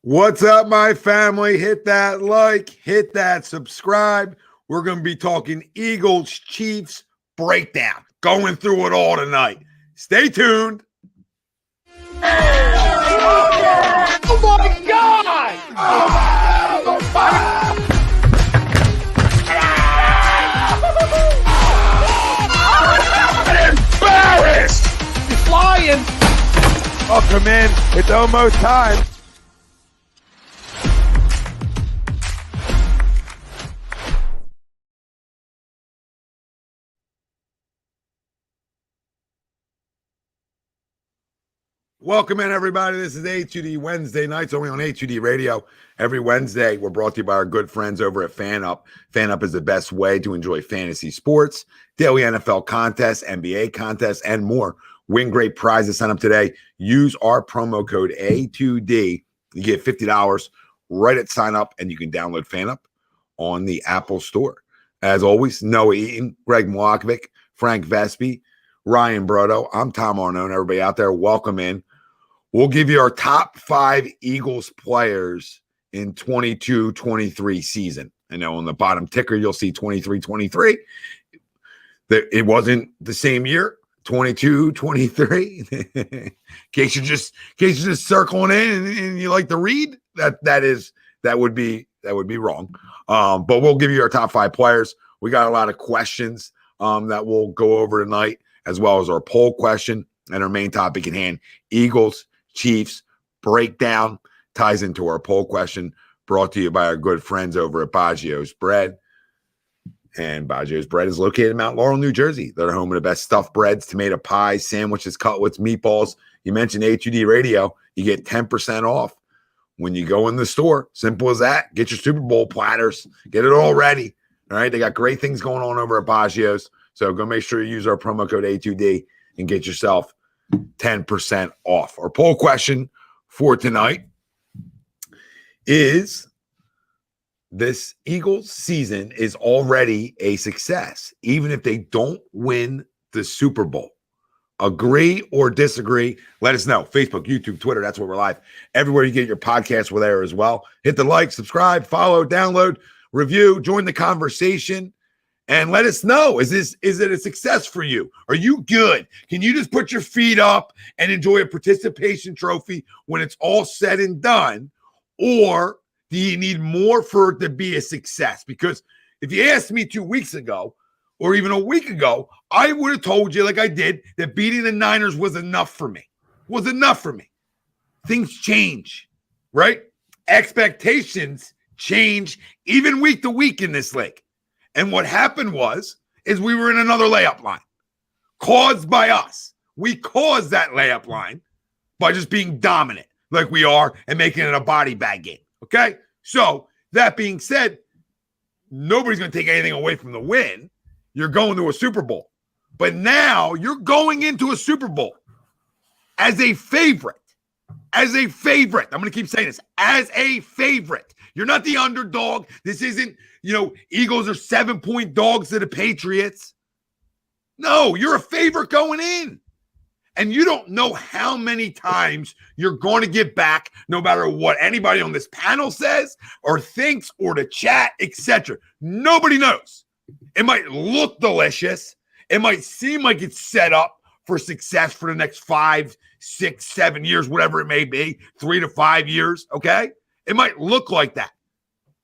What's up, my family? Hit that like, hit that subscribe. We're going to be talking Eagles Chiefs breakdown, going through it all tonight. Stay tuned. Oh my God! I'm embarrassed! He's flying! Welcome in. It's almost time. Welcome in, everybody. This is HUD Wednesday nights, only on HUD Radio. Every Wednesday, we're brought to you by our good friends over at FanUp. FanUp is the best way to enjoy fantasy sports, daily NFL contests, NBA contests, and more. Win great prizes. Sign up today. Use our promo code A2D. You get $50 right at sign up, and you can download FanUp on the Apple Store. As always, Noah Eaton, Greg Mlakovic, Frank Vespi, Ryan Brodo. I'm Tom Arnone. Everybody out there, welcome in. We'll give you our top 5 Eagles players in 22-23 season. I know on the bottom ticker, you'll see 23-23. It wasn't the same year, 22-23. in case you're just circling in and you like to read, that would be wrong. But we'll give you our top 5 players. We got a lot of questions that we'll go over tonight, as well as our poll question and our main topic at hand, Eagles Chiefs breakdown, ties into our poll question, brought to you by our good friends over at BOAGGIO'S Bread. And BOAGGIO'S Bread is located in Mount Laurel, New Jersey. They're home of the best stuffed breads, tomato pies, sandwiches, cutlets, meatballs. You mentioned HUD Radio, you get 10% off when you go in the store. Simple as that. Get your Super Bowl platters. Get it all ready. All right, they got great things going on over at BOAGGIO'S. So go make sure you use our promo code A2D and get yourself 10% off. Our poll question for tonight is: this Eagles season is already a success, even if they don't win the Super Bowl. Agree or disagree? Let us know. Facebook, YouTube, Twitter, that's where we're live. Everywhere you get your podcasts, we're there as well. Hit the like, subscribe, follow, download, review, join the conversation. And let us know, is it a success for you? Are you good? Can you just put your feet up and enjoy a participation trophy when it's all said and done? Or do you need more for it to be a success? Because if you asked me 2 weeks ago or even a week ago, I would have told you, like I did, that beating the Niners was enough for me. Things change, right? Expectations change even week to week in this league. And what happened is we were in another layup line caused by us. We caused that layup line by just being dominant like we are and making it a body bag game. Okay? So that being said, nobody's going to take anything away from the win. You're going to a Super Bowl. But now you're going into a Super Bowl as a favorite. As a favorite. I'm going to keep saying this. As a favorite. You're not the underdog. This isn't, Eagles are 7-point dogs to the Patriots. No, you're a favorite going in. And you don't know how many times you're going to get back, no matter what anybody on this panel says or thinks or the chat, etc. Nobody knows. It might look delicious. It might seem like it's set up for success for the next 5, 6, 7 years, whatever it may be, 3 to 5 years, okay? It might look like that.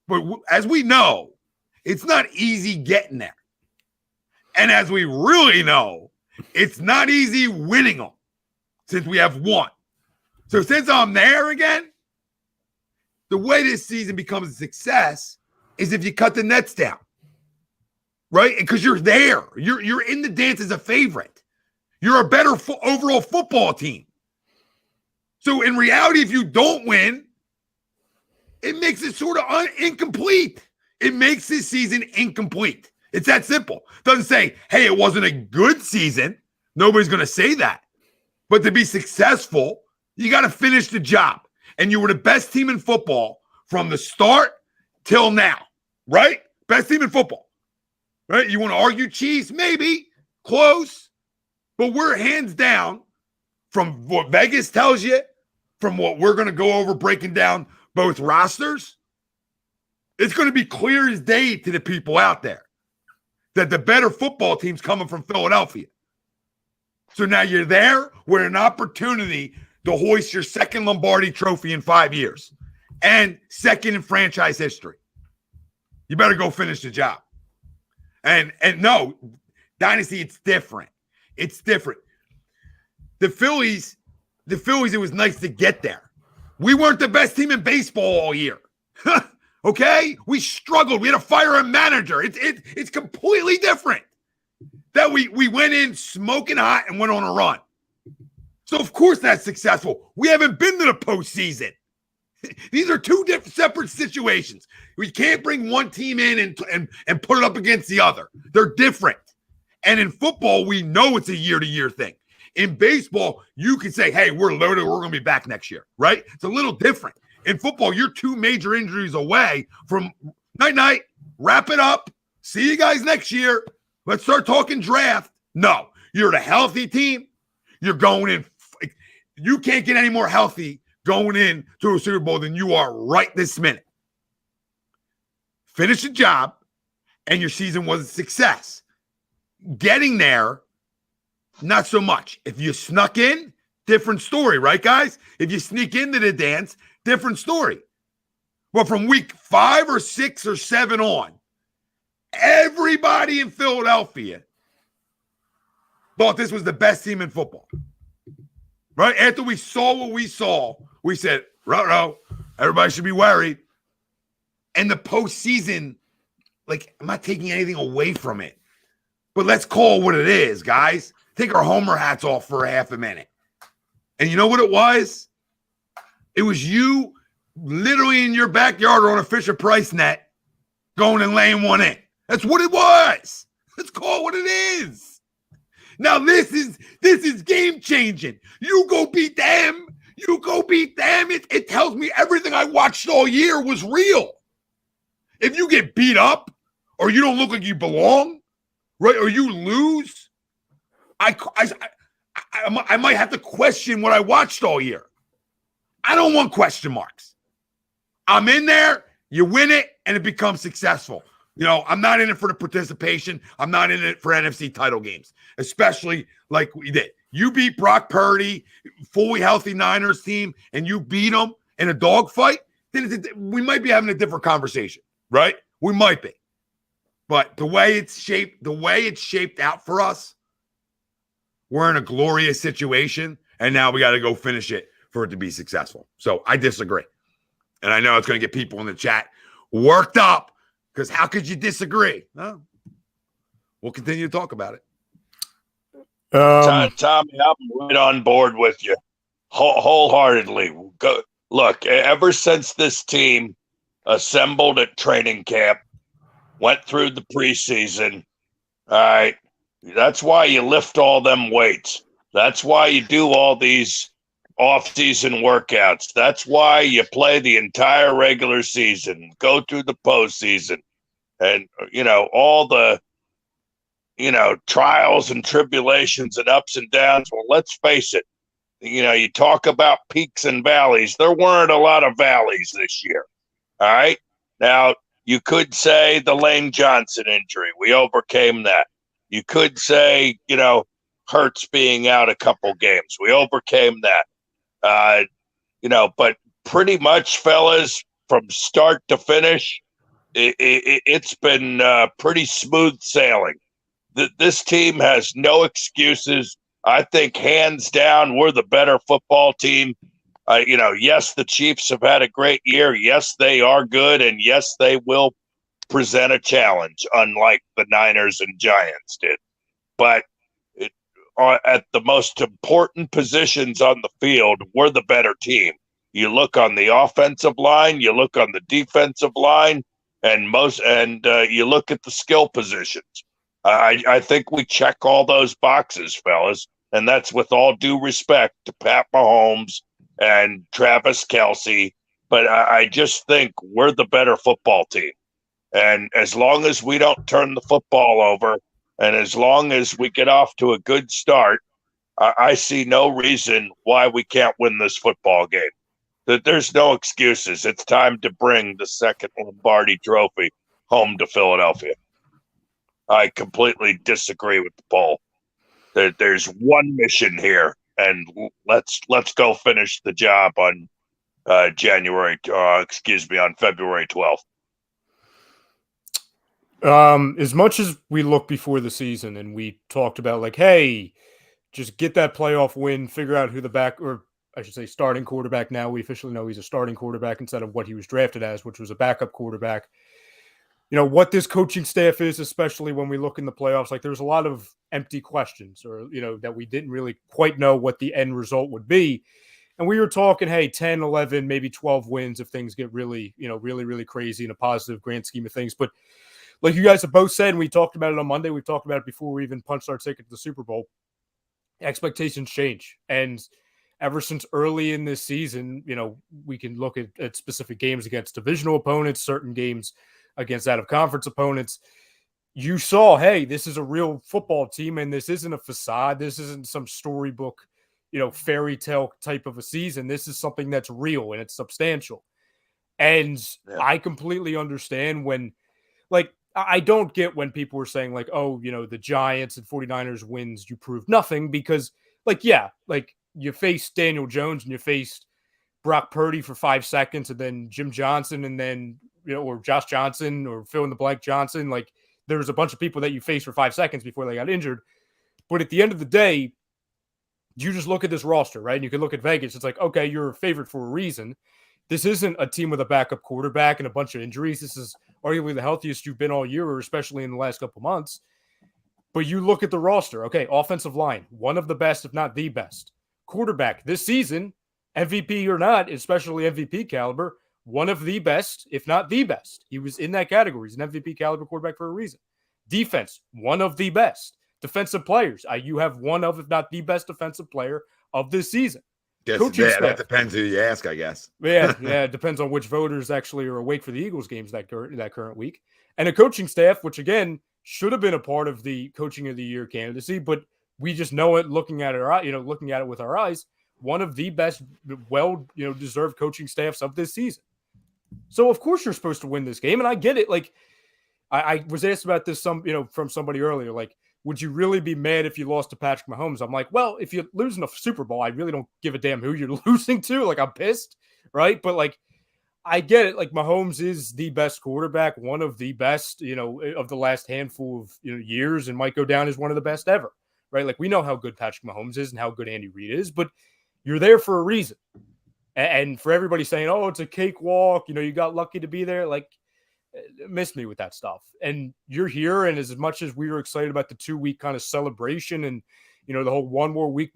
But as we know, it's not easy getting there. And as we really know, it's not easy winning them since we have won. So since I'm there again, the way this season becomes a success is if you cut the nets down, right? Because you're there. You're in the dance as a favorite. You're a better overall football team. So in reality, if you don't win, it makes it sort of incomplete. It makes this season incomplete. It's that simple. It doesn't say, hey, it wasn't a good season. Nobody's going to say that. But to be successful, you got to finish the job. And you were the best team in football from the start till now, right? Best team in football, right? You want to argue Chiefs? Maybe. Close. But we're hands down, from what Vegas tells you, from what we're going to go over breaking down both rosters, it's going to be clear as day to the people out there that the better football team's coming from Philadelphia. So now you're there with an opportunity to hoist your second Lombardi trophy in 5 years and second in franchise history. You better go finish the job. And no, Dynasty, it's different. It's different. The Phillies, it was nice to get there. We weren't the best team in baseball all year. Okay? We struggled. We had to fire a manager. It's completely different. That we went in smoking hot and went on a run. So, of course, that's successful. We haven't been to the postseason. These are two separate situations. We can't bring one team in and put it up against the other. They're different. And in football, we know it's a year-to-year thing. In baseball, you can say, hey, we're loaded. We're going to be back next year, right? It's a little different. In football, you're 2 major injuries away from night-night, wrap it up, see you guys next year. Let's start talking draft. No, you're the healthy team. You're going in. You can't get any more healthy going in to a Super Bowl than you are right this minute. Finish the job, and your season was a success. Getting there, not so much. If you snuck in, different story, right, guys? If you sneak into the dance, different story. Well, from week 5 or 6 or 7 on, everybody in Philadelphia thought this was the best team in football. Right? After we saw what we saw, we said, ruh-roh, everybody should be worried. And the postseason, like, I'm not taking anything away from it. But let's call it what it is, guys. Take our homer hats off for a half a minute. And you know what it was? It was you literally in your backyard or on a Fisher-Price net going and laying one in. That's what it was. Let's call it what it is. Now, this is game-changing. You go beat them. You go beat them. It tells me everything I watched all year was real. If you get beat up or you don't look like you belong, right, or you lose, I might have to question what I watched all year. I don't want question marks. I'm in there, you win it, and it becomes successful. You know, I'm not in it for the participation. I'm not in it for NFC title games, especially like we did. You beat Brock Purdy, fully healthy Niners team, and you beat them in a dogfight, then we might be having a different conversation, right? We might be. But the way it's shaped out for us, we're in a glorious situation, and now we got to go finish it for it to be successful. So I disagree. And I know it's going to get people in the chat worked up, because how could you disagree? No. We'll continue to talk about it. Tommy, I'm right on board with you wholeheartedly. Look, ever since this team assembled at training camp, went through the preseason, all right, that's why you lift all them weights. That's why you do all these off-season workouts. That's why you play the entire regular season, go through the postseason, and, all the, trials and tribulations and ups and downs. Well, let's face it. You talk about peaks and valleys. There weren't a lot of valleys this year. All right. Now, you could say the Lane Johnson injury. We overcame that. You could say, Hurts being out a couple games. We overcame that. But pretty much, fellas, from start to finish, it's been pretty smooth sailing. This team has no excuses. I think hands down, we're the better football team. Yes, the Chiefs have had a great year. Yes, they are good. And yes, they will present a challenge, unlike the Niners and Giants did. But at the most important positions on the field, we're the better team. You look on the offensive line, you look on the defensive line, and you look at the skill positions. I think we check all those boxes, fellas, and that's with all due respect to Pat Mahomes and Travis Kelce. But I just think we're the better football team. And as long as we don't turn the football over, and as long as we get off to a good start, I see no reason why we can't win this football game. That there's no excuses. It's time to bring the second Lombardi Trophy home to Philadelphia. I completely disagree with the poll. There's one mission here, and let's go finish the job on on February 12th. As much as we look before the season and we talked about like, hey, just get that playoff win, figure out who the starting quarterback. Now we officially know he's a starting quarterback instead of what he was drafted as, which was a backup quarterback. You know, what this coaching staff is, especially when we look in the playoffs, like there's a lot of empty questions or, you know, that we didn't really quite know what the end result would be. And we were talking, hey, 10, 11, maybe 12 wins if things get really, really crazy in a positive grand scheme of things. But like you guys have both said, and we talked about it on Monday, we talked about it before we even punched our ticket to the Super Bowl, expectations change. And ever since early in this season, you know, we can look at specific games against divisional opponents, certain games against out-of-conference opponents. You saw, hey, this is a real football team, and this isn't a facade. This isn't some storybook, you know, fairy tale type of a season. This is something that's real, and it's substantial. And I completely understand when, like, I don't get when people were saying, like, oh, you know, the Giants and 49ers wins, you proved nothing because, like, yeah, like, you faced Daniel Jones and you faced Brock Purdy for 5 seconds and then Jim Johnson and then, you know, or Josh Johnson or fill in the blank Johnson. Like, there was a bunch of people that you faced for 5 seconds before they got injured. But at the end of the day, you just look at this roster, right? And you can look at Vegas. It's like, okay, you're a favorite for a reason. This isn't a team with a backup quarterback and a bunch of injuries. This is arguably the healthiest you've been all year, or especially in the last couple months. But you look at the roster. Okay, offensive line, one of the best, if not the best. Quarterback this season, MVP or not, especially MVP caliber, one of the best, if not the best. He was in that category. He's an MVP caliber quarterback for a reason. Defense, one of the best. Defensive players, you have one of, if not the best defensive player of this season. That depends who you ask, I guess. Yeah, it depends on which voters actually are awake for the Eagles games that current week. And a coaching staff, which again should have been a part of the coaching of the year candidacy, but we just know it looking at it with our eyes, one of the best, deserved coaching staffs of this season. So of course you're supposed to win this game, and I get it. Like I was asked about this from somebody earlier, like, would you really be mad if you lost to Patrick Mahomes? I'm like, well, if you're losing a Super Bowl, I really don't give a damn who you're losing to. Like, I'm pissed, right? But, like, I get it. Like, Mahomes is the best quarterback, one of the best, of the last handful of years, and might go down as one of the best ever, right? Like, we know how good Patrick Mahomes is and how good Andy Reid is, but you're there for a reason. And for everybody saying, oh, it's a cakewalk, you got lucky to be there, like, miss me with that stuff. And you're here, and as much as we were excited about the 2-week kind of celebration and the whole one more week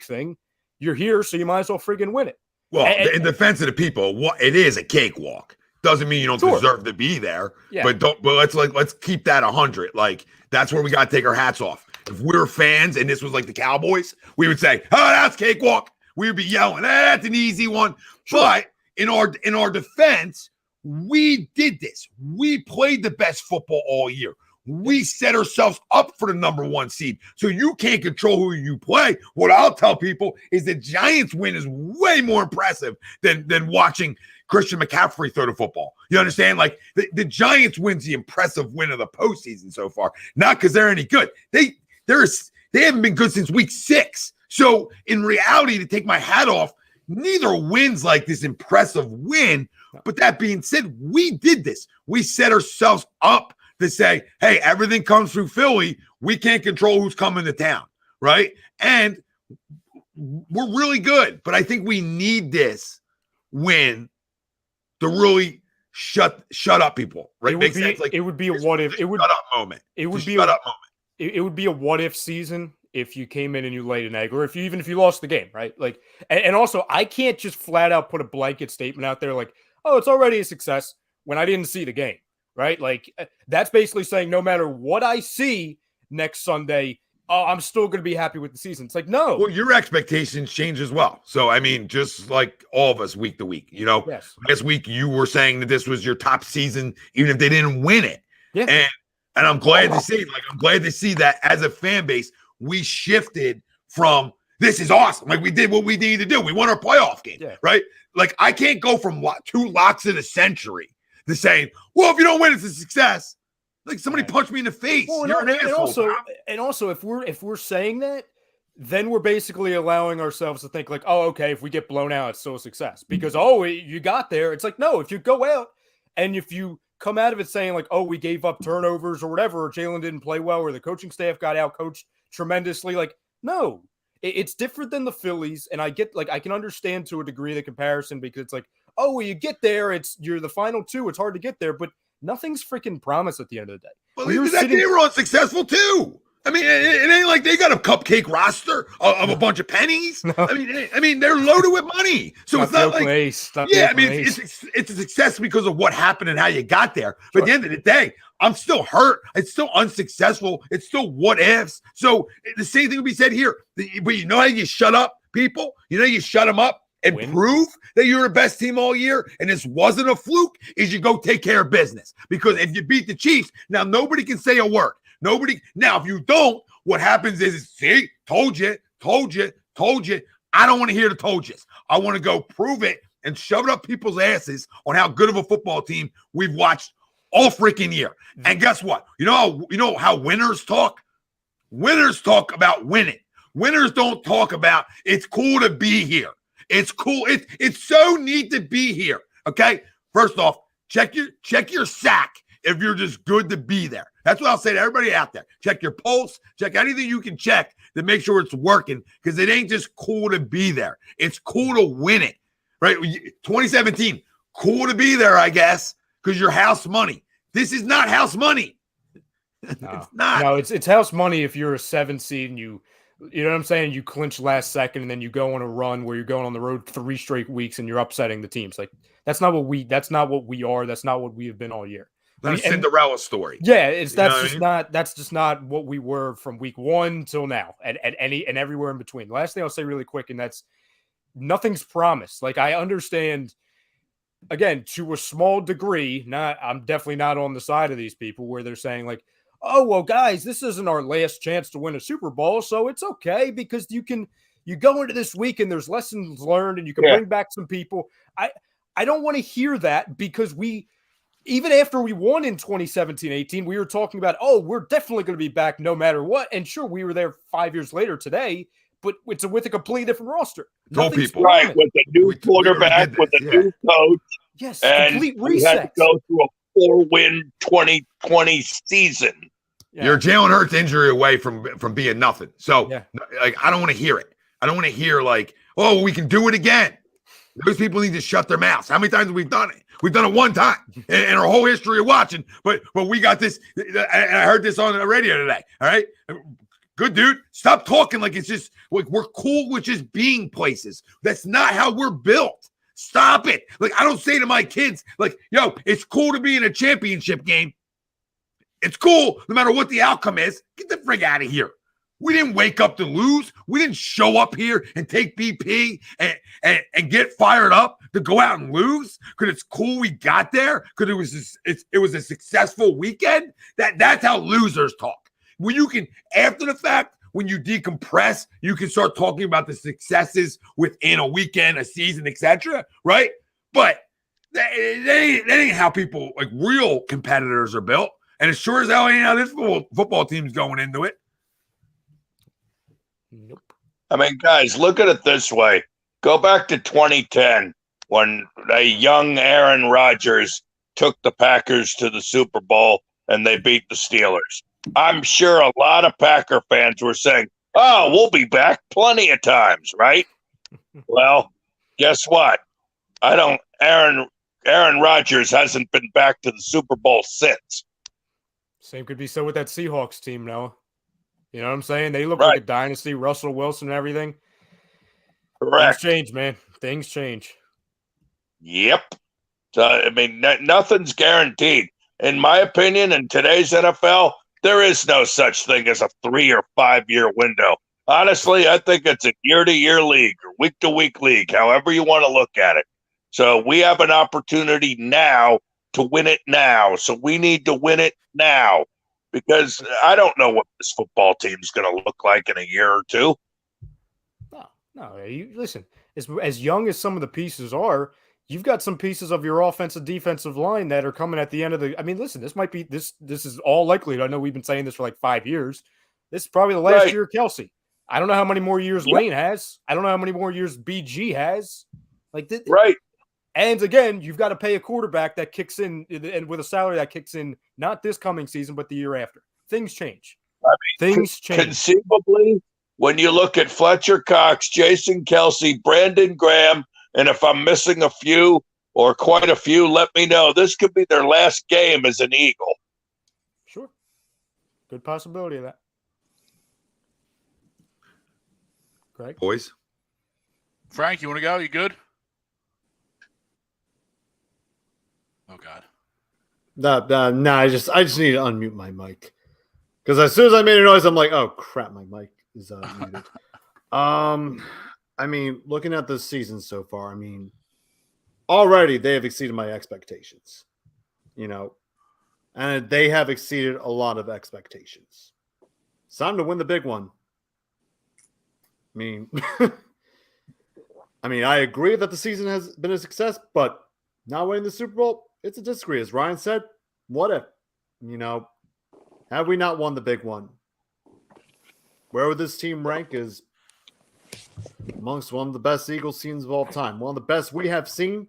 thing, you're here, so you might as well friggin' win it. Well, in defense of the people, it is a cakewalk. Doesn't mean you don't deserve to be there. Yeah. But let's keep that 100. Like, that's where we got to take our hats off. If we're fans and this was like the Cowboys, we would say, oh, that's cakewalk. We would be yelling, that's an easy one. Sure. But in our defense, we did this. We played the best football all year. We set ourselves up for the number 1 seed. So you can't control who you play. What I'll tell people is the Giants win is way more impressive than watching Christian McCaffrey throw the football. You understand? Like, the Giants win's the impressive win of the postseason so far. Not because they're any good. They haven't been good since week 6. So in reality, to take my hat off, neither wins like this impressive win. But that being said, we did this. We set ourselves up to say, hey, everything comes through Philly. We can't control who's coming to town, right? And we're really good. But I think we need this win to really shut up people, right? It would be a what if. It would shut up moment. It would be It would be a what if season if you came in and you laid an egg, or if you lost the game, right? Like, and also I can't just flat out put a blanket statement out there like, oh, it's already a success when I didn't see the game, right? Like, that's basically saying no matter what I see next Sunday, I'm still going to be happy with the season. It's like, no. Well, your expectations change as well. So, I mean, just like all of us week to week, yes. Last week you were saying that this was your top season, even if they didn't win it. Yeah. And I'm glad to see, that as a fan base, we shifted from this is awesome. Like we did what we needed to do. We won our playoff game, right? Like I can't go from 2 locks in a century to saying, well, if you don't win, it's a success. Like somebody punched me in the face. Well, You're an asshole. And also, if we're saying that, then we're basically allowing ourselves to think like, oh, okay, if we get blown out, it's still a success. Because, you got there. It's like, no, if you go out and if you come out of it saying like, oh, we gave up turnovers or whatever, or Jalen didn't play well, or the coaching staff got out coached tremendously, like, no, it's different than the Phillies. And I can understand to a degree the comparison because it's like, oh, well, you get there, you're the final 2, it's hard to get there, but nothing's freaking promised at the end of the day. Well, they were unsuccessful too. I mean, it ain't like they got a cupcake roster of a bunch of pennies. No. I mean, they're loaded with money, so it's not like it's a success because of what happened and how you got there. But at the end of the day, I'm still hurt. It's still unsuccessful. It's still what ifs. So the same thing would be said here. But you know how you shut up people? You know you shut them up and prove that you're the best team all year, and this wasn't a fluke, is you go take care of business. Because if you beat the Chiefs, now nobody can say a word. Nobody. Now, if you don't, what happens is, see, told you. I don't want to hear the told yous. I want to go prove it and shove it up people's asses on how good of a football team we've watched all freaking year. And guess what? You know how winners talk? Winners talk about winning. Winners don't talk about it's cool to be here. It's cool. It's so neat to be here. Okay. First off, check your sack if you're just good to be there. That's what I'll say to everybody out there. Check your pulse. Check anything you can check to make sure it's working, because it ain't just cool to be there. It's cool to win it, right? 2017, cool to be there, I guess, because you're house money. This is not house money. No. It's not. No, it's house money if you're a 7 seed and you know what I'm saying? You clinch last second and then you go on a run where you're going on the road 3 straight weeks and you're upsetting the teams. Like that's not what we are. That's not what we have been all year. Not a Cinderella story. Yeah, that's just not what we were from week 1 till now, and everywhere in between. The last thing I'll say really quick, and that's nothing's promised. Like I understand, again, to a small degree. I'm definitely not on the side of these people where they're saying like, oh well, guys, this isn't our last chance to win a Super Bowl, so it's okay because you go into this week and there's lessons learned and you can bring back some people. I don't want to hear that because even after we won in 2017-18, we were talking about, oh, we're definitely going to be back no matter what. And sure, we were there 5 years later today, but it's with a completely different roster. Told people. Right, with a new quarterback, with a new coach. Yes, and complete reset. We had to go through a 4-win 2020 season. Yeah. You're Jalen Hurts injury away from being nothing. So, like, I don't want to hear it. I don't want to hear, like, oh, we can do it again. Those people need to shut their mouths. How many times have we done it? We've done it one time in our whole history of watching, but we got this. I heard this on the radio today. All right. Good dude. Stop talking like it's just like we're cool with just being places. That's not how we're built. Stop it. Like I don't say to my kids, like, yo, it's cool to be in a championship game. It's cool no matter what the outcome is. Get the frig out of here. We didn't wake up to lose. We didn't show up here and take BP and get fired up to go out and lose because it's cool we got there because it was a successful weekend. That's how losers talk. When you can, after the fact, when you decompress, you can start talking about the successes within a weekend, a season, etc. Right? But that ain't how people, like real competitors, are built. And as sure as hell ain't how this football team's going into it. Nope. I mean, guys, look at it this way. Go back to 2010 when a young Aaron Rodgers took the Packers to the Super Bowl and they beat the Steelers. I'm sure a lot of Packer fans were saying, oh, we'll be back plenty of times, right? Well, guess what? Aaron Rodgers hasn't been back to the Super Bowl since. Same could be so with that Seahawks team, Noah. You know what I'm saying? They look like a dynasty, Russell Wilson and everything. Correct. Things change, man. Things change. Yep. So, I mean, nothing's guaranteed. In my opinion, in today's NFL, there is no such thing as a 3 or 5 year window. Honestly, I think it's a year-to-year league or week-to-week league, however you want to look at it. So we have an opportunity now to win it now. So we need to win it now. Because I don't know what this football team is going to look like in a year or two. No, listen, as young as some of the pieces are, you've got some pieces of your offensive defensive line that are coming at the end of the. I mean, listen, this might be this is all likely. I know we've been saying this for like 5 years. This is probably the last year of Kelce. I don't know how many more years Lane has. I don't know how many more years BG has. Right. And again, you've got to pay a quarterback that kicks in, and with a salary that kicks in not this coming season, but the year after. Things change. Things change. Conceivably, when you look at Fletcher Cox, Jason Kelce, Brandon Graham, and if I'm missing a few or quite a few, let me know. This could be their last game as an Eagle. Sure. Good possibility of that. Greg? Boys? Frank, you want to go? You good? Oh, God. No, I just need to unmute my mic. Because as soon as I made a noise, I'm like, oh, crap, my mic is muted. I mean, looking at this season so far, I mean, already they have exceeded my expectations. And they have exceeded a lot of expectations. It's time to win the big one. I mean, I agree that the season has been a success, but not winning the Super Bowl, it's a disagree. As Ryan said, what if? Have we not won the big one? Where would this team rank as amongst one of the best Eagles teams of all time? One of the best we have seen,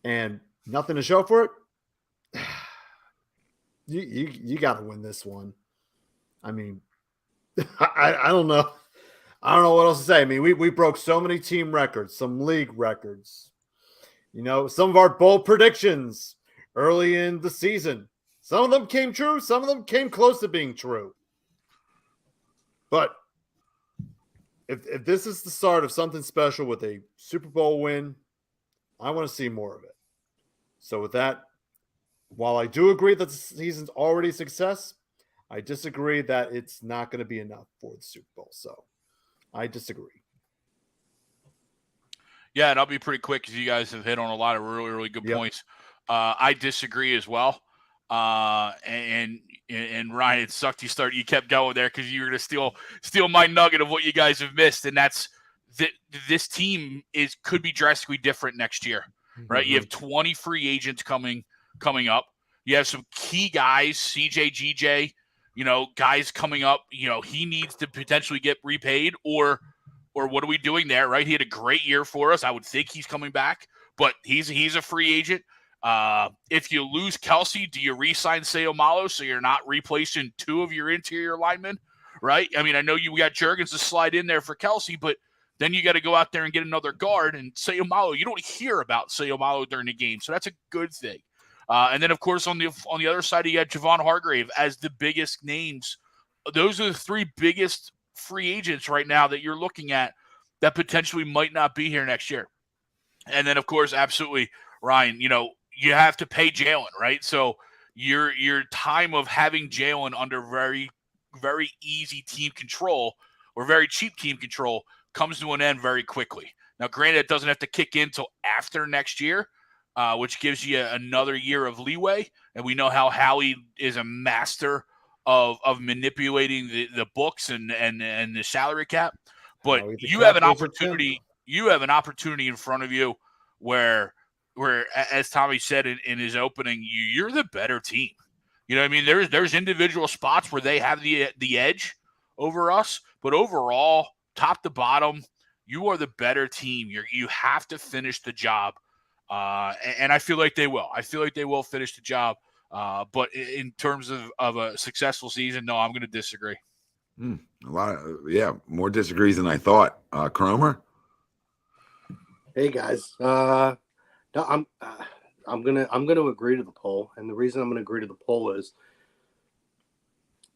and nothing to show for it. You got to win this one. I mean, I don't know. I don't know what else to say. I mean, we broke so many team records, some league records. Some of our bold predictions early in the season. Some of them came true. Some of them came close to being true. But if this is the start of something special with a Super Bowl win, I want to see more of it. So with that, while I do agree that the season's already a success, I disagree that it's not going to be enough for the Super Bowl. So I disagree. Yeah, and I'll be pretty quick because you guys have hit on a lot of really, really good points. I disagree as well. And Ryan, it sucked you kept going there because you were going to steal my nugget of what you guys have missed, and that's that this team could be drastically different next year, right? Mm-hmm. You have 20 free agents coming up. You have some key guys, CJ, GJ, guys coming up. He needs to potentially get repaid, or what are we doing there, right? He had a great year for us. I would think he's coming back, but he's a free agent. If you lose Kelce, do you re-sign Seumalo so you're not replacing two of your interior linemen, right? I mean, I know we got Juergens to slide in there for Kelce, but then you got to go out there and get another guard. And Seumalo, you don't hear about Seumalo during the game, so that's a good thing. And then, of course, on the other side, you got Javon Hargrave as the biggest names. Those are the three biggest free agents right now that you're looking at that potentially might not be here next year. And then, of course, absolutely, Ryan, you have to pay Jalen, right? So your time of having Jalen under very, very easy team control or very cheap team control comes to an end very quickly. Now, granted, it doesn't have to kick in until after next year, which gives you another year of leeway. And we know how Howie is a master of manipulating the books and the salary cap. But you have an opportunity. You have an opportunity in front of you where as Tommy said in his opening, you're the better team. You know what I mean? There's individual spots where they have the edge over us, but overall, top to bottom, you are the better team. You have to finish the job, and I feel like they will. I feel like they will finish the job. But in terms of a successful season, no, I'm going to disagree. A lot of more disagrees than I thought. Cromer. Hey guys, no, I'm gonna agree to the poll, and the reason I'm gonna agree to the poll is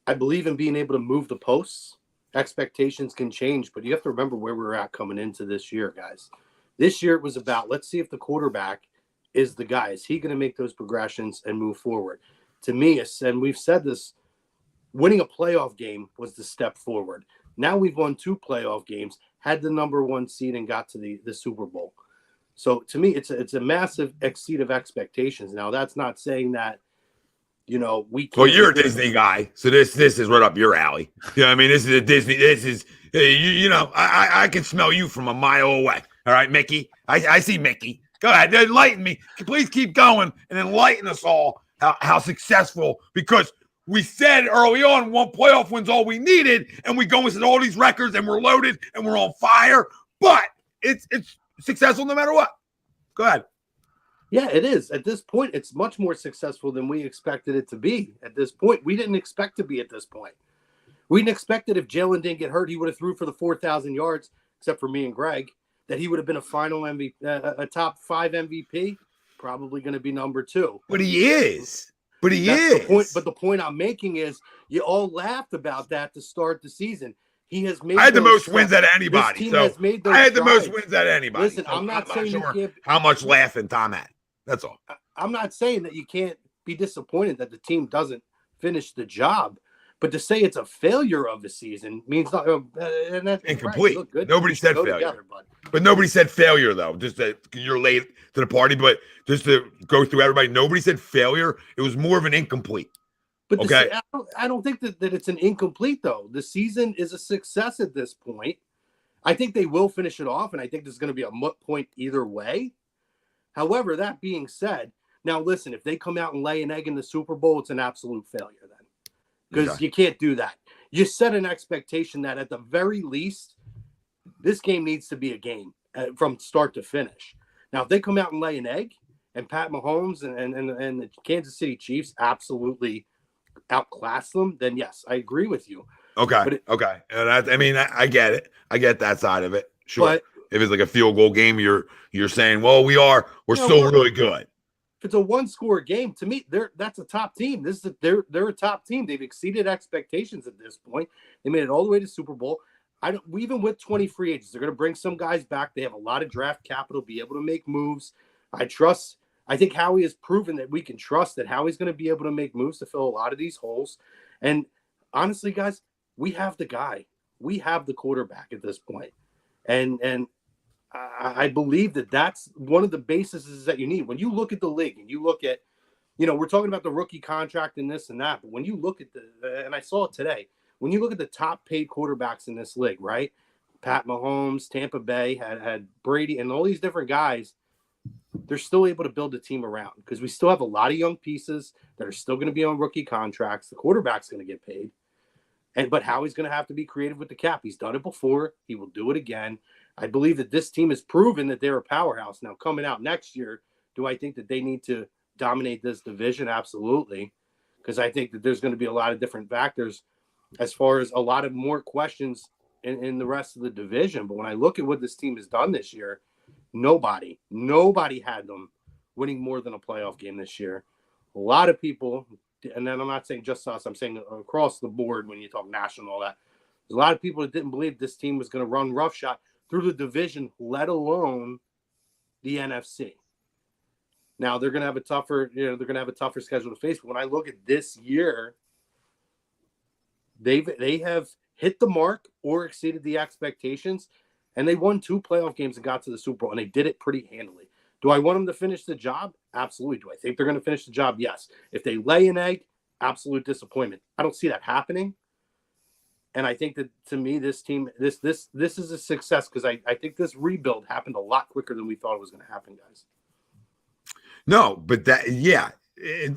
I believe in being able to move the posts. Expectations can change, but you have to remember where we're at coming into this year, guys. This year it was about let's see if the quarterback is the guy. Is he going to make those progressions and move forward? To me, and we've said this, winning a playoff game was the step forward. Now we've won 2 playoff games, had the number 1 seed, and got to the Super Bowl. So to me, it's a massive exceed of expectations. Now that's not saying that, we can't. Well, you're a Disney guy, so this is right up your alley. You know what I mean? This is a Disney. This is Hey, you know, I can smell you from a mile away. All right, Mickey. I see Mickey. Go ahead, enlighten me. Please keep going and enlighten us all how successful, because we said early on 1 playoff win's all we needed, and we go into all these records and we're loaded and we're on fire, but it's successful no matter what. Go ahead. Yeah, it is. At this point, it's much more successful than we expected it to be. At this point, we didn't expect to be at this point. We didn't expect that if Jalen didn't get hurt, he would have threw for the 4,000 yards, except for me and Greg, that he would have been a final MVP, a top 5 MVP, probably going to be number 2. But he is. But he That's is. the point. But the point I'm making is you all laughed about that to start the season. He has made. I had the most steps. wins out of anybody. This team So has made those I had the strides. most wins out of anybody. Listen, So I'm not saying you sure can't. how much laughing Tom had. That's all. I'm not saying that you can't be disappointed that the team doesn't finish the job, but to say it's a failure of the season means not. And that's Incomplete. Right. Good. Nobody said Go failure. together, bud. But nobody said failure, though. Just that you're late to the party. But just to go through everybody, nobody said failure. It was more of an incomplete. But Okay. I don't think that it's an incomplete, though. The season is a success at this point. I think they will finish it off, and I think there's going to be a moot point either way. However, that being said, now listen, if they come out and lay an egg in the Super Bowl, it's an absolute failure then, because you can't do that. You set an expectation that at the very least, this game needs to be a game from start to finish. Now, if they come out and lay an egg, and Pat Mahomes and the Kansas City Chiefs absolutely outclass them, then yes, I agree with you. Okay. Okay. And I get it. I get that side of it. Sure. But if it's like a field goal game, you're saying, well, we're still really good. if it's a one-score game, to me, that's a top team. They're a top team. They've exceeded expectations at this point. They made it all the way to Super Bowl. Even with 20 free agents, they're going to bring some guys back. They have a lot of draft capital, be able to make moves. I think Howie has proven that we can trust that Howie's going to be able to make moves to fill a lot of these holes. And honestly, guys, we have the guy. We have the quarterback at this point. And I believe that that's one of the bases that you need. When you look at the league and you look at, we're talking about the rookie contract and this and that, but when you look at and I saw it today, when you look at the top paid quarterbacks in this league, right? Pat Mahomes, Tampa Bay had Brady and all these different guys, they're still able to build a team around because we still have a lot of young pieces that are still going to be on rookie contracts. The quarterback's going to get paid. But Howie's going to have to be creative with the cap. He's done it before. He will do it again. I believe that this team has proven that they're a powerhouse. Now, coming out next year, do I think that they need to dominate this division? Absolutely. Because I think that there's going to be a lot of different factors as far as a lot of more questions in the rest of the division. But when I look at what this team has done this year, nobody had them winning more than a playoff game this year. A lot of people, and then I'm not saying just us, I'm saying across the board when you talk national and all that, there's a lot of people that didn't believe this team was going to run roughshod through the division, let alone the NFC. Now they're going to have a tougher schedule to face. But when I look at this year, they have hit the mark or exceeded the expectations, and they won 2 playoff games and got to the Super Bowl, and they did it pretty handily. Do I want them to finish the job? Absolutely. Do I think they're going to finish the job? Yes. If they lay an egg, absolute disappointment. I don't see that happening. And I think that, to me, this team, this is a success because I think this rebuild happened a lot quicker than we thought it was going to happen, guys. No, but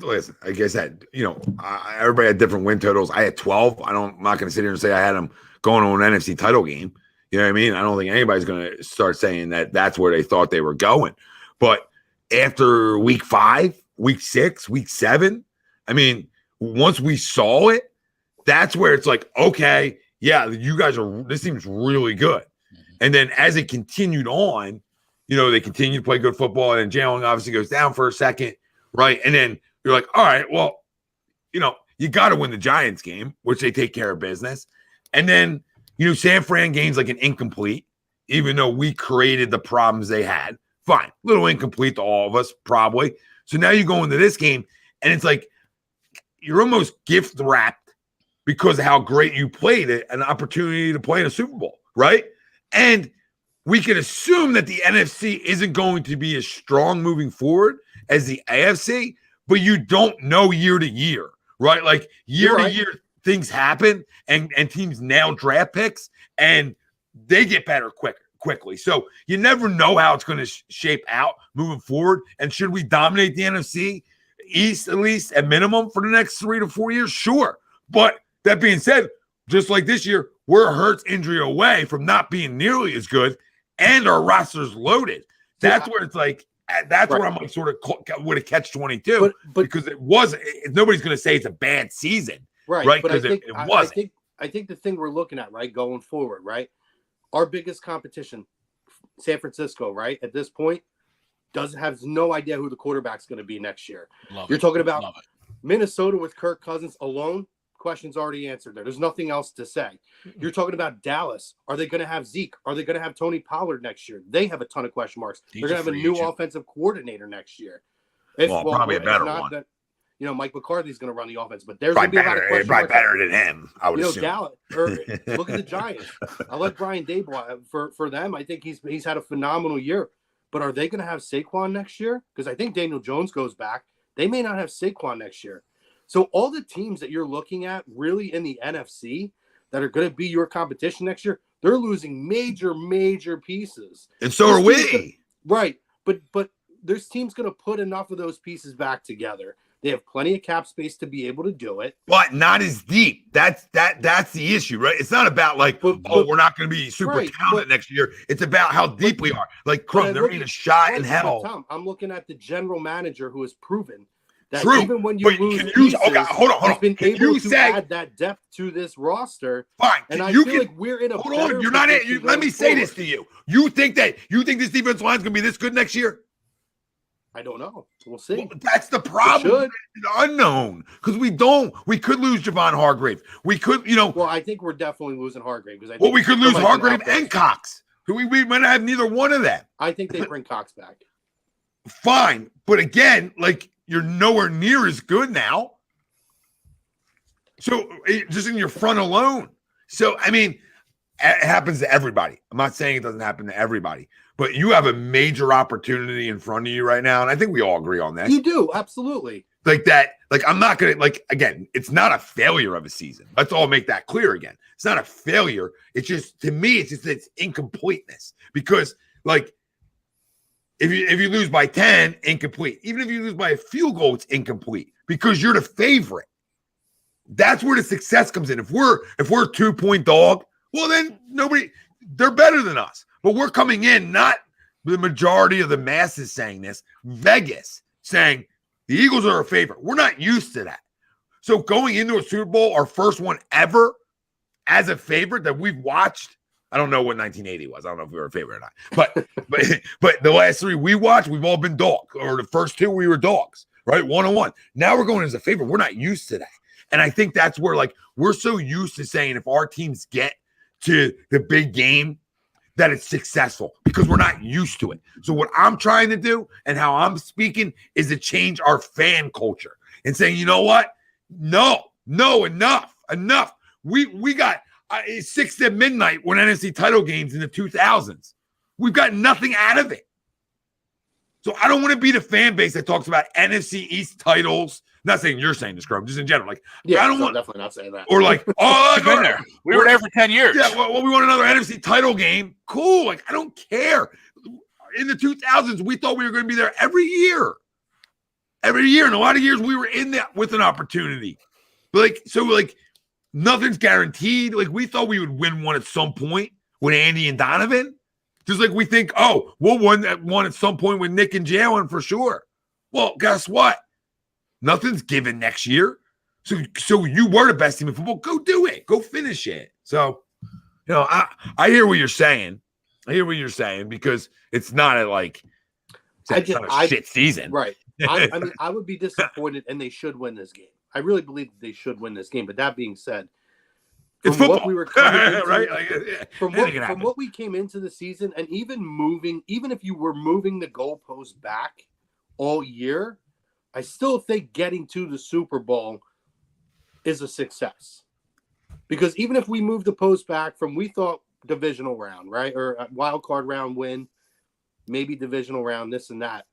listen, like I said, everybody had different win totals. I had 12. I'm not going to sit here and say I had them going on an NFC title game. You know what I mean? I don't think anybody's going to start saying that that's where they thought they were going. But after week 5, week 6, week 7, I mean, once we saw it, that's where it's like, okay, yeah, this team's really good. And then as it continued on, they continue to play good football, and Jalen obviously goes down for a second, right? And then you're like, all right, well, you got to win the Giants game, which they take care of business. And then, San Fran game's like an incomplete, even though we created the problems they had. Fine, little incomplete to all of us, probably. So now you go into this game, and it's like you're almost gift wrapped because of how great you played it, an opportunity to play in a Super Bowl, right? And we can assume that the NFC isn't going to be as strong moving forward as the AFC, but you don't know year to year, right? Like year to year, things happen and teams nail draft picks, and they get better quickly. So you never know how it's going to shape out moving forward. And should we dominate the NFC East at least at minimum for the next 3 to 4 years? Sure. But that being said, just like this year, we're a Hurts injury away from not being nearly as good, and our roster's loaded. That's where it's like, that's where I'm like sort of would have catch 22 because it wasn't. Nobody's going to say it's a bad season, right? Because it wasn't. I think the thing we're looking at, right, going forward, right, our biggest competition, San Francisco, right, at this point, has no idea who the quarterback's going to be next year. You're talking about Minnesota with Kirk Cousins alone. Questions already answered there. There's nothing else to say. You're talking about Dallas. Are they going to have Zeke? Are they going to have Tony Pollard next year? They have a ton of question marks. They're going to have a new offensive coordinator next year. Probably a better one. That, Mike McCarthy's going to run the offense, but there's going to be a lot of question marks. Probably better than him, I would assume. Dallas. Look at the Giants. I like Brian Daboll for them. I think he's had a phenomenal year. But are they going to have Saquon next year? Because I think Daniel Jones goes back. They may not have Saquon next year. So all the teams that you're looking at really in the NFC that are going to be your competition next year, they're losing major pieces. And so are we. Right. But there's teams going to put enough of those pieces back together. They have plenty of cap space to be able to do it. But not as deep. That's the issue, right? It's not about like, we're not going to be super talented next year. It's about how deep we are. Like, Crumb, there ain't a shot in hell. Tom, I'm looking at the general manager who has proven that True. Even when you lose pieces, he's been able to add that depth to this roster. Fine. And I feel like we're in a hold on. You're not in. Let me say this to you. You think this defensive line is going to be this good next year? I don't know. We'll see. Well, that's the problem. It's unknown because we don't. We could lose Javon Hargrave. We could, Well, I think we're definitely losing Hargrave because we could lose Hargrave and Cox. We might not have neither one of them. I think they bring Cox back. Fine, but again, like you're nowhere near as good now. So just in your front alone. So I mean, it happens to everybody. I'm not saying it doesn't happen to everybody. But you have a major opportunity in front of you right now, and I think we all agree on that. You do, absolutely. Like that, like I'm not going to, again, it's not a failure of a season. Let's all make that clear again. It's not a failure. It's just, to me, it's incompleteness. Because, like, if you lose by 10, incomplete. Even if you lose by a field goal, it's incomplete because you're the favorite. That's where the success comes in. If we're a 2-point dog, well, then they're better than us. But we're coming in, not the majority of the masses saying this, Vegas saying the Eagles are a favorite. We're not used to that. So going into a Super Bowl, our first one ever as a favorite that we've watched, I don't know what 1980 was. I don't know if we were a favorite or not. But the last 3 we watched, we've all been dogs. Or the first 2, we were dogs, right? 1-1. Now we're going as a favorite. We're not used to that. And I think that's where, we're so used to saying if our teams get to the big game, that it's successful because we're not used to it. So what I'm trying to do and how I'm speaking is to change our fan culture and saying, you know what? No, enough. We got 6 at midnight when NFC title games in the 2000s. We've got nothing out of it. So I don't want to be the fan base that talks about NFC East titles. Not saying you're saying this, Scrum, just in general. I don't want definitely not saying that. Or been there. We were there for 10 years. Yeah, well, we want another NFC title game. Cool. I don't care. In the 2000s, we thought we were going to be there every year. Every year. And a lot of years we were in that with an opportunity. Nothing's guaranteed. We thought we would win one at some point with Andy and Donovan. Just like we think, we'll win that one at some point with Nick and Jalen for sure. Well, guess what? Nothing's given next year. So you were the best team in football. Go do it. Go finish it. So, I hear what you're saying. Because it's not a shit season. Right. I mean, I would be disappointed, and they should win this game. I really believe that they should win this game. But that being said, it's football. What we were coming into, right? From what we came into the season, and even if you were moving the goalposts back all year, I still think getting to the Super Bowl is a success. Because even if we move the post back from, we thought divisional round, right? Or a wild card round win, maybe divisional round, this and that.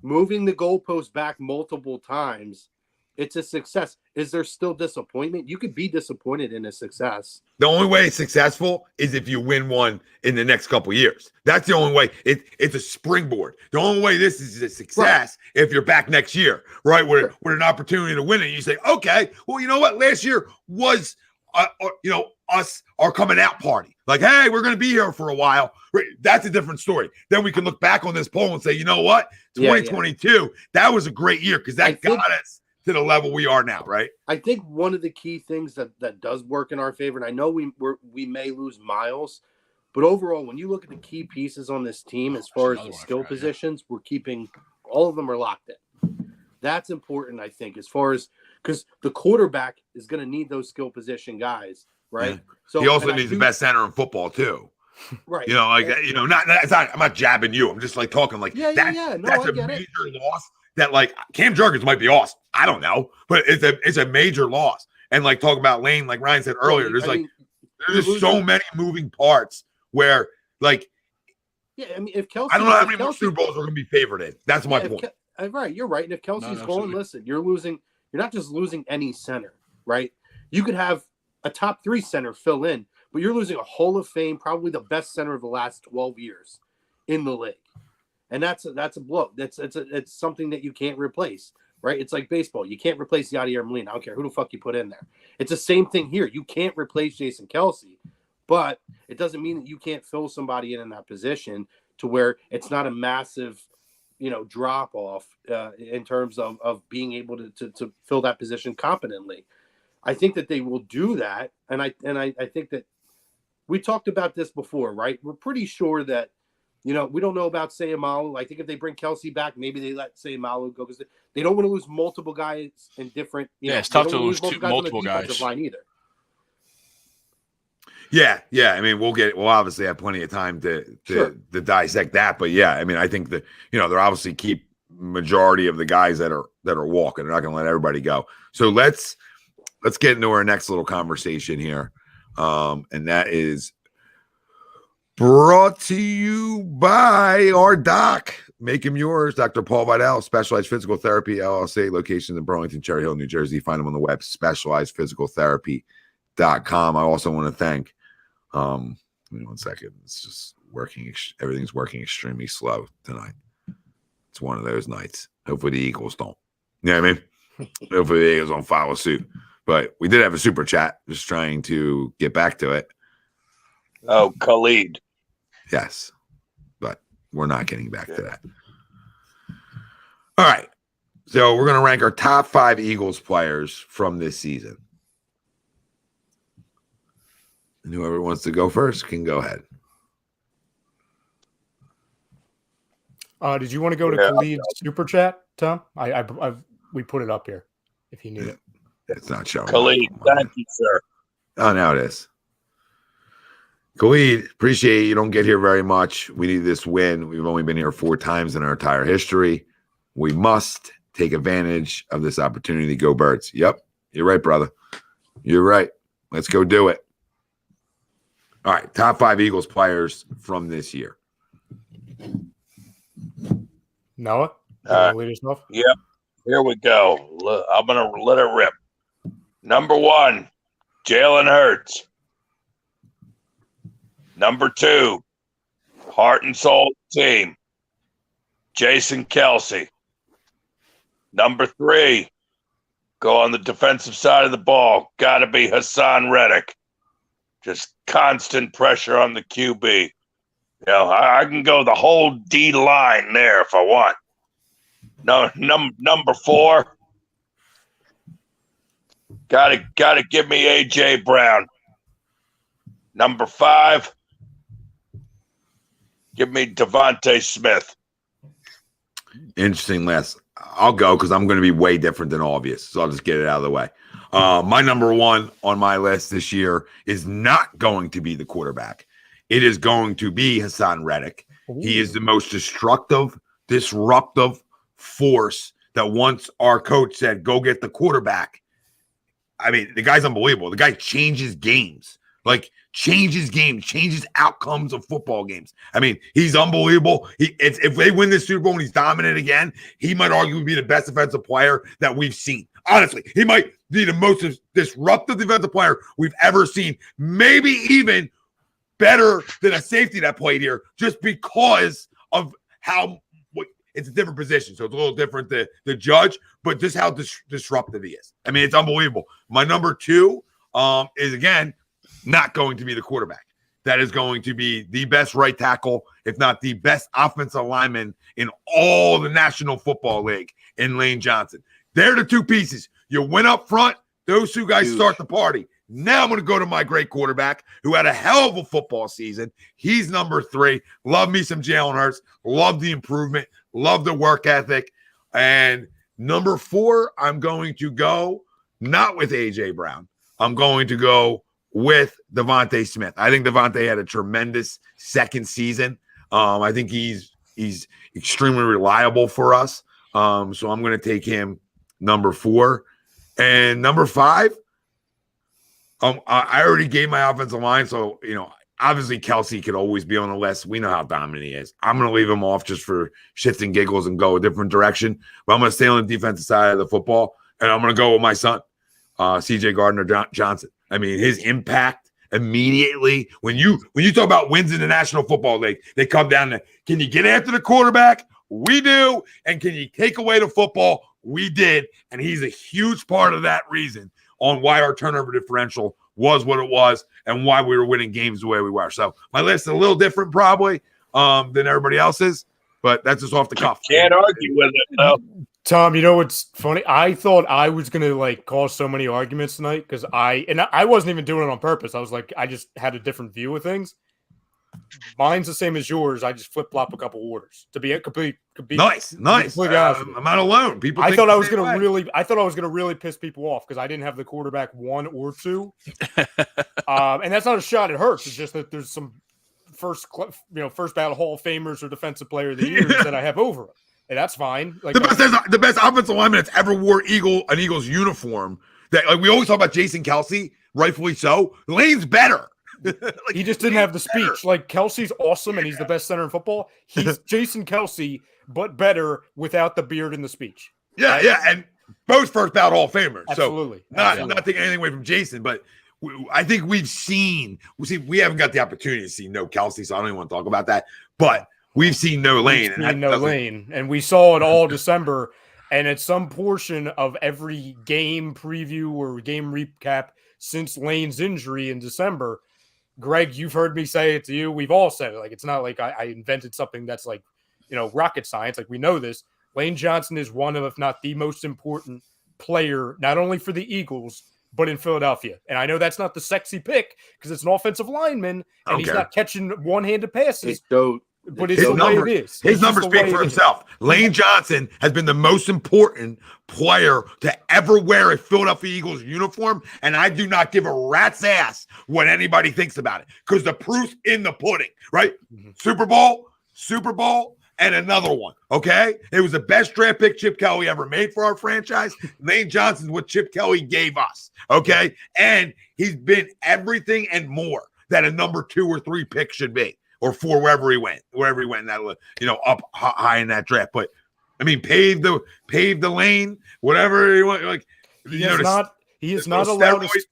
Moving the goalpost back multiple times it's a success. Is there still disappointment? You could be disappointed in a success. The only way it's successful is if you win one in the next couple of years. That's the only way. It's a springboard. The only way this is a success if you're back next year, right? With an opportunity to win it. You say, okay, well, you know what? Last year was, our coming out party. Like, hey, we're going to be here for a while. That's a different story. Then we can look back on this poll and say, you know what? 2022, that was a great year because that got us to the level we are now, right? I think one of the key things that does work in our favor, and I know we may lose Miles, but overall, when you look at the key pieces on this team, as far as the skill positions, we're keeping all of them are locked in. That's important, I think, as far as because the quarterback is going to need those skill position guys, right? Yeah. So he also needs the best center in football too. Right. I'm not jabbing you. I'm just like talking like that's a major loss. That like Cam Jurgens might be awesome. I don't know, but it's a major loss. And like talk about Lane, like Ryan said earlier, there's so many moving parts where like if Kelce, I don't know how many more Super Bowls are going to be favored in. That's my point. Right, you're right. And if Kelce's going, listen, you're not just losing any center, right? You could have a top 3 center fill in, but you're losing a Hall of Fame, probably the best center of the last 12 years in the league. And that's a blow. It's something that you can't replace, right? It's like baseball. You can't replace Yadier Molina. I don't care who the fuck you put in there. It's the same thing here. You can't replace Jason Kelce, but it doesn't mean that you can't fill somebody in that position to where it's not a massive, drop off in terms of being able to fill that position competently. I think that they will do that, and I think that we talked about this before, right? We're pretty sure that. We don't know about Sayamalu. I think if they bring Kelce back, maybe they let Sayamalu go because they don't want to lose multiple guys in different. It's tough to lose multiple guys. Line either. Yeah. I mean, we'll obviously have plenty of time to dissect that. But yeah, I mean, I think that they're obviously keep majority of the guys that are walking. They're not going to let everybody go. So let's get into our next little conversation here, and that is. Brought to you by our doc. Make him yours, Dr. Paul Vidal, Specialized Physical Therapy, LLC, locations in Burlington, Cherry Hill, New Jersey. Find them on the web, specializedphysicaltherapy.com. I also want to thank, give me 1 second. It's just working. Everything's working extremely slow tonight. It's one of those nights. Hopefully the Eagles don't. You know what I mean? Hopefully the Eagles don't follow suit. But we did have a super chat. Just trying to get back to it. Oh, Khalid. Yes, but we're not getting back to that. All right. So we're going to rank our top 5 Eagles players from this season. And whoever wants to go first can go ahead. Did you want to go to Khalid's super chat, Tom? We put it up here if you need it. It's not showing. Khalid, thank you, sir. Oh, now it is. Khalid, appreciate you don't get here very much. We need this win. We've only been here 4 times in our entire history. We must take advantage of this opportunity. Go Birds. Yep, you're right, brother. You're right. Let's go do it. All right, top 5 Eagles players from this year. Noah? Yep, here we go. I'm going to let it rip. Number 1, Jalen Hurts. Number 2, heart and soul team, Jason Kelce. Number 3, go on the defensive side of the ball. Got to be Hassan Reddick. Just constant pressure on the QB. I can go the whole D line there if I want. No, number 4, gotta give me AJ Brown. Number 5. Give me DeVonta Smith. Interesting list. I'll go because I'm going to be way different than all of you. So I'll just get it out of the way. My number 1 on my list this year is not going to be the quarterback. It is going to be Hassan Reddick. Ooh. He is the most disruptive force that once our coach said, go get the quarterback. I mean, the guy's unbelievable. The guy changes games. Like changes games, changes outcomes of football games. I mean, he's unbelievable. If they win this Super Bowl and he's dominant again, he might arguably be the best defensive player that we've seen. Honestly, he might be the most disruptive defensive player we've ever seen. Maybe even better than a safety that played here, just because of how it's a different position. So it's a little different the judge, but just how disruptive he is. I mean, it's unbelievable. My number 2 is, again, not going to be the quarterback. That is going to be the best right tackle, if not the best offensive lineman in all the National Football League, in Lane Johnson. They're the 2 pieces. You win up front, those 2 guys start the party. Now I'm going to go to my great quarterback who had a hell of a football season. He's number 3. Love me some Jalen Hurts. Love the improvement. Love the work ethic. And number 4, I'm going to go not with A.J. Brown. I'm going to go with DeVonta Smith. I think DeVonta had a tremendous second season. I think he's extremely reliable for us. So I'm going to take him number 4. And number 5, I already gave my offensive line. So, obviously Kelce could always be on the list. We know how dominant he is. I'm going to leave him off just for shits and giggles and go a different direction. But I'm going to stay on the defensive side of the football, and I'm going to go with my son, C.J. Gardner-Johnson. I mean, his impact immediately, when you talk about wins in the National Football League, they come down to, can you get after the quarterback? We do. And can you take away the football? We did. And he's a huge part of that reason on why our turnover differential was what it was and why we were winning games the way we were. So my list is a little different probably than everybody else's, but that's just off the cuff. Can't argue with it, though. Tom, you know what's funny? I thought I was going to cause so many arguments tonight because I wasn't even doing it on purpose. I was I just had a different view of things. Mine's the same as yours. I just flip-flop a couple orders to be complete. Nice. I'm not alone. People. I thought I was going to really piss people off because I didn't have the quarterback 1 or 2, and that's not a shot at Hurts. It's just that there's some first ballot Hall of Famers or Defensive Player of the Year that I have over him. And that's fine. The best offensive lineman that's ever wore an Eagles uniform. That we always talk about Jason Kelce, rightfully so. Lane's better. He just didn't have the speech. Kelce's awesome, and he's the best center in football. He's Jason Kelce, but better without the beard and the speech. Yeah, and both first ballot Hall of Famers. Absolutely. So not taking anything away from Jason, but I think we haven't got the opportunity to see no Kelce, so I don't even want to talk about that. But we've seen no Lane. And we saw it all December. And at some portion of every game preview or game recap since Lane's injury in December, Greg, you've heard me say it to you. We've all said it. It's not like I invented something that's rocket science. We know this. Lane Johnson is one of, if not the most important player, not only for the Eagles, but in Philadelphia. And I know that's not the sexy pick because it's an offensive lineman and he's not catching one-handed passes. But it's the way it is. His numbers speak for himself. Lane Johnson has been the most important player to ever wear a Philadelphia Eagles uniform, and I do not give a rat's ass what anybody thinks about it because the proof's in the pudding, right? Mm-hmm. Super Bowl, and another one, okay? It was the best draft pick Chip Kelly ever made for our franchise. Lane Johnson's what Chip Kelly gave us, okay? And he's been everything and more that a number 2 or 3 pick should be. Or 4, wherever he went in that, up high in that draft. But I mean, pave the lane, whatever you want. He is not allowed to,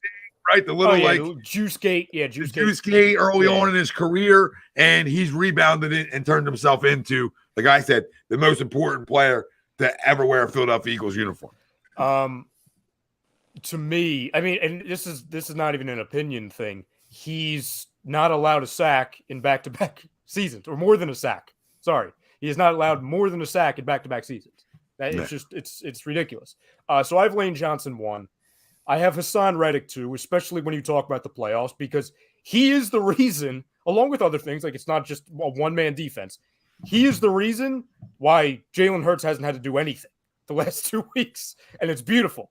right? The little juice gate, juice gate early on in his career, and he's rebounded it and turned himself into, like I said, the most important player to ever wear a Philadelphia Eagles uniform. To me, I mean, and this is not even an opinion thing. He's not allowed a sack in back-to-back seasons, or more than a sack. Sorry, he is not allowed more than a sack in back-to-back seasons. It's ridiculous. So I have Lane Johnson 1. I have Hassan Reddick 2, especially when you talk about the playoffs, because he is the reason, along with other things, it's not just a one-man defense. He is the reason why Jalen Hurts hasn't had to do anything the last 2 weeks, and it's beautiful,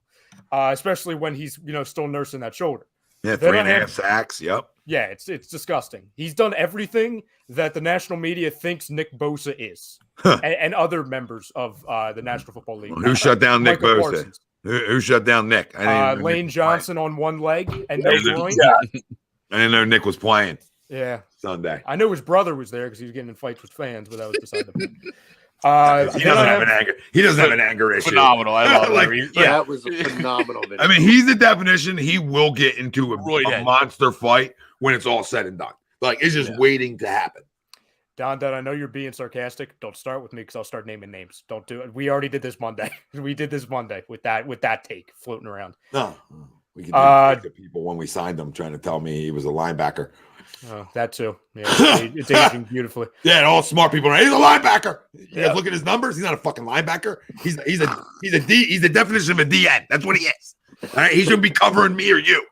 especially when he's still nursing that shoulder. Yeah, 3.5 sacks. Yep. Yeah, it's disgusting. He's done everything that the national media thinks Nick Bosa is, and other members of the National Football League. Who shut down Nick Bosa? Who shut down Nick? Lane Johnson on one leg and no groin. I didn't know Nick was playing Yeah. Sunday. I know his brother was there because he was getting in fights with fans, but that was beside the point. He doesn't have an anger. He doesn't have an anger issue. Phenomenal. I love Like, it. That was a phenomenal video. I mean, he's the definition. He will get into Roy a Head. monster fight when it's all said and done. Like, it's just waiting to happen. Don, I know you're being sarcastic. Don't start with me because I'll start naming names. Don't do it. We already did this Monday. We did this Monday with that take floating around. No, we can do like the people when we signed him trying to tell me he was a linebacker. That too. Yeah, it's aging beautifully. Yeah, and all smart people. He's a linebacker. You guys look at his numbers. He's not a fucking linebacker. He's the definition of a DN. That's what he is. All right, he shouldn't be covering me or you.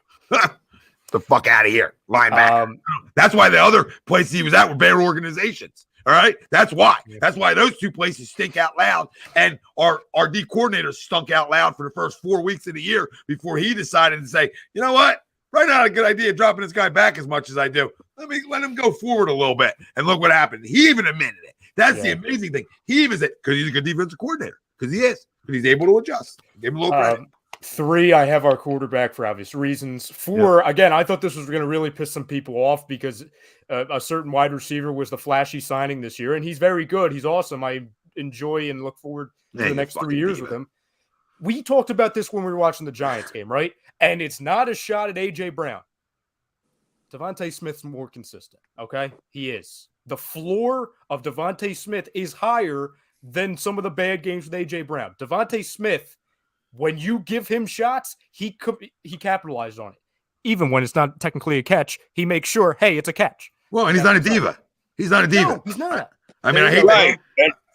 The fuck out of here, linebacker. That's why the other places he was at were better organizations. All right, that's why. That's why those two places stink out loud, and our D coordinator stunk out loud for the first 4 weeks of the year before he decided to say, you know what, right now a good idea dropping this guy back as much as I do. Let him go forward a little bit, and look what happened. He even admitted it. That's the amazing thing. He even said because he's a good defensive coordinator because he is, but he's able to adjust. Give him a little credit. 3, I have our quarterback for obvious reasons. 4, again, I thought this was going to really piss some people off because a certain wide receiver was the flashy signing this year, and he's very good. He's awesome. I enjoy and look forward to the next 3 years with him. We talked about this when we were watching the Giants game, right? And it's not a shot at A.J. Brown. DeVonta Smith's more consistent, okay? He is. The floor of DeVonta Smith is higher than some of the bad games with A.J. Brown. DeVonta Smith, when you give him shots, he capitalized on it. Even when it's not technically a catch, he makes sure, hey, it's a catch. Well, and he's not a diva. He's not a diva. No, he's not. I mean, I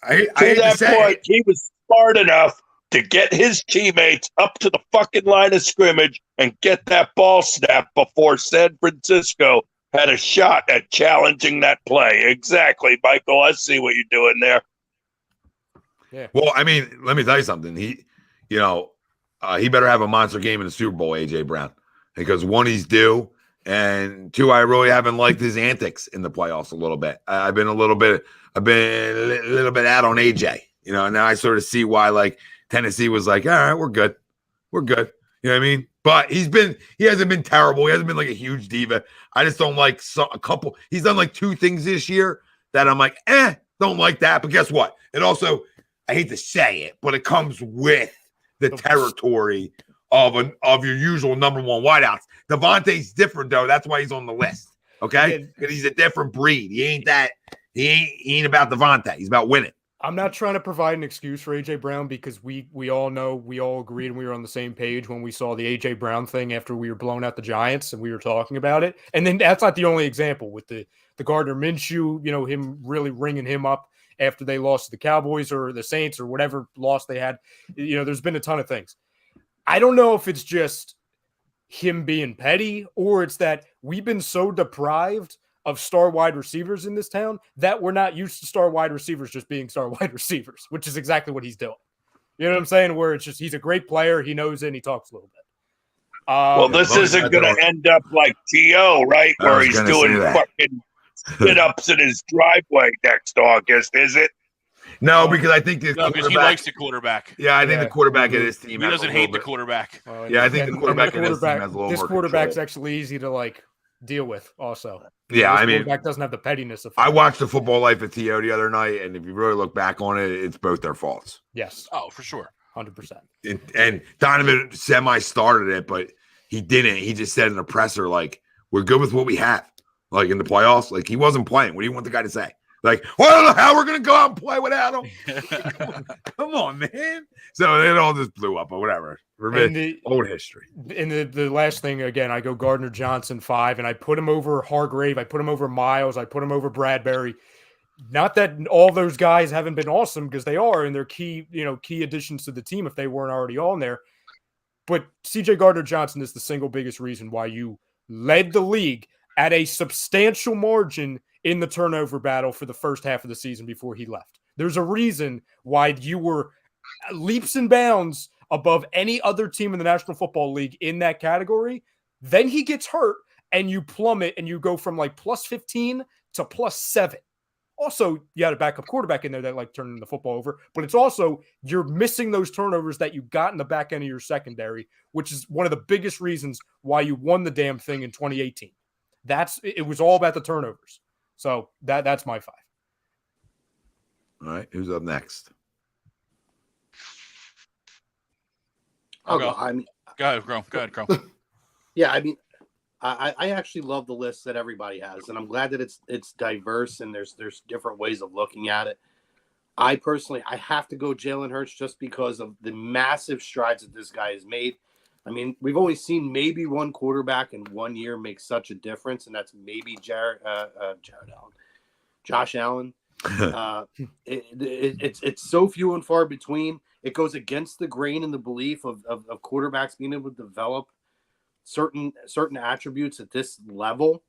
hate to say it. He was smart enough to get his teammates up to the fucking line of scrimmage and get that ball snapped before San Francisco had a shot at challenging that play. Exactly, Michael. I see what you're doing there. Yeah. Well, I mean, let me tell you something. He better have a monster game in the Super Bowl, A.J. Brown, because 1, he's due, and 2, I really haven't liked his antics in the playoffs a little bit. I've been a little bit out on A.J. Now I sort of see why, like, Tennessee was like, all right, we're good. You know what I mean? But he hasn't been terrible. He hasn't been like a huge diva. I just don't like a couple. He's done like 2 things this year that I'm like, don't like that. But guess what? It also, I hate to say it, but it comes with the territory of your usual number 1 wideouts. DeVonta's different though. That's why he's on the list. Okay, because he's a different breed. He ain't about DeVonta. He's about winning. I'm not trying to provide an excuse for A.J. Brown because we all know, we all agreed and we were on the same page when we saw the A.J. Brown thing after we were blowing out the Giants and we were talking about it. And then that's not the only example with the Gardner Minshew, him really ringing him up after they lost to the Cowboys or the Saints or whatever loss they had. There's been a ton of things. I don't know if it's just him being petty or it's that we've been so deprived of star wide receivers in this town that we're not used to star wide receivers just being star wide receivers, which is exactly what he's doing. You know what I'm saying? Where it's just, he's a great player. He knows it and he talks a little bit. Well, this isn't going to end up like T.O., right? Where he's doing fucking sit-ups in his driveway next August, is it? No, because I think he likes the quarterback. Yeah, I think the quarterback of this team. He doesn't hate the quarterback. Yeah, I think the quarterback of this team has a little more This quarterback's control. actually easy to deal with also. Yeah, I mean, quarterback doesn't have the pettiness of. I watched the Football Life of T.O. the other night, and if you really look back on it, it's both their faults. Yes. Oh, for sure. 100%. And Donovan semi-started it, but he didn't. He just said in the presser, we're good with what we have. In the playoffs, he wasn't playing. What do you want the guy to say? I don't know how we're going to go out and play without him. Come on, man. So it all just blew up, but whatever. Old history. And the last thing, again, I go Gardner Johnson 5, and I put him over Hargrave. I put him over Miles. I put him over Bradbury. Not that all those guys haven't been awesome, because they are, and they're key additions to the team if they weren't already on there. But CJ Gardner Johnson is the single biggest reason why you led the league at a substantial margin in the turnover battle for the first half of the season before he left. There's a reason why you were leaps and bounds above any other team in the National Football League in that category. Then he gets hurt and you plummet and you go from plus 15 to plus 7. Also, you had a backup quarterback in there that turning the football over, but it's also you're missing those turnovers that you got in the back end of your secondary, which is one of the biggest reasons why you won the damn thing in 2018. It was all about the turnovers. So that's my 5. All right, who's up next? I'll go. I mean, Go ahead, Chrome. yeah, I mean, I actually love the list that everybody has, and I'm glad that it's diverse and there's different ways of looking at it. I personally have to go Jalen Hurts just because of the massive strides that this guy has made. I mean, we've only seen maybe one quarterback in 1 year make such a difference, and that's maybe Josh Allen. It's so few and far between. It goes against the grain and the belief of quarterbacks being able to develop certain attributes at this level,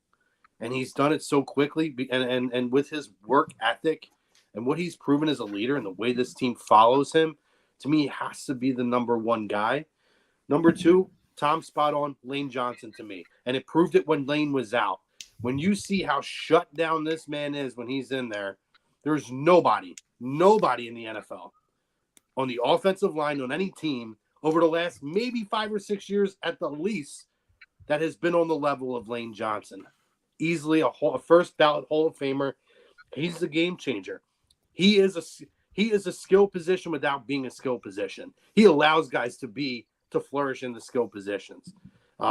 and he's done it so quickly. And with his work ethic and what he's proven as a leader and the way this team follows him, to me, he has to be the number 1 guy. Number 2, Tom, spot on, Lane Johnson to me, and it proved it when Lane was out. When you see how shut down this man is when he's in there, there's nobody in the NFL on the offensive line on any team over the last maybe 5 or 6 years at the least that has been on the level of Lane Johnson. Easily a first ballot Hall of Famer. He's a game changer. He is a skill position without being a skill position. He allows guys to flourish in the skill positions,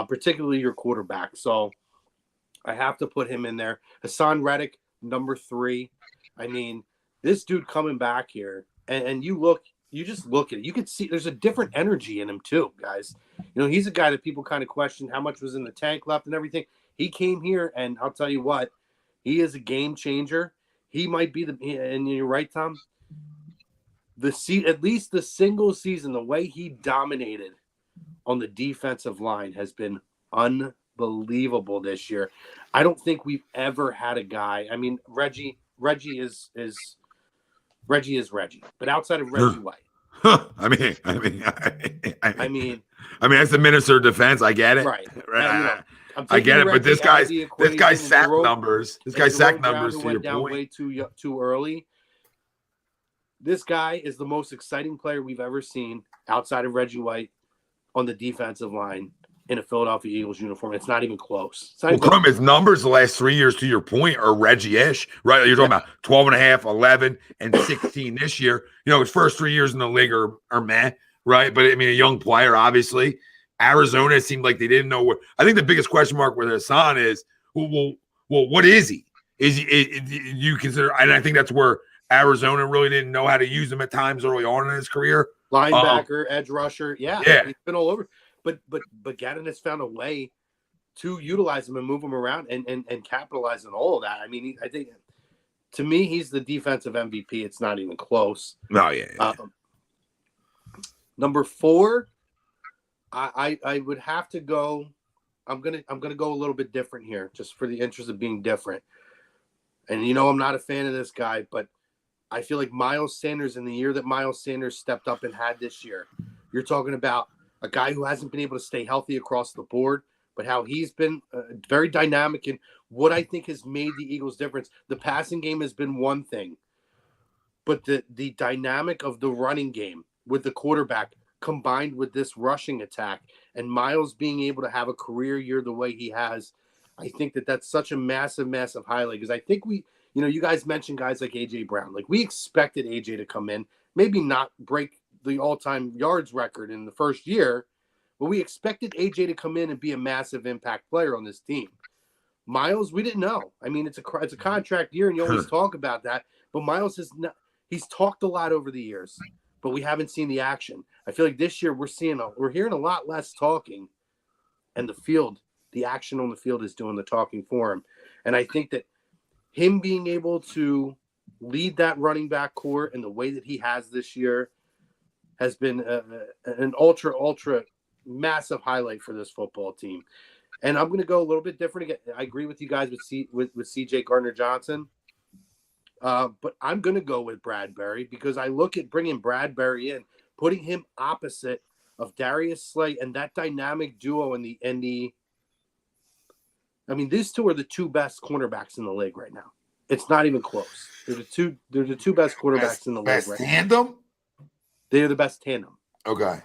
particularly your quarterback. So I have to put him in there. Hassan Reddick, number 3. I mean, this dude coming back here, and you just look at it. You could see there's a different energy in him too, guys. You know, he's a guy that people kind of question how much was in the tank left and everything. He came here, and I'll tell you what, he is a game changer. He might be and you're right, Tom. At least the single season, the way he dominated on the defensive line has been unbelievable this year. I don't think we've ever had a guy. I mean, Reggie is Reggie, but outside of Reggie White, I mean, that's the minister of defense. I get it, right? I get it, but this guy's sack numbers. This guy's sack numbers. To your point, way too early. This guy is the most exciting player we've ever seen outside of Reggie White on the defensive line in a Philadelphia Eagles uniform. It's not even close. Crum, his numbers the last 3 years, to your point, are Reggie-ish, right? You're talking about 12.5, 11, and 16 this year. You know, his first 3 years in the league are meh, right? But I mean, a young player, obviously. Arizona seemed like they didn't know what. I think the biggest question mark with Hassan is, well, what is he? Is you consider? And I think that's where Arizona really didn't know how to use him at times early on in his career. Linebacker, edge rusher, yeah, he's been all over. But Gannon has found a way to utilize him and move him around and capitalize on all of that. I mean, I think to me, he's the defensive MVP. It's not even close. No, yeah. Number 4, I would have to go. I'm gonna go a little bit different here, just for the interest of being different. And you know, I'm not a fan of this guy, but I feel like Miles Sanders, in the year that Miles Sanders stepped up and had this year, you're talking about a guy who hasn't been able to stay healthy across the board, but how he's been very dynamic in what I think has made the Eagles difference. The passing game has been one thing, but the dynamic of the running game with the quarterback combined with this rushing attack and Miles being able to have a career year the way he has, I think that's such a massive, massive highlight. Because I think you guys mentioned guys like A.J. Brown. Like, we expected A.J. to come in, maybe not break the all-time yards record in the first year, but we expected A.J. to come in and be a massive impact player on this team. Miles, we didn't know. I mean, it's a contract year, and you always talk about that. But Miles he's talked a lot over the years, but we haven't seen the action. I feel like this year we're hearing a lot less talking, and the action on the field is doing the talking for him. And I think that him being able to lead that running back core in the way that he has this year has been an ultra massive highlight for this football team. And I'm going to go a little bit different again. I agree with you guys with C.J. Gardner-Johnson. But I'm going to go with Bradbury, because I look at bringing Bradbury in, putting him opposite of Darius Slay and that dynamic duo in the I mean, these two are the 2 best cornerbacks in the league right now. It's not even close. They're the two best quarterbacks in the league right tandem? now. They're the best tandem. Okay.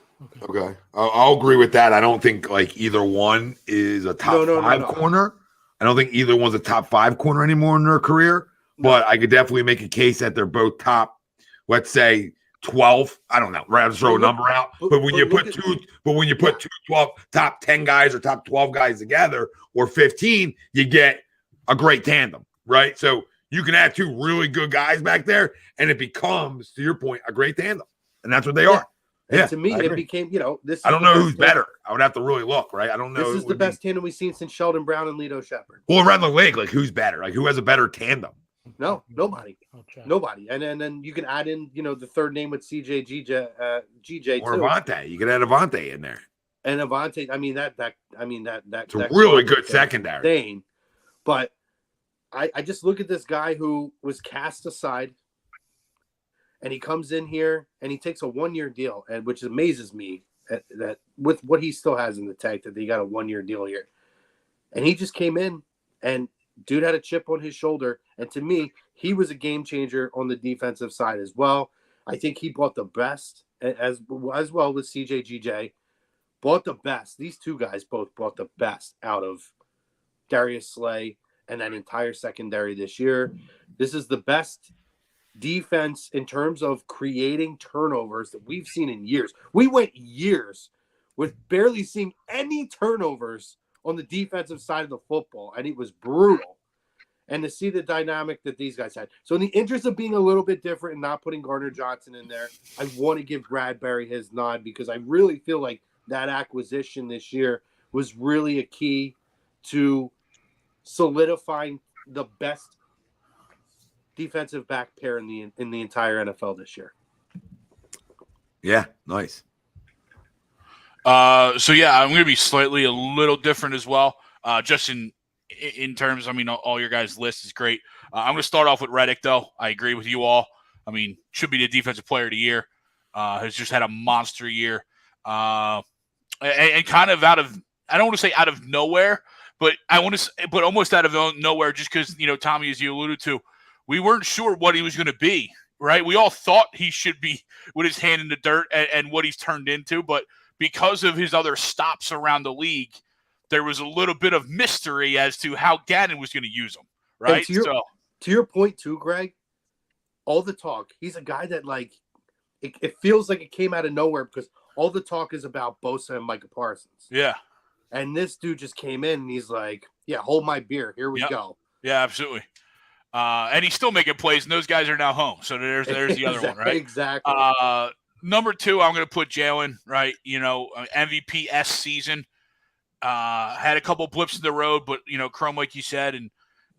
I'll agree with that. I don't think like either one is a top 5 corner, I don't think either one's a top 5 corner anymore in their career, but I could definitely make a case that they're both top, let's say 12. I don't know. Rather throw a number out. But when you put two 12 top 10 guys or top 12 guys together or 15, you get a great tandem, right? So you can add 2 really good guys back there, and it becomes, to your point, a great tandem. And that's what they are. And yeah. to me, it became, this. I don't know who's better. I would have to really look, right? I don't know. This is the best tandem we've seen since Sheldon Brown and Lito Shepherd. Well, around the league, like who's better? Like who has a better tandem? No, nobody. Nobody. And then you can add in, the third name with GJ or too. Avante. You could add Avante in there. And Avante, It's a really good secondary. Insane. But I just look at this guy who was cast aside, and he comes in here and he takes a 1-year deal, and which amazes me that with what he still has in the tank, that he got a 1-year deal here. And he just came in, and dude had a chip on his shoulder. And to me, he was a game changer on the defensive side as well. I think he brought the best as well with CJGJ. Brought the best. These two guys both brought the best out of Darius Slay and that entire secondary this year. This is the best defense in terms of creating turnovers that we've seen in years. We went years with barely seeing any turnovers on the defensive side of the football, and it was brutal. And to see the dynamic that these guys had. So in the interest of being a little bit different and not putting Gardner Johnson in there, I want to give Bradbury his nod because I really feel like that acquisition this year was really a key to solidifying the best defensive back pair in the entire NFL this year. Yeah, nice. So yeah, I'm going to be slightly a little different as well. Just in terms, all your guys' list is great. I'm going to start off with Reddick, though. I agree with you all. Should be the defensive player of the year. Has just had a monster year. And kind of out of, I don't want to say out of nowhere, but but almost out of nowhere, just because, Tommy, as you alluded to, we weren't sure what he was going to be, right? We all thought he should be with his hand in the dirt and what he's turned into, but because of his other stops around the league, there was a little bit of mystery as to how Gannon was going to use him, right? To your point too, Greg, all the talk, he's a guy that it feels like it came out of nowhere because all the talk is about Bosa and Micah Parsons. Yeah. And this dude just came in and he's like, yeah, hold my beer. Here we go. Yeah, absolutely. And he's still making plays, and those guys are now home. So there's the other one, right? Exactly. Number 2, I'm going to put Jalen, right? MVP-esque season. Had a couple blips in the road, but, Chrome, like you said,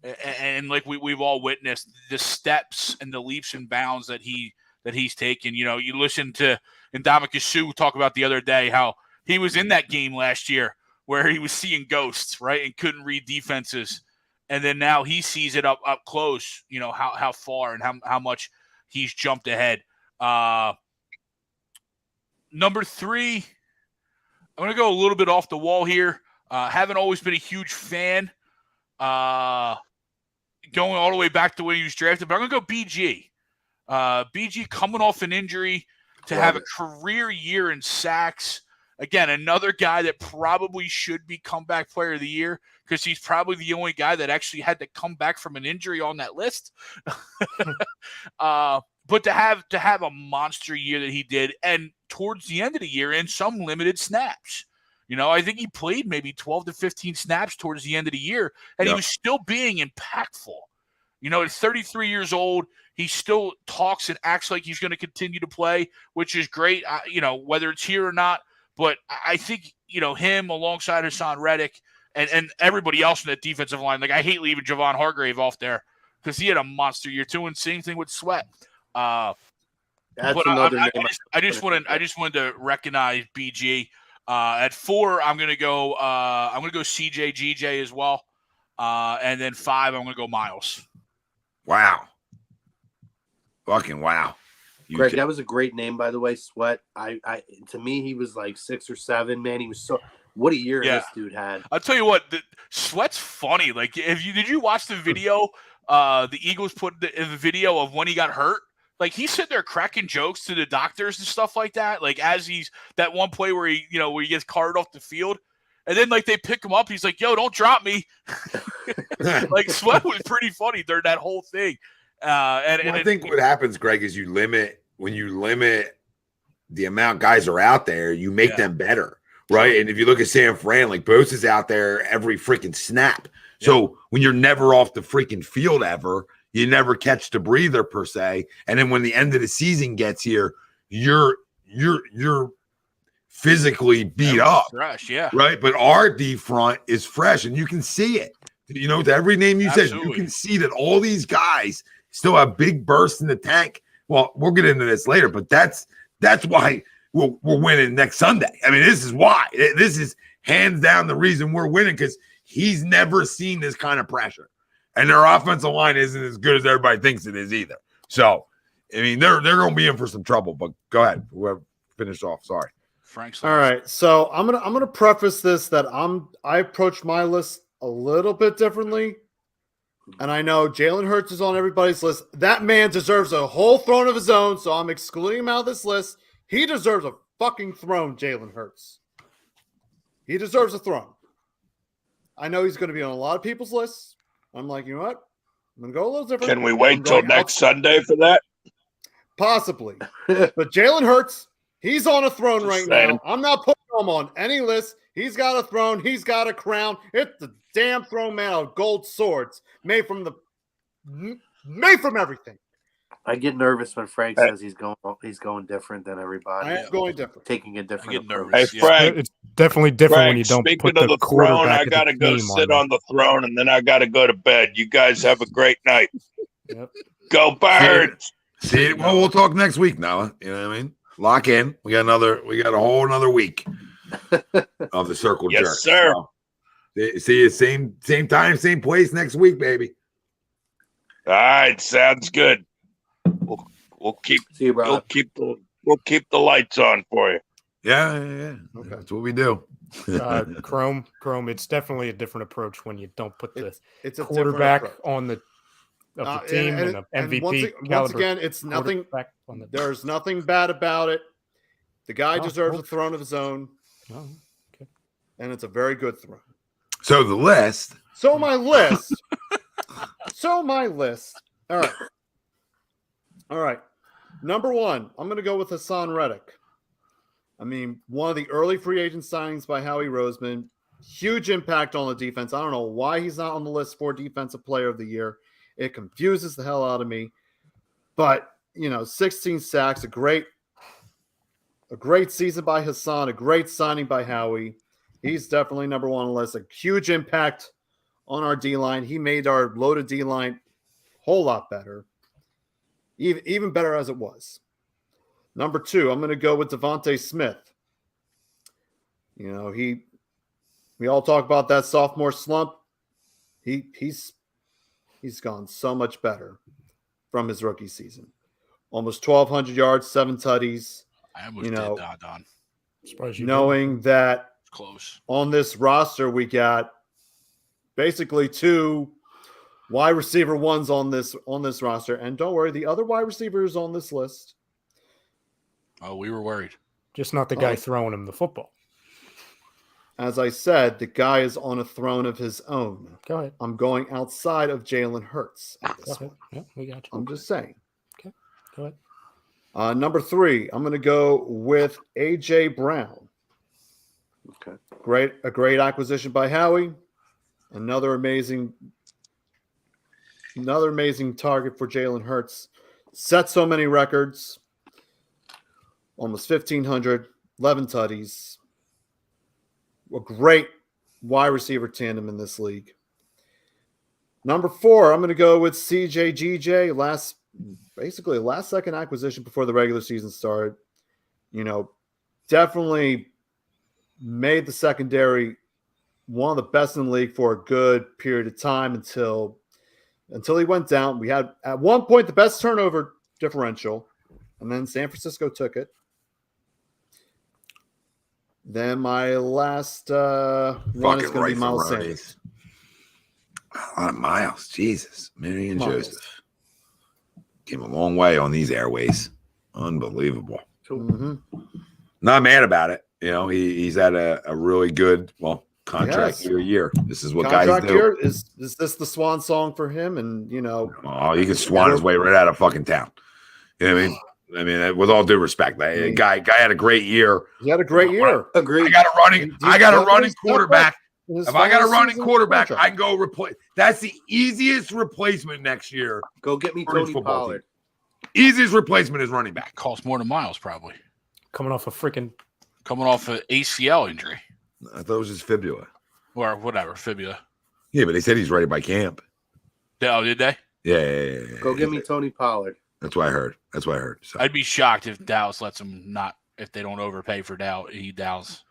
and like we've all witnessed, the steps and the leaps and bounds that he's taken. You listen to Ndamukong Suh talk about the other day how he was in that game last year where he was seeing ghosts, right, and couldn't read defenses. And then now he sees it up close, how far and how much he's jumped ahead. Number 3, I'm going to go a little bit off the wall here. Haven't always been a huge fan going all the way back to when he was drafted, but I'm going to go BG. BG coming off an injury to have a career year in sacks. Again, another guy that probably should be comeback player of the year because he's probably the only guy that actually had to come back from an injury on that list. But to have a monster year that he did, and towards the end of the year in some limited snaps. I think he played maybe 12 to 15 snaps towards the end of the year, and he was still being impactful. At 33 years old, he still talks and acts like he's going to continue to play, which is great, whether it's here or not. But I think, him alongside Hassan Reddick and everybody else in that defensive line, I hate leaving Javon Hargrave off there because he had a monster year too, and same thing with Sweat. I just wanted to recognize BG. At 4, I'm gonna go CJ GJ as well, and then 5, I'm gonna go Miles. Wow, fucking wow, Greg, that was a great name, by the way. Sweat. To me, he was like 6 or 7. Man, he was so. What a year this dude had. I'll tell you what, Sweat's funny. Did you watch the video? The Eagles put in the video of when he got hurt. He's sitting there cracking jokes to the doctors and stuff like that. As he's that one play where he gets carted off the field, And then like they pick him up. He's like, yo, don't drop me. Like Sweat was pretty funny during that whole thing. I think what happens, Greg, is when you limit the amount guys are out there, you make them better, right? And if you look at San Fran, like Bosa's out there every freaking snap. So when you're never off the freaking field ever, you never catch the breather per se. And then when the end of the season gets here, you're physically beat up, fresh, right? But our D front is fresh, and you can see it. You know, to every name you said, you can see that all these guys still have big bursts in the tank. Well, we'll get into this later, but that's why we're winning next Sunday. I mean, this is why. This is hands down the reason we're winning, because he's never seen this kind of pressure, and their offensive line isn't as good as everybody thinks it is either. So, I mean, they're going to be in for some trouble. But go ahead, whoever finished off. Sorry, Frank's. All right, so I'm gonna preface this that I approached my list a little bit differently. And I know Jalen Hurts is on everybody's list. That man deserves a whole throne of his own, so I'm excluding him out of this list. He deserves a fucking throne, Jalen Hurts. He deserves a throne. I know he's going to be on a lot of people's lists. I'm like, you know what? I'm going to go a little different. Can we wait till next Sunday for that? Possibly. But Jalen Hurts, he's on a throne right now. I'm not putting him on any list. He's got a throne. He's got a crown. It's the damn throne, man, of gold swords made from everything. I get nervous when Frank says he's going different than everybody. I am going different. Taking a different approach. Hey, Frank. It's definitely different when you don't speaking put of the the throne, quarterback I got to go sit on the throne, and then I got to go to bed. You guys have a great night. Yep. Go Birds. See, well, we'll talk next week, Noah. You know what I mean? Lock in. We got a whole another week of the circle jerk. Yes, sir. So, see you same time, same place next week, baby. All right, sounds good. We'll keep See you, bro. We'll keep the lights on for you. Yeah. Okay. That's what we do. Chrome. It's definitely a different approach when you don't put the It's a quarterback different on the team and the MVP. Once again, it's nothing. There's nothing bad about it. The guy deserves a throne of his own. Oh, okay. And it's a very good throne. So the list. So my list. All right. Number one, I'm going to go with Hassan Reddick. I mean, one of the early free agent signings by Howie Roseman. Huge impact on the defense. I don't know why he's not on the list for Defensive Player of the Year. It confuses the hell out of me. But, 16 sacks, a great season by Hassan, a great signing by Howie. He's definitely number one on the list. A huge impact on our D-line. He made our loaded D-line a whole lot better. Even better as it was. Number two, I'm going to go with DeVonta Smith. We all talk about that sophomore slump. He's gone so much better from his rookie season. Almost 1,200 yards, 7 tutties. I almost did that, Don. Knowing that Close. On this roster, we got basically 2 wide receiver ones on this roster. And don't worry, the other wide receivers on this list. Oh, we were worried. Just not the guy throwing him the football. As I said, the guy is on a throne of his own. Go ahead. I'm going outside of Jalen Hurts. Yeah, we got you. I'm just saying. Okay, go ahead. Number 3, I'm going to go with A.J. Brown. Okay. A great acquisition by Howie. Another amazing target for Jalen Hurts. Set so many records. Almost 1,500, 11 tutties. A great wide receiver tandem in this league. Number 4, I'm going to go with CJGJ. Last second acquisition before the regular season started. Definitely made the secondary one of the best in the league for a good period of time until he went down. We had at one point the best turnover differential, and then San Francisco took it. Then my last one is going to be Miles Sanders. A lot of Miles. Jesus. Mary and Joseph. Came a long way on these airways. Unbelievable. Mm-hmm. Not mad about it. He's had a really good, Contract year. This is what Contract guys do. year is this the swan song for him? And Oh, he can swan his way right out of fucking town. You know what I mean? I mean, with all due respect, guy had a great year. He had a great year. Agreed. I got a running quarterback. If I got a running quarterback, contract. I can go replace. That's the easiest replacement next year. Go get me for his Tony football Pollard. team. Easiest replacement is running back. Costs more than Miles probably. Coming off an ACL injury I thought it was his fibula. or whatever fibula. Yeah, but they said he's ready by camp. Oh, did they? Yeah. Go get me Tony Pollard. That's what I heard. So. I'd be shocked if Dallas lets him not if they don't overpay for Dallas.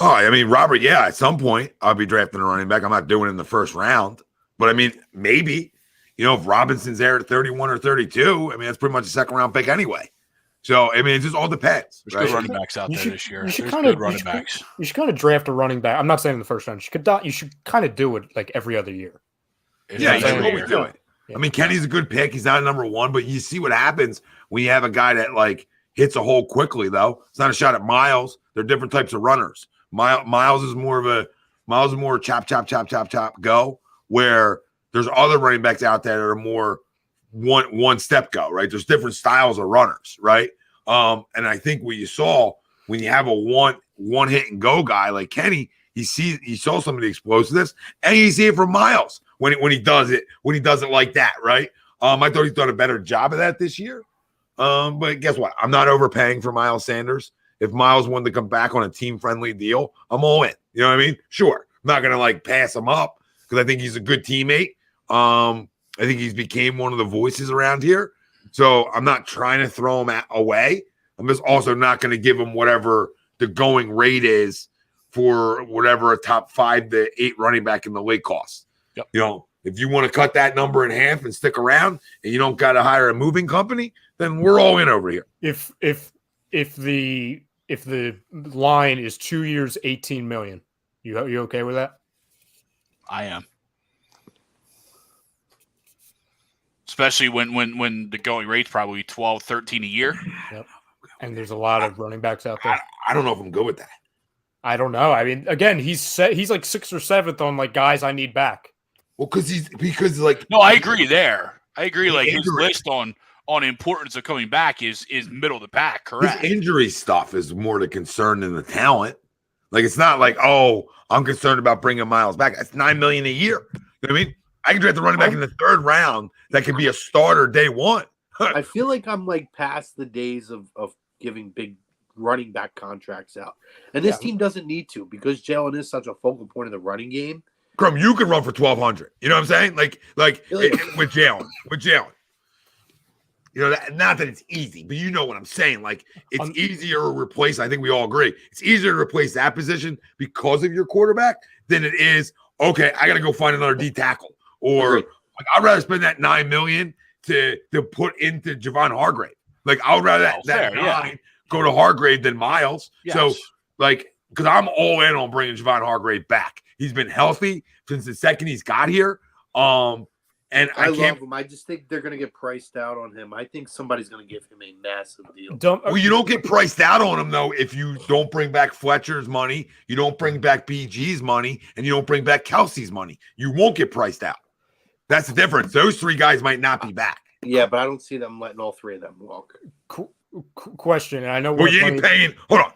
Oh, I mean, Robert, yeah, at some point I'll be drafting a running back. I'm not doing it in the first round. But I mean, maybe, if Robinson's there at 31 or 32, I mean, that's pretty much a second round pick anyway. So, I mean, it just all depends. There's Right? good running backs out there this year. You should There's kind of good running backs. You should kind of draft a running back. I'm not saying in the first round. You should kind of do it like every other year. Yeah, It's he's every always year. doing it. I mean, Kenny's a good pick. He's not a number one, but you see what happens when you have a guy that like hits a hole quickly, though. It's not a shot at Miles. They're different types of runners. Miles is more chop, go, where there's other running backs out there that are more one step go, right? There's different styles of runners, right? And I think what you saw when you have a one hit and go guy like Kenny, he saw some of the explosiveness, and you see it from Miles when he does it like that, right? I thought he's done a better job of that this year. But guess what? I'm not overpaying for Miles Sanders. If Miles wanted to come back on a team-friendly deal, I'm all in. You know what I mean? Sure. I'm not going to like pass him up because I think he's a good teammate. I think he's became one of the voices around here. So I'm not trying to throw him away. I'm just also not going to give him whatever the going rate is for whatever a top 5 to 8 running back in the league costs. Yep. If you want to cut that number in half and stick around and you don't got to hire a moving company, then we're all in over here. If the line is 2 years, $18 million, you okay with that? I am. Especially when the going rate's probably 12, 13 a year. Yep. And there's a lot of running backs out there. I don't know if I'm good with that. I don't know. I mean, again, he's like 6th or 7th on like guys I need back. Well, because like No, I agree there. I agree. Like his injury. list on importance of coming back is middle of the pack. Correct. His injury stuff is more the concern than the talent. Like it's not like, oh, I'm concerned about bringing Miles back. That's $9 million a year. You know what I mean? I can draft the running back in the 3rd round that could be a starter day one. I feel like I'm like past the days of giving big running back contracts out. And this team doesn't need to because Jalen is such a focal point of the running game. Crum, you could run for 1,200. You know what I'm saying? Like with Jalen. Not that it's easy, but you know what I'm saying. Like it's easier to replace. I think we all agree. It's easier to replace that position because of your quarterback than it is. Okay, I got to go find another D tackle, or like, I'd rather spend that $9 million to put into Javon Hargrave. Like I would rather that $9 go to Hargrave than Miles. Yes. So like, because I'm all in on bringing Javon Hargrave back. He's been healthy since the second he's got here. And I love him. I just think they're going to get priced out on him. I think somebody's going to give him a massive deal. You don't get priced out on him, though, if you don't bring back Fletcher's money, you don't bring back BG's money, and you don't bring back Kelce's money. You won't get priced out. That's the difference. Those 3 guys might not be back. Yeah, but I don't see them letting all 3 of them walk. Question, and I know you ain't paying. Hold on.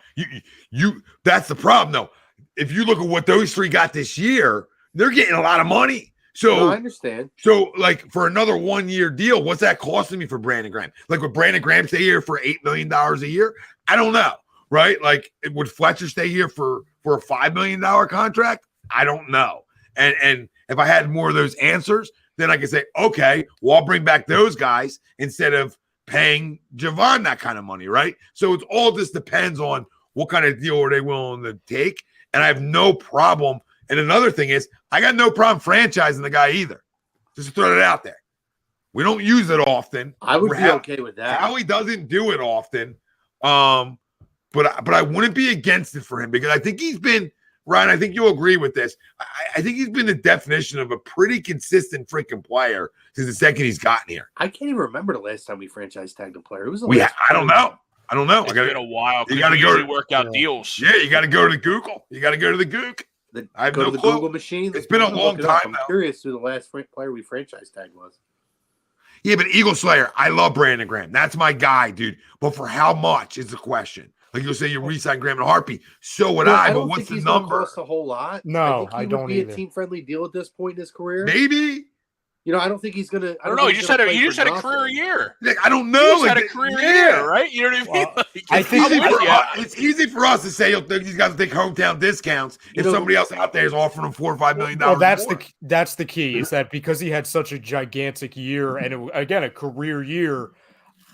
You. That's the problem, though. If you look at what those 3 got this year, they're getting a lot of money. So no, I understand. So, like, for another 1-year deal, what's that costing me for Brandon Graham? Like, would Brandon Graham stay here for $8 million a year? I don't know, right? Like, would Fletcher stay here for a $5 million contract? I don't know. And if I had more of those answers, then I could say, okay, well, I'll bring back those guys instead of paying Javon that kind of money, right? So it all just depends on what kind of deal are they willing to take. And I have no problem. And another thing is, I got no problem franchising the guy either. Just to throw it out there. We don't use it often. I would be okay with that. Howie doesn't do it often. But I wouldn't be against it for him because I think he's been, Ryan, I think you'll agree with this. I think he's been the definition of a pretty consistent freaking player since the second he's gotten here. I can't even remember the last time we franchise tagged a player. It was I don't know. I don't know. It's been a while. You You got to go usually to work out deals. Yeah, you got to go to Google. You got to go to the Gook. I have Go no to the clue. Google machine. It's been a long time I'm now. curious who the last player we franchise tag was. Yeah, but Eagle Slayer, I love Brandon Graham. That's my guy, dude. But for how much is the question? Like you'll say you re-sign Graham in a heartbeat. So would Well, I, I but don't what's think the he's going to number? cost a whole lot. No, I think he would be a team-friendly deal at this point in his career. Maybe. You know, I don't think he's going to. I don't know. You just had a career year. Like, I don't know. You just like, had a career year, right? You know what I mean? Well, It's easy for us to say he'll think he's got to take hometown discounts if somebody else out there is offering him $4 or $5 million. Well, that's more. that's the key, is that because he had such a gigantic year and again a career year,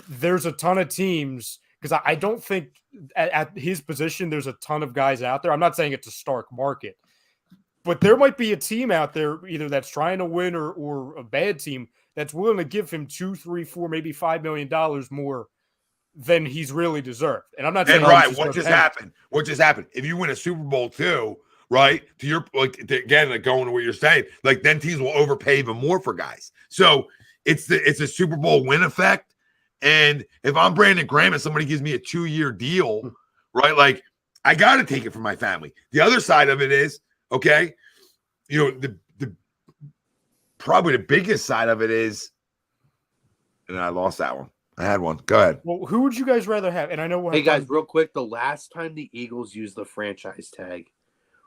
there's a ton of teams, because I don't think at his position there's a ton of guys out there. I'm not saying it's a stark market, but there might be a team out there either that's trying to win or a bad team that's willing to give him $2, $3, $4, maybe $5 million more than he's really deserved. And I'm not saying what just happened? What just happened? If you win a Super Bowl too, right? To your again, like going to what you're saying, like then teams will overpay even more for guys. So it's a Super Bowl win effect. And if I'm Brandon Graham and somebody gives me a 2-year deal, right? Like I got to take it for my family. The other side of it is, okay, you know, the probably the biggest side of it is, and I lost that one. I had one. Go ahead. Well, who would you guys rather have? And I know. Hey guys, real quick, the last time the Eagles used the franchise tag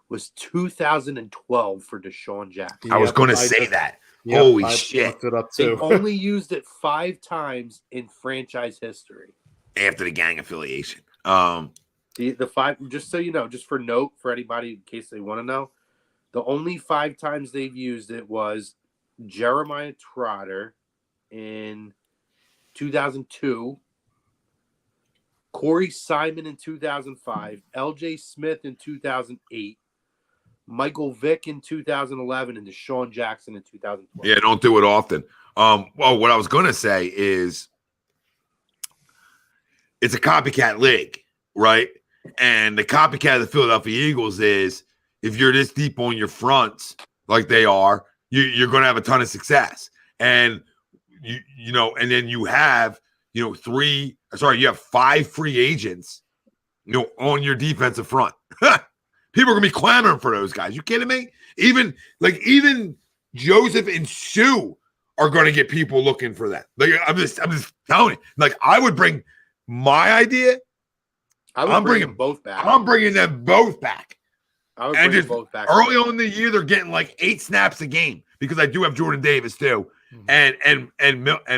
was 2012 for Deshaun Jackson. I was going to say that. Yep, Holy I shit! looked it up They too. only used it 5 times in franchise history. After the gang affiliation. The 5, just so you know, just for note for anybody in case they want to know, the only 5 times they've used it was Jeremiah Trotter in 2002, Corey Simon in 2005, LJ Smith in 2008, Michael Vick in 2011, and Deshaun Jackson in 2012. Yeah, don't do it often. Well, what I was going to say is it's a copycat league, right? And the copycat of the Philadelphia Eagles is if you're this deep on your fronts like they are, you're going to have a ton of success. And you know, and then you have, you have 5 free agents, you know, on your defensive front. People are gonna be clamoring for those guys. You kidding me? Even Joseph and Sue are gonna get people looking for that. Like I'm just telling you. Like I would bring my idea. I'm bringing them both back. I'm bringing them both back. I would bring them both back. Early on in the year, they're getting like 8 snaps a game because I do have Jordan Davis too, and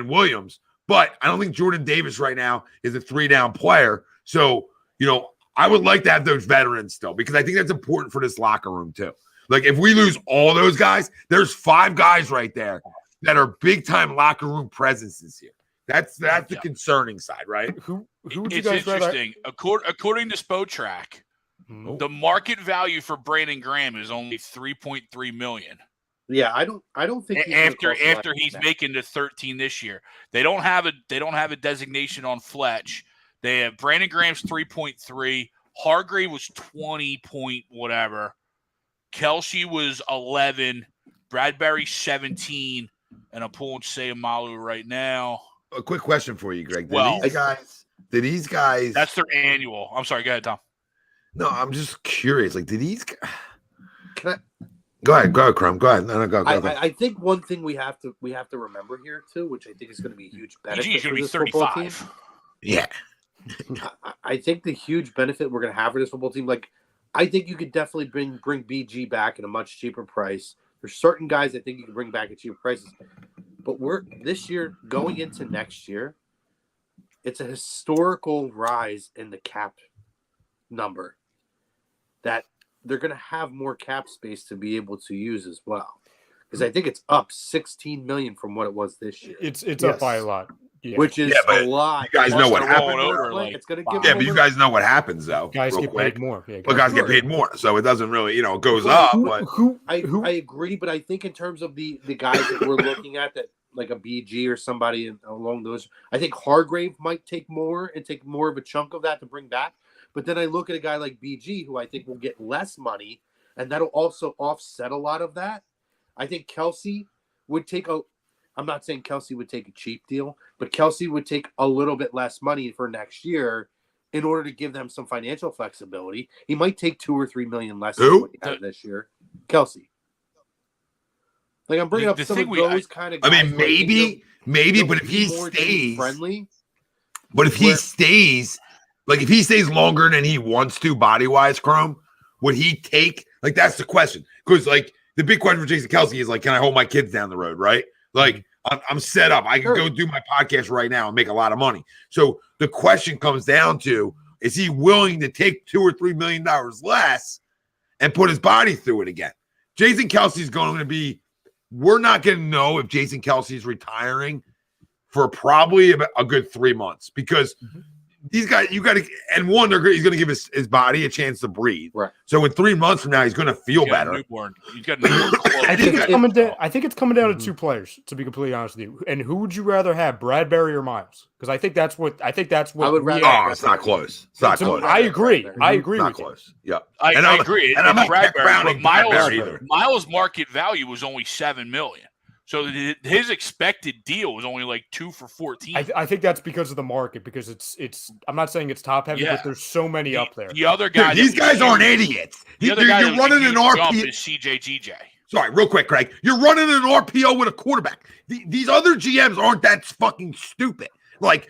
Williams. But I don't think Jordan Davis right now is a 3-down player. So, you know, I would like to have those veterans still because I think that's important for this locker room too. Like if we lose all those guys, there's 5 guys right there that are big time locker room presences here. That's the concerning side, right? Who would you It's guys interesting. According to Spotrac, the market value for Brandon Graham is only $3.3 million. Yeah, I don't think after he's making the 13 this year. They don't have a designation on Fletch. They have Brandon Graham's 3.3. Hargrave was 20 point whatever. Kelce was 11. Bradbury 17. And I'm pulling Sayamalu right now. A quick question for you, Greg. Did these guys? That's their annual. I'm sorry. Go ahead, Tom. No, I'm just curious. Like, did these? Can I? Go ahead, Crum. Go ahead. No, go. I think one thing we have to remember here too, which I think is going to be a huge benefit. He's going to be for this football team. 35. Yeah. I think the huge benefit we're going to have for this football team, like I think you could definitely bring BG back at a much cheaper price. There's certain guys I think you can bring back at cheaper prices, but we're this year going into next year. It's a historical rise in the cap number that they're going to have more cap space to be able to use as well. Because I think it's up 16 million from what it was this year. It's up by a lot. Yeah. Which is a lot. You guys know what happens. It's going to give but you guys know what happens though. Guys get paid more. Yeah, guys get paid more, so it doesn't really, it goes up. But I agree, but I think in terms of the guys that we're looking at, that like a BG or somebody along those, I think Hargrave might take more of a chunk of that to bring back. But then I look at a guy like BG, who I think will get less money, and that'll also offset a lot of that. I think Kelce would take I'm not saying Kelce would take a cheap deal, but Kelce would take a little bit less money for next year in order to give them some financial flexibility. He might take $2 or $3 million less Who? than what he had this year. Kelce. Like I'm bringing up The some thing of we- those kind of I guys. mean, who I think maybe, they'll but if be he more team stays friendly, but if he where- stays, like if he stays longer than he wants to body wise, Chrome, would he take, like, that's the question. Because like the big question for Jason Kelce is like, can I hold my kids down the road? Right. Like I'm set up. I can go do my podcast right now and make a lot of money. So the question comes down to, is he willing to take $2 or $3 million less and put his body through it again? Jason Kelce is going to be, we're not going to know if Jason Kelce is retiring for probably a good 3 months, because these guys, you got to, and one, he's going to give his body a chance to breathe. Right. So in 3 months from now, he's going to feel better. He's got a newborn clothes. I think it's coming down to two players, to be completely honest with you. And who would you rather have, Bradbury or Miles? Because I think that's what I would rather. Oh, it's not close. It's not close. I agree. I It's agree not with you. close. Yeah. I I'm- agree. And I'm not Bradbury, crowning but Bradbury either. Miles' market value was only $7 million. So his expected deal was only like 2 for 14. I think that's because of the market. Because it's. I'm not saying it's top heavy, Yeah. but there's so many up there. The other guy, Dude, these guys aren't idiots. The other guy You're running an RPO. is CJGJ. Sorry, real quick, Craig. You're running an RPO with a quarterback. These other GMs aren't that fucking stupid. Like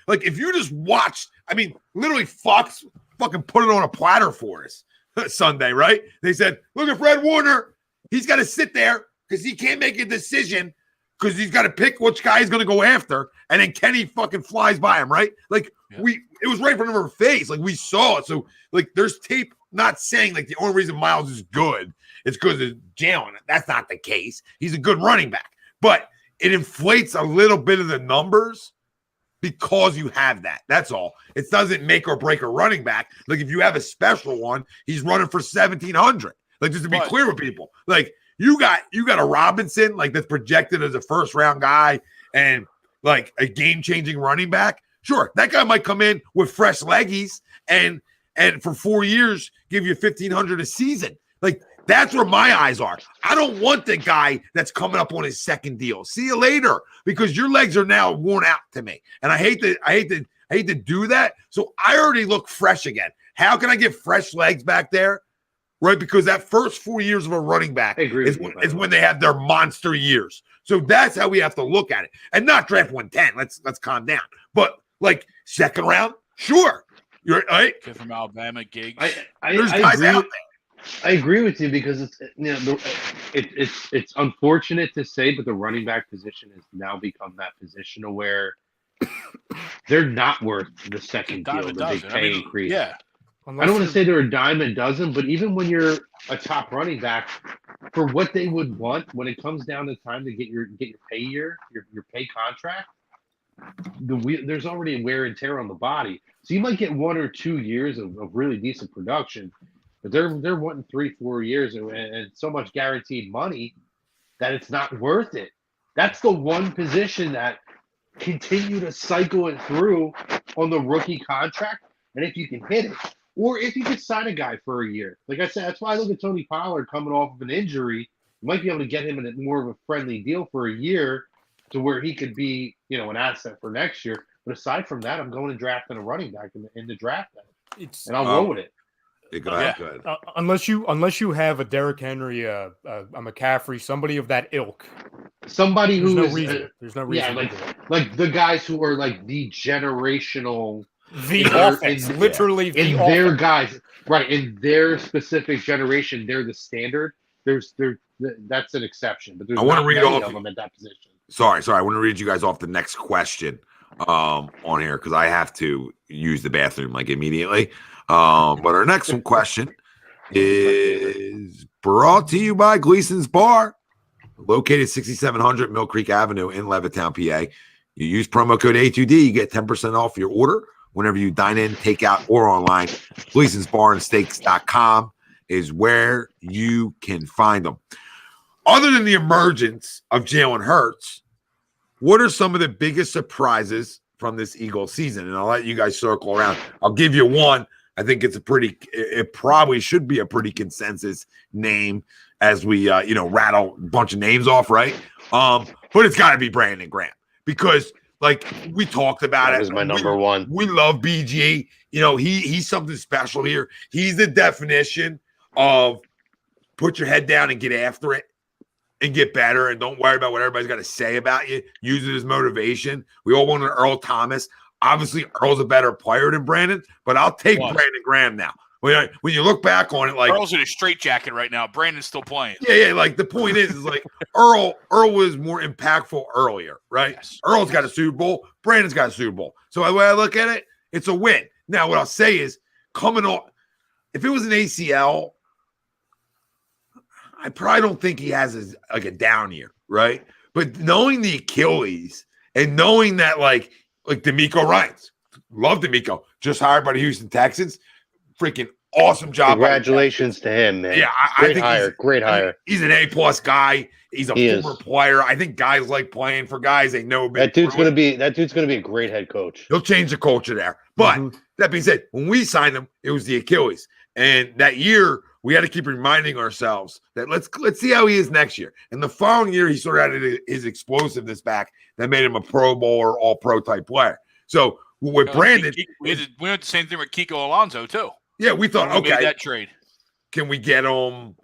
if you just watched, I mean, literally Fox fucking put it on a platter for us Sunday, right? They said, look at Fred Warner. He's got to sit there because he can't make a decision because he's got to pick which guy he's going to go after. And then Kenny fucking flies by him, right? Like it was right in front of our face. Like we saw it. So like there's tape not saying like the only reason Miles is good is because of Jalen. That's not the case. He's a good running back, but it inflates a little bit of the numbers because you have that. That's all. It doesn't make or break a running back. Like if you have a special one, he's running for 1,700. Like just to be clear with people, like you got a Robinson like that's projected as a first round guy and like a game changing running back. Sure, that guy might come in with fresh leggies and for 4 years give you 1,500 a season. Like that's where my eyes are. I don't want the guy that's coming up on his second deal. See you later, because your legs are now worn out to me, and I hate to do that. So I already look fresh again. How can I get fresh legs back there? Right, because that first 4 years of a running back is when they have their monster years. So that's how we have to look at it, and not draft 110. Let's calm down. But like second round, sure, you're right. Kid from Alabama, Giggs. There's guys agree, out there. I agree with you because it's unfortunate to say, but the running back position has now become that position where they're not worth the second deal, the big pay increase. Yeah. I don't want to say they're a dime a dozen, but even when you're a top running back, for what they would want when it comes down to time to get your pay year, your pay contract, there's already a wear and tear on the body. So you might get 1 or 2 years of really decent production, but they're wanting 3-4 years and so much guaranteed money that it's not worth it. That's the one position that continue to cycle it through on the rookie contract, and if you can hit it. Or if you could sign a guy for a year. Like I said, that's why I look at Tony Pollard coming off of an injury. You might be able to get him in a more of a friendly deal for a year to where he could be, an asset for next year. But aside from that, I'm going and drafting a running back in the draft. And I'll roll with it. Go ahead. Unless you have a Derrick Henry, a McCaffrey, somebody of that ilk. Somebody who there's no reason. Yeah, like the guys who are like the generational offense, literally in their guys, right? In their specific generation, they're the standard. That's an exception, but there's I want to read off of them at that position. Sorry. I want to read you guys off the next question on here because I have to use the bathroom like immediately. But our next question is brought to you by Gleason's Bar, located 6700 Mill Creek Avenue in Levittown, PA. You use promo code A2D, you get 10% off your order whenever you dine in, take out, or online. Gleason'sBarandSteaks.com is where you can find them. Other than the emergence of Jalen Hurts, what are some of the biggest surprises from this Eagles season? And I'll let you guys circle around. I'll give you one. I think it probably should be a pretty consensus name as we, rattle a bunch of names off, right? But it's got to be Brandon Graham because Like we talked about That it. was my number one. We love BG. You know, he's something special here. He's the definition of put your head down and get after it and get better and don't worry about what everybody's got to say about you. Use it as motivation. We all wanted Earl Thomas. Obviously, Earl's a better player than Brandon, but I'll take Brandon Graham now. When you look back on it, like Earl's in a straitjacket right now. Brandon's still playing. Yeah. Like the point is like Earl was more impactful earlier, right? Yes. Earl's got a Super Bowl. Brandon's got a Super Bowl. So the way I look at it, it's a win. Now, what I'll say is coming off, if it was an ACL, I probably don't think he has like a down year, right? But knowing the Achilles and knowing that like DeMeco Ryans, love DeMeco, just hired by the Houston Texans. Freaking awesome job. Congratulations to him, man. Yeah, I think great hire. He's an A+ guy. He's a former player. I think guys like playing for guys they know. That dude's gonna be a great head coach. He'll change the culture there. But that being said, when we signed him, it was the Achilles. And that year, we had to keep reminding ourselves that let's see how he is next year. And the following year, he sort of had his explosiveness back that made him a Pro Bowl or All-Pro type player. So with Brandon, we did the same thing with Kiko Alonso too. Yeah, we thought, okay, made that trade. Can we get him?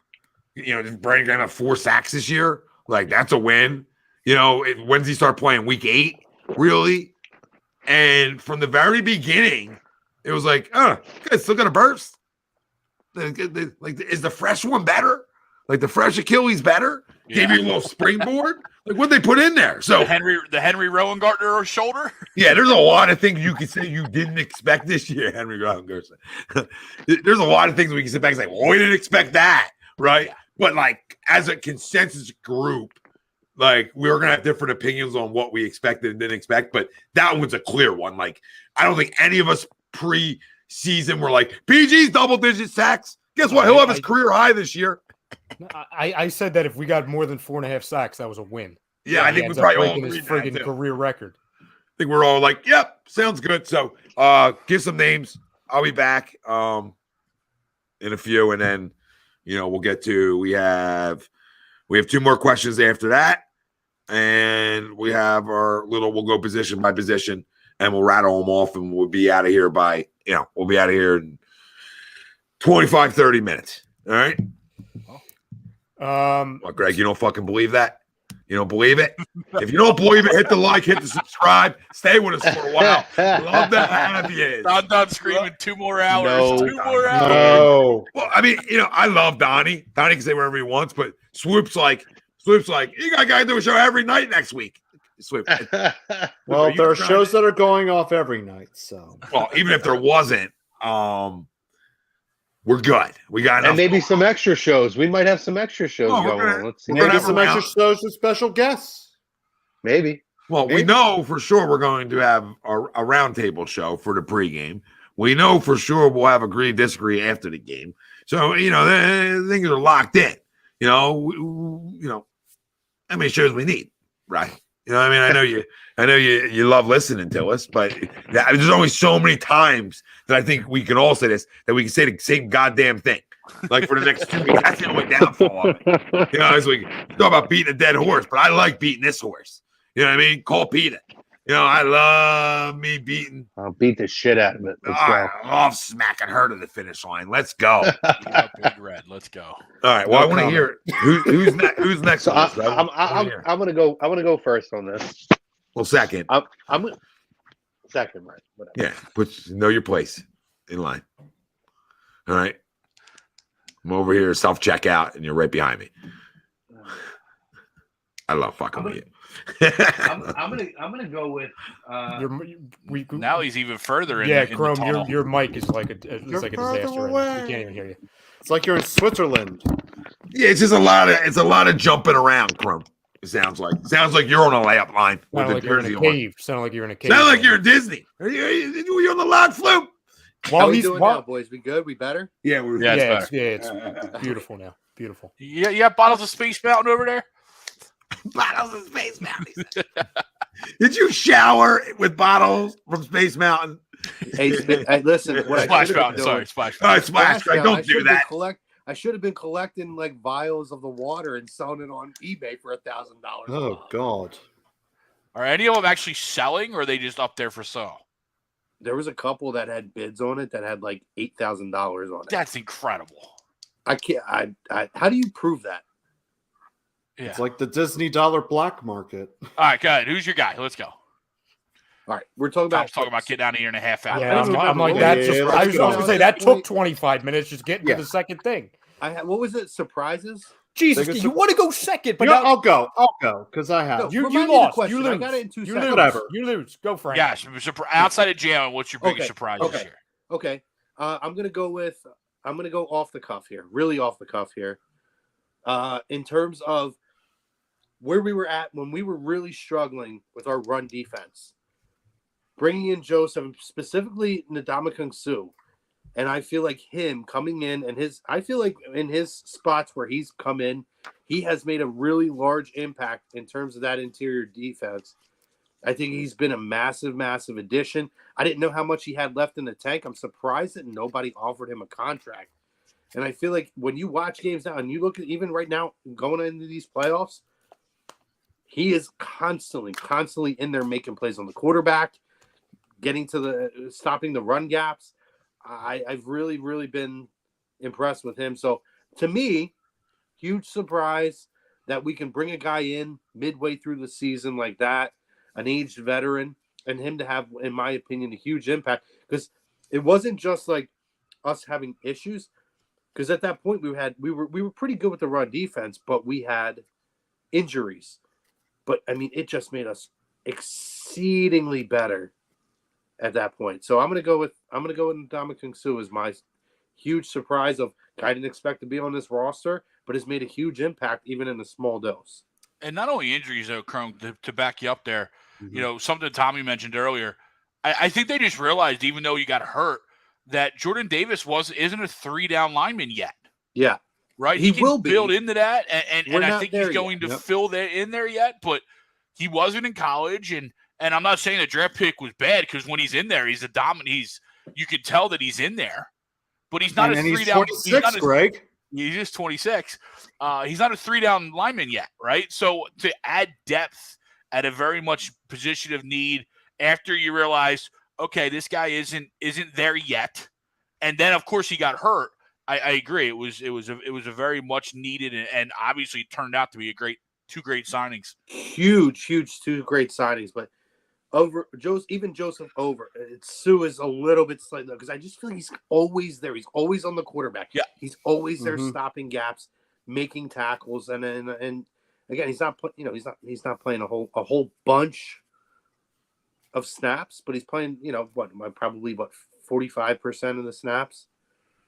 You know, did Brandon gonna have 4 sacks this year? Like that's a win. You know, when does he start playing? Week 8, really? And from the very beginning, it was like, guys still gonna burst. Like, is the fresh one better? Like the fresh Achilles better? Yeah. Gave you a little springboard. Like what they put in there? So the Henry Rowan-Gardner shoulder. Yeah, there's a lot of things you can say you didn't expect this year, Henry Rowan-Gardner. There's a lot of things we can sit back and say, well, we didn't expect that, right? Yeah. But like as a consensus group, like we were gonna have different opinions on what we expected and didn't expect, but that one's a clear one. Like I don't think any of us pre-season were like PG's double-digit sacks. Guess what? He'll have his career high this year. I said that if we got more than 4.5 sacks, that was a win. Yeah, I think we probably all his friggin' career record. I think we're all like, yep, sounds good. So give some names. I'll be back in a few, and then we'll get to we have 2 more questions after that, and we have we'll go position by position, and we'll rattle them off, and we'll be out of here by we'll be out of here in 25, 30 minutes. All right. Well, Greg, you don't fucking believe that? You don't believe it? If you don't believe it, hit the like, hit the subscribe. Stay with us for a while. Love to have you. Don screaming 2 more hours. 2 more hours. No. Well, I mean, I love Donnie. Donnie can say whatever he wants, but Swoop's like, you got to do a show every night next week. Swoop. Well, there are shows that are going off every night. So, well, even if there wasn't, we're good. We got enough. And maybe some extra shows. We might have some extra shows going on. Let's see. Maybe some extra shows with special guests. Maybe. Well, we know for sure we're going to have a roundtable show for the pregame. We know for sure we'll have agree disagree after the game. So the things are locked in. How many shows we need, right? I mean, I know you love listening to us, but there's only so many times that I think we can all say this, that we can say the same goddamn thing. Like for the next 2 weeks, that's the only downfall of it. It's like talk about beating a dead horse, but I like beating this horse. You know what I mean? Call Peter. I love me beating. I'll beat the shit out of it. I love smacking her to the finish line. Let's go. Big Red. Let's go. All right. Well, I want to hear who's next. Who's next? So I'm gonna go. I'm gonna go first on this. Well, second. I'm second, right? Whatever. Yeah. Know your place in line. All right. I'm over here, self checkout, and you're right behind me. I love fucking with you. I'm gonna go with. Now he's even further in. Yeah, in Chrome, the your mic is like a disaster. We can't even hear you. It's like you're in Switzerland. Yeah, it's just a lot of jumping around, Chrome. It sounds like you're on a layup line with the jersey on. Sound like you're in a cave. Sound like you're in Disney. Are you on the log flume? How we doing now, boys? We good? We better? Yeah, it's beautiful now. Beautiful. Yeah, you have bottles of Space Mountain over there. Bottles of Space Mountain. Did you shower with bottles from Space Mountain? Hey, listen. Splash Mountain. Sorry, Splash Mountain. All right, Splash. Don't do that. I should have been collecting like vials of the water and selling it on eBay for $1,000. Oh God! Are any of them actually selling, or are they just up there for sale? There was a couple that had bids on it that had like $8,000 on it. That's incredible. I can't. How do you prove that? Yeah. It's like the Disney dollar black market. All right, go ahead. Who's your guy? Let's go. All right, we're talking about. I was talking about getting out of here in a half hour. Yeah, I'm like Yeah, that. yeah, Just, yeah, I was let's going to go. say that took 25 minutes just getting Yeah. to the second thing. What was it? Surprises? Jesus, Biggest you want to go second, but You know, now I'll go because I have. No, you remind me of the lost. question. You lose. I got it in 2 You seconds. lose. Whatever. You lose. Go, Frank. Yes, outside of Jalen, what's your biggest Okay, surprise this okay. year? Okay, I'm gonna go off the cuff here, really off the cuff here. In terms of where we were at when we were really struggling with our run defense, bringing in Joseph, specifically Ndamukong Suh, and I feel like him coming in and I feel like in his spots where he's come in, he has made a really large impact in terms of that interior defense. I think he's been a massive, massive addition. I didn't know how much he had left in the tank. I'm surprised that nobody offered him a contract. And I feel like when you watch games now and you look at even right now going into these playoffs, he is constantly in there making plays on the quarterback, getting to stopping the run gaps. I've really, really been impressed with him. So to me, huge surprise that we can bring a guy in midway through the season like that, an aged veteran, and him to have, in my opinion, a huge impact. Because it wasn't just like us having issues. Because at that point we were pretty good with the run defense, but we had injuries. But I mean, it just made us exceedingly better at that point. So I'm gonna go with Ndamukong Suh as my huge surprise of I didn't expect to be on this roster, but has made a huge impact even in a small dose. And not only injuries, though, Crone, to back you up there, you know, something Tommy mentioned earlier. I think they just realized, even though you got hurt, that Jordan Davis isn't a 3-down lineman yet. Yeah. Right? He can will be. build into that, and I think he's going yet. to fill that in there yet, but he wasn't in college, and I'm not saying the draft pick was bad, because when he's in there, he's a dominant. You can tell that he's in there, but he's not a 3-down. He's 26, Greg. He's just 26. He's not a 3-down lineman yet, right? So to add depth at a very much position of need after you realize, okay, this guy isn't there yet, and then of course he got hurt. I agree. It was a very much needed and obviously turned out to be two great signings. Huge 2 great signings, but Joseph over. Suh is a little bit slightly because I just feel like he's always there. He's always on the quarterback. Yeah, he's always there, stopping gaps, making tackles, and again, he's not playing a whole bunch of snaps, but he's playing probably 45% of the snaps,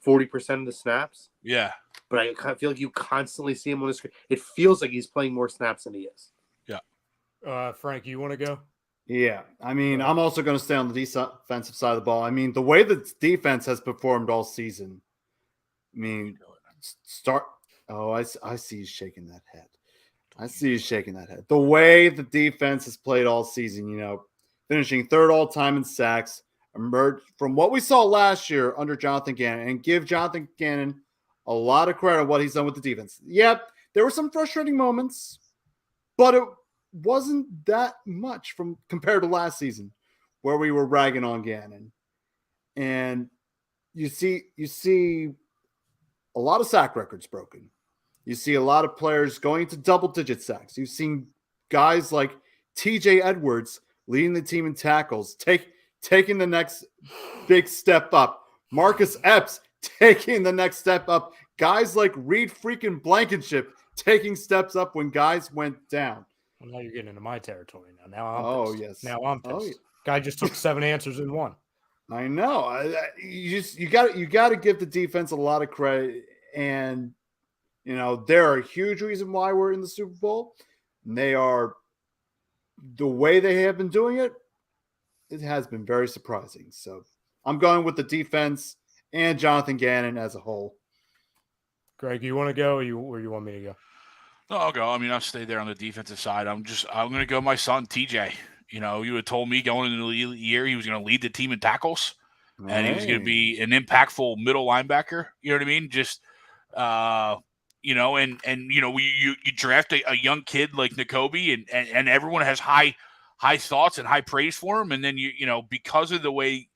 40% of the snaps. Yeah, but I feel like you constantly see him on the screen. It feels like he's playing more snaps than he is. Yeah. Frank, you want to go? Yeah, I mean, I'm also going to stay on the defensive side of the ball. I mean, the way the defense has performed all season. I mean, I see you shaking that head. I see you shaking that head. The way the defense has played all season, finishing third all time in sacks, emerged from what we saw last year under Jonathan Gannon, and give Jonathan Gannon a lot of credit on what he's done with the defense. Yep, there were some frustrating moments, but it wasn't that much compared to last season where we were ragging on Gannon. And you see a lot of sack records broken. You see a lot of players going to double-digit sacks. You've seen guys like TJ Edwards leading the team in tackles, taking the next big step up. Marcus Epps taking the next step up. Guys like Reed freaking Blankenship taking steps up when guys went down. Well, now you're getting into my territory now. Now I'm pissed. Yes. Now I'm pissed. Oh, yeah. Guy just took 7 answers in one. I know. You got to give the defense a lot of credit, and they're a huge reason why we're in the Super Bowl. And they are the way they have been doing it. It has been very surprising. So I'm going with the defense and Jonathan Gannon as a whole. Greg, you want to go, or you want me to go? No, I'll go. I mean, I'll stay there on the defensive side. I'm going to go my son, TJ. You had told me going into the year he was going to lead the team in tackles, and he was going to be an impactful middle linebacker. You know what I mean? Just, you draft a young kid like Nakobe, and everyone has high high thoughts and high praise for him. And then because of the way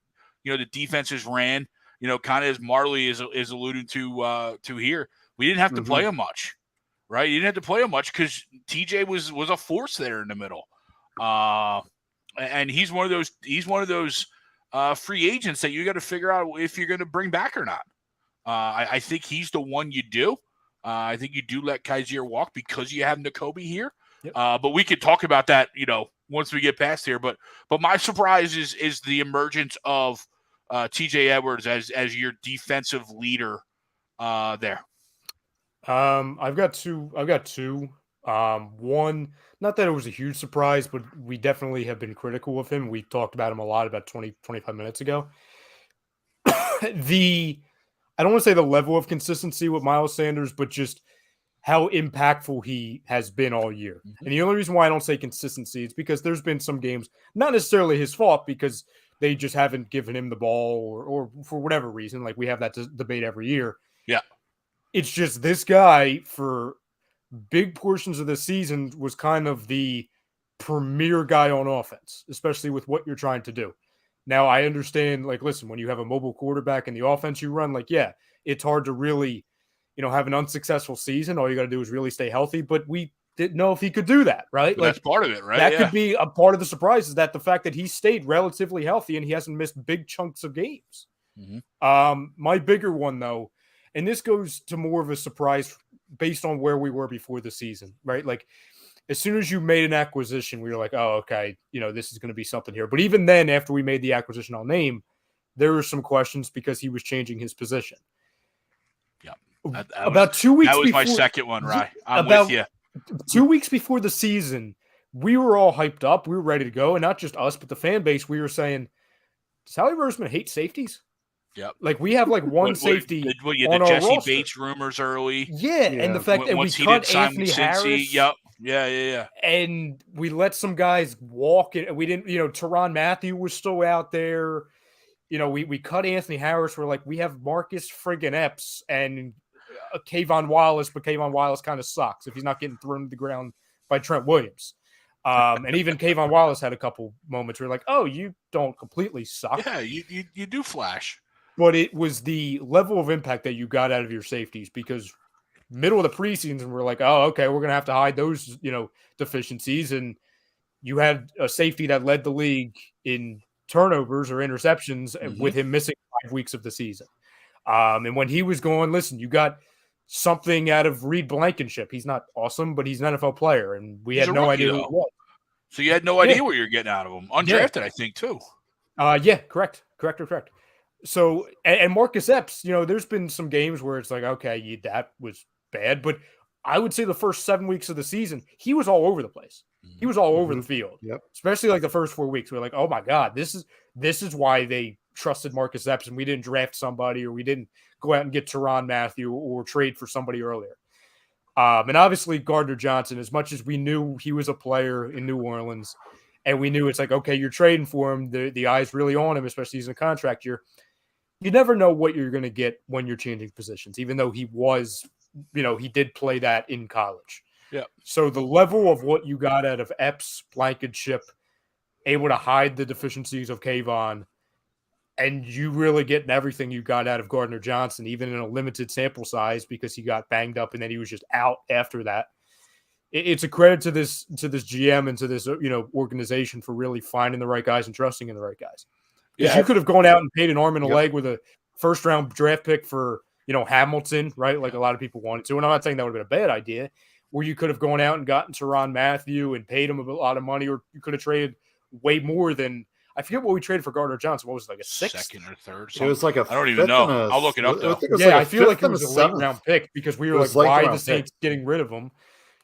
the defenses ran, kind of as Marley is alluding to here, we didn't have to play him much, right? You didn't have to play him much because TJ was a force there in the middle, and he's one of those free agents that you got to figure out if you're going to bring back or not. I think he's the one you do. I think you do let Kaiser walk because you have Nakobe here. Yep. But we could talk about that, once we get past here. But my surprise is the emergence of TJ Edwards as your defensive leader there. I've got two. One, not that it was a huge surprise, but we definitely have been critical of him. We talked about him a lot about 25 minutes ago. I don't want to say the level of consistency with Miles Sanders, but just how impactful he has been all year. And the only reason why I don't say consistency is because there's been some games, not necessarily his fault, because they just haven't given him the ball or for whatever reason. Like we have that debate every year. Yeah. It's just this guy for big portions of the season was kind of the premier guy on offense, especially with what you're trying to do. Now, I understand, listen, when you have a mobile quarterback in the offense you run, it's hard to really, have an unsuccessful season. All you got to do is really stay healthy. But we didn't know if he could do that, right? That's part of it, right? That could be a part of the surprise is that the fact that he stayed relatively healthy and he hasn't missed big chunks of games. My bigger one, though, and this goes to more of a surprise based on where we were before the season, right? As soon as you made an acquisition, we were like, oh, okay, this is going to be something here. But even then, after we made the acquisition I'll name, there were some questions because he was changing his position. Yeah. About 2 weeks before. That was my second one, right? I'm with you. 2 weeks before the season, we were all hyped up. We were ready to go. And not just us, but the fan base, we were saying, does Howie Roseman hate safeties? Yep. We have one safety on the our Jesse roster. Bates rumors early. Yeah, and the fact that we cut Anthony Harris. Yep. Yeah. And we let some guys walk. We didn't, Tyrann Mathieu was still out there. We cut Anthony Harris. We're we have Marcus friggin' Epps and Kayvon Wallace, but Kayvon Wallace kind of sucks if he's not getting thrown to the ground by Trent Williams. And even Kayvon Wallace had a couple moments where oh, you don't completely suck. Yeah, you do flash. But it was the level of impact that you got out of your safeties because middle of the preseason, we're oh, okay, we're going to have to hide those, deficiencies. And you had a safety that led the league in turnovers or interceptions with him missing 5 weeks of the season. And when he was going, listen, you got something out of Reed Blankenship. He's not awesome, but he's an NFL player. And we had no idea who he was. So you had no idea what you're getting out of him. Undrafted, I think, too. Yeah, correct. So, and Marcus Epps, there's been some games where it's okay, that was bad. But I would say the first 7 weeks of the season, he was all over the place. He was all over the field. Yep. Especially the first 4 weeks. We're oh my God, this is why they trusted Marcus Epps and we didn't draft somebody or we didn't go out and get Tyrann Mathieu or trade for somebody earlier. And obviously Gardner Johnson, as much as we knew he was a player in New Orleans and we knew it's okay, you're trading for him. The eye's really on him, especially he's in a contract year. You never know what you're going to get when you're changing positions, even though he was, he did play that in college. Yeah. So the level of what you got out of Epps, Blankenship, able to hide the deficiencies of Kayvon, and you really getting everything you got out of Gardner Johnson, even in a limited sample size because he got banged up and then he was just out after that. It's a credit to this GM and to this organization for really finding the right guys and trusting in the right guys. Because you could have gone out and paid an arm and a leg with a first-round draft pick for, Hamilton, right? Like a lot of people wanted to. And I'm not saying that would have been a bad idea. Or you could have gone out and gotten Tyrann Mathieu and paid him a lot of money, or you could have traded way more than – I forget what we traded for Gardner Johnson. What was it, a sixth? Second or third? It was I don't even know. I'll look it up, though. I feel like it was a late-round pick because we were why the Saints getting rid of him?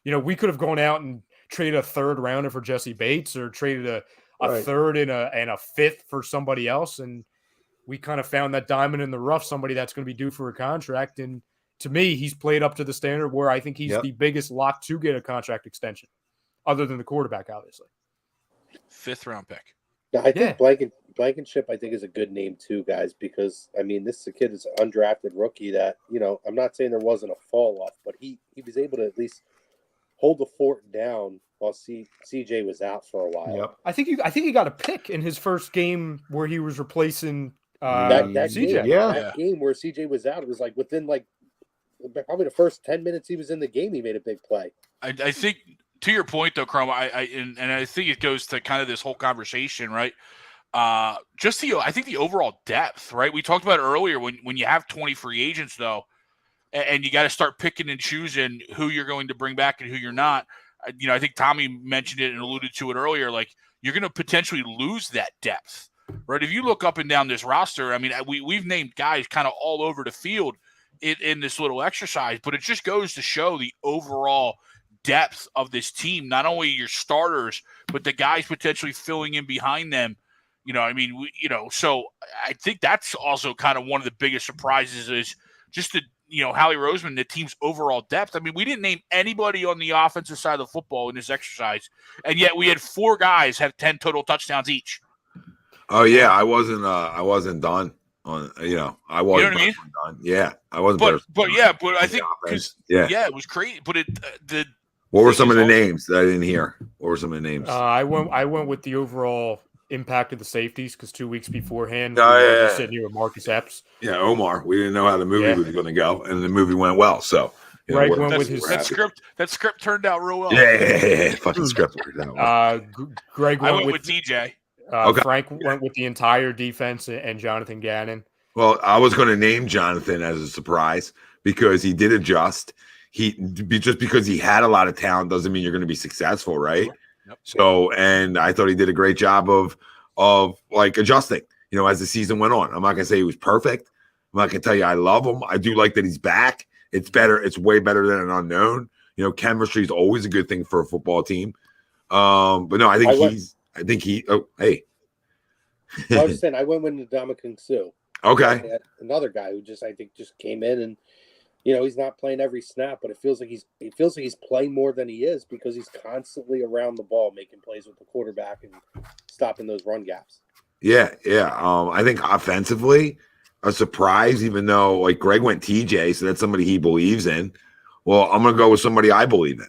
We could have gone out and traded a third-rounder for Jesse Bates or traded a third and a fifth for somebody else, and we kind of found that diamond in the rough, somebody that's going to be due for a contract. And to me, he's played up to the standard where I think he's the biggest lock to get a contract extension, other than the quarterback, obviously. 5th round pick. Yeah, I think Blankenship, I think, is a good name too, guys, because this kid is an undrafted rookie that, I'm not saying there wasn't a fall off, but he was able to at least hold the fort down while CJ was out for a while. Yep. I think he got a pick in his first game where he was replacing That CJ. game, that game where CJ was out, it was like within like probably the first 10 minutes he was in the game, he made a big play. I think to your point though, Chrome, and I think it goes to kind of this whole conversation, right? I think the overall depth, right? We talked about it earlier when you have 20 free agents though, and you got to start picking and choosing who you're going to bring back and who you're not. I think Tommy mentioned it and alluded to it earlier. Like you're going to potentially lose that depth, right? If you look up and down this roster, I mean, we've named guys kind of all over the field in this little exercise, but it just goes to show the overall depth of this team, not only your starters, but the guys potentially filling in behind them. So I think that's also kind of one of the biggest surprises is just the, Howie Roseman, the team's overall depth. I mean, we didn't name anybody on the offensive side of the football in this exercise, and yet we had 4 guys have 10 total touchdowns each. Oh yeah, I wasn't done on. I wasn't. You know what I mean? Done. Yeah, I wasn't. But I think it was crazy. But what were some of the names that I didn't hear? What were some of the names? I went with the overall impact of the safeties because 2 weeks beforehand, we were sitting here with Marcus Epps. Yeah, Omar. We didn't know how the movie was going to go, and the movie went well. So Greg went with his that script turned out real well. Yeah, fucking script worked out well. Greg went with DJ. Okay. Frank went with the entire defense and Jonathan Gannon. Well, I was going to name Jonathan as a surprise because he did adjust. Just because he had a lot of talent doesn't mean you're going to be successful, right? Yep. So, and I thought he did a great job of like adjusting, as the season went on. I'm not going to say he was perfect. I'm not going to tell you I love him. I do like that he's back. It's better. It's way better than an unknown. Chemistry is always a good thing for a football team. But no, I think oh, hey. I was saying I went with Ndamukong Suh. Okay. Another guy who I think came in and he's not playing every snap, but it feels like he's playing more than he is because he's constantly around the ball making plays with the quarterback and stopping those run gaps. Yeah. I think offensively, a surprise, even though like Greg went TJ, so that's somebody he believes in. Well, I'm gonna go with somebody I believe in,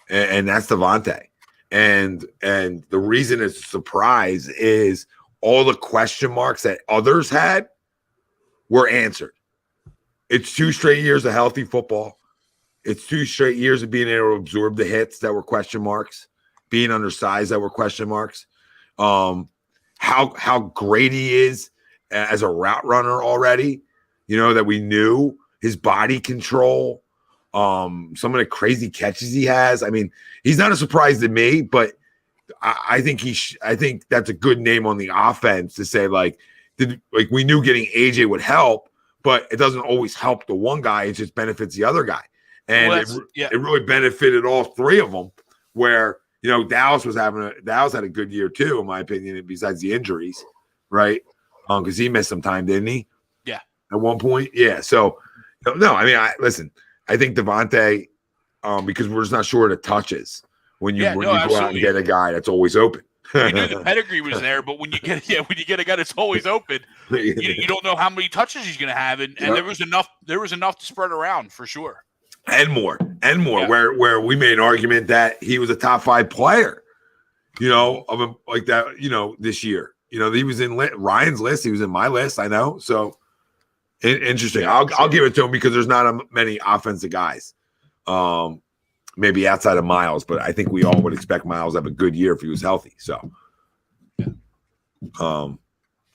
and that's DeVonta. And the reason it's a surprise is all the question marks that others had were answered. It's 2 straight years of healthy football. It's 2 straight years of being able to absorb the hits that were question marks, being undersized that were question marks. How great he is as a route runner already, that we knew his body control, some of the crazy catches he has. I mean, he's not a surprise to me, but I think I think that's a good name on the offense to say we knew getting AJ would help, but it doesn't always help the one guy. It just benefits the other guy. And it really benefited all 3 of them where, Dallas had a good year too, in my opinion, besides the injuries, right? Because he missed some time, didn't he? Yeah. At one point. Yeah. So, no, I mean, I think DeVonta, because we're just not sure of the touches when you go out and get a guy that's always open. You knew the pedigree was there, but when you get a guy that's always open, you don't know how many touches he's going to have, and there was enough to spread around for sure, and more. Yeah. Where we made an argument that he was a top 5 player, of him like that, this year. He was in Ryan's list, he was in my list. I know, so interesting. I'll give it to him because there's not many offensive guys. Maybe outside of Miles, but I think we all would expect Miles to have a good year if he was healthy. So, and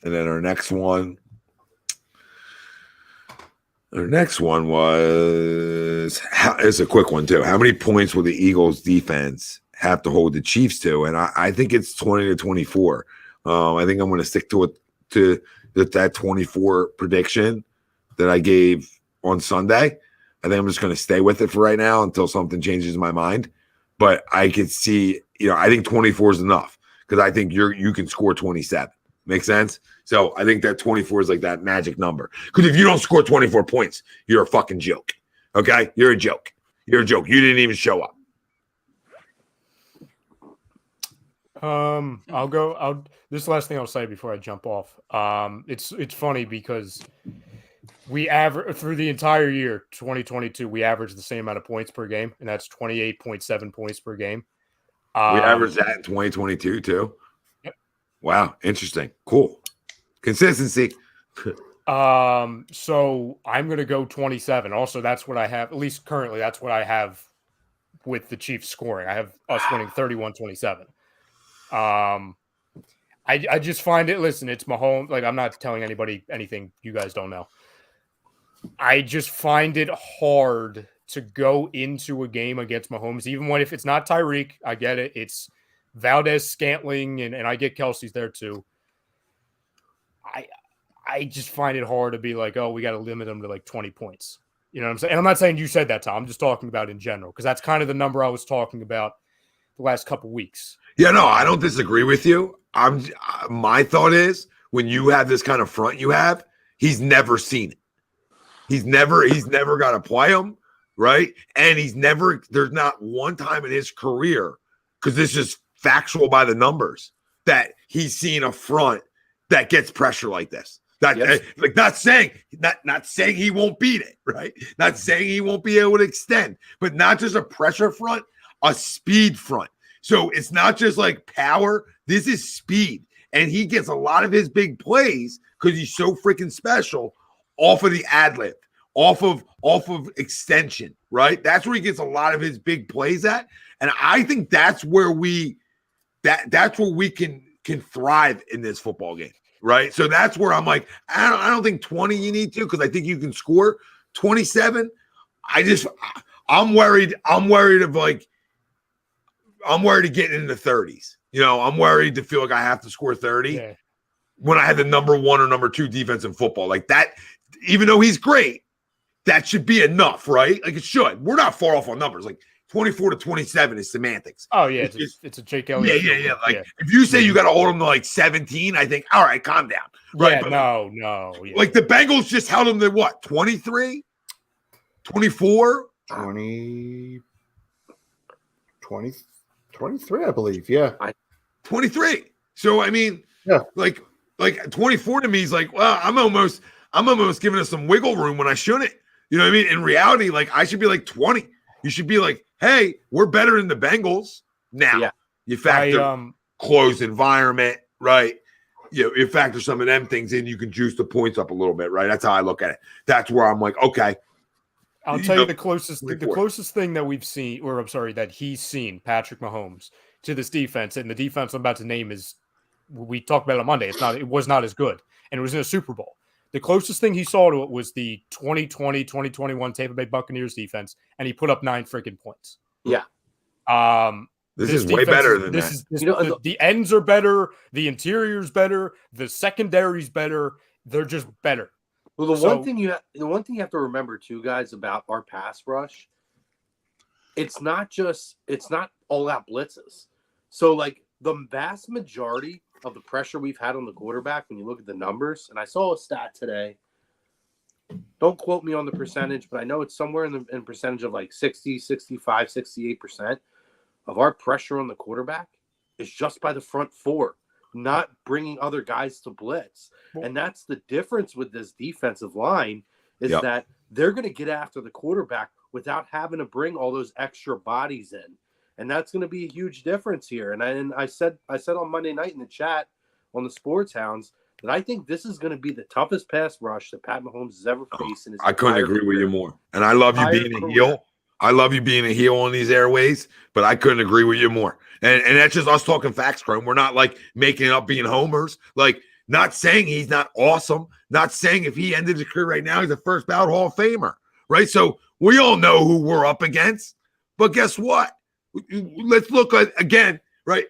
then our next one was it's a quick one too. How many points will the Eagles defense have to hold the Chiefs to? And I think it's 20 to 24. I think I'm going to stick to that 24 prediction that I gave on Sunday. I think I'm just going to stay with it for right now until something changes my mind. But I could see, I think 24 is enough because I think you can score 27. Make sense? So I think that 24 is like that magic number. Because if you don't score 24 points, you're a fucking joke. Okay? You're a joke. You didn't even show up. This is the last thing I'll say before I jump off. It's funny because we average through the entire year 2022, we averaged the same amount of points per game, and that's 28.7 points per game. We averaged that in 2022 too. Yep. Wow, interesting. Cool. Consistency. So I'm going to go 27. Also, that's what I have, at least currently, that's what I have with the Chiefs scoring. I have us winning 31-27. I just find it, listen, it's Mahomes. Like, I'm not telling anybody anything you guys don't know. I just find it hard to go into a game against Mahomes, even when if it's not Tyreek, I get it. It's Valdez, Scantling, and I get Kelce's there too. I just find it hard to be like, oh, we got to limit them to like 20 points. You know what I'm saying? And I'm not saying you said that, Tom. I'm just talking about in general because that's kind of the number I was talking about the last couple weeks. Yeah, no, I don't disagree with you. My thought is when you have this kind of front you have, he's never seen it. He's never got to play him, right? And there's not one time in his career, because this is factual by the numbers, that he's seen a front that gets pressure like this. Not saying he won't beat it, right? Not saying he won't be able to extend, but not just a pressure front, a speed front. So it's not just like power. This is speed. And he gets a lot of his big plays because he's so freaking special off of the ad lib, off of extension, right? That's where he gets a lot of his big plays at. And I think that's where we can thrive in this football game, right? So that's where I'm like, I don't think 20 you need to, because I think you can score 27. I'm worried of getting in the 30s. You know, I'm worried to feel like I have to score 30 when I had the number 1 or number 2 defense in football. Like that, even though he's great, that should be enough, right? Like it should. We're not far off on numbers. Like 24-27 is semantics. Oh, yeah. It's a Jake Elliott. Yeah. Like if you say you got to hold him to like 17, I think, all right, calm down. Right. Yeah, no. Yeah. Like the Bengals just held him to what? 23? 24? 23, I believe. Yeah. 23. So I mean, like 24 to me is like, well, I'm almost giving us some wiggle room when I shouldn't. You know what I mean? In reality, like I should be like 20. You should be like, hey, we're better than the Bengals. Now you factor closed environment, right? You factor some of them things in, you can juice the points up a little bit, right? That's how I look at it. That's where I'm like, okay. I'll tell you the closest thing that we've seen, or I'm sorry, that he's seen, Patrick Mahomes, to this defense, and the defense I'm about to name is, we talked about it on Monday. It was not as good, and it was in a Super Bowl. The closest thing he saw to it was the 2020-2021 Tampa Bay Buccaneers defense, and he put up 9 freaking points. Yeah. This is way better than that. The ends are better. The interior's better. The secondary's better. They're just better. Well, the one thing you have to remember too, guys, about our pass rush, it's not all out blitzes. So like the vast majority of the pressure we've had on the quarterback, when you look at the numbers, and I saw a stat today, don't quote me on the percentage, but I know it's somewhere in percentage of like 60, 65, 68% of our pressure on the quarterback is just by the front four, not bringing other guys to blitz. And that's the difference with this defensive line is that they're going to get after the quarterback without having to bring all those extra bodies in. And that's going to be a huge difference here. And I said on Monday night in the chat on the Sports Hounds that I think this is going to be the toughest pass rush that Pat Mahomes has ever faced in his I couldn't agree with you more. And I love you being a heel. I love you being a heel on these airways, but I couldn't agree with you more. And that's just us talking facts, Chrome. We're not like making it up being homers. Like, not saying he's not awesome. Not saying if he ended his career right now, he's a first ballot Hall of Famer, right? So we all know who we're up against. But guess what? Let's look at again, right?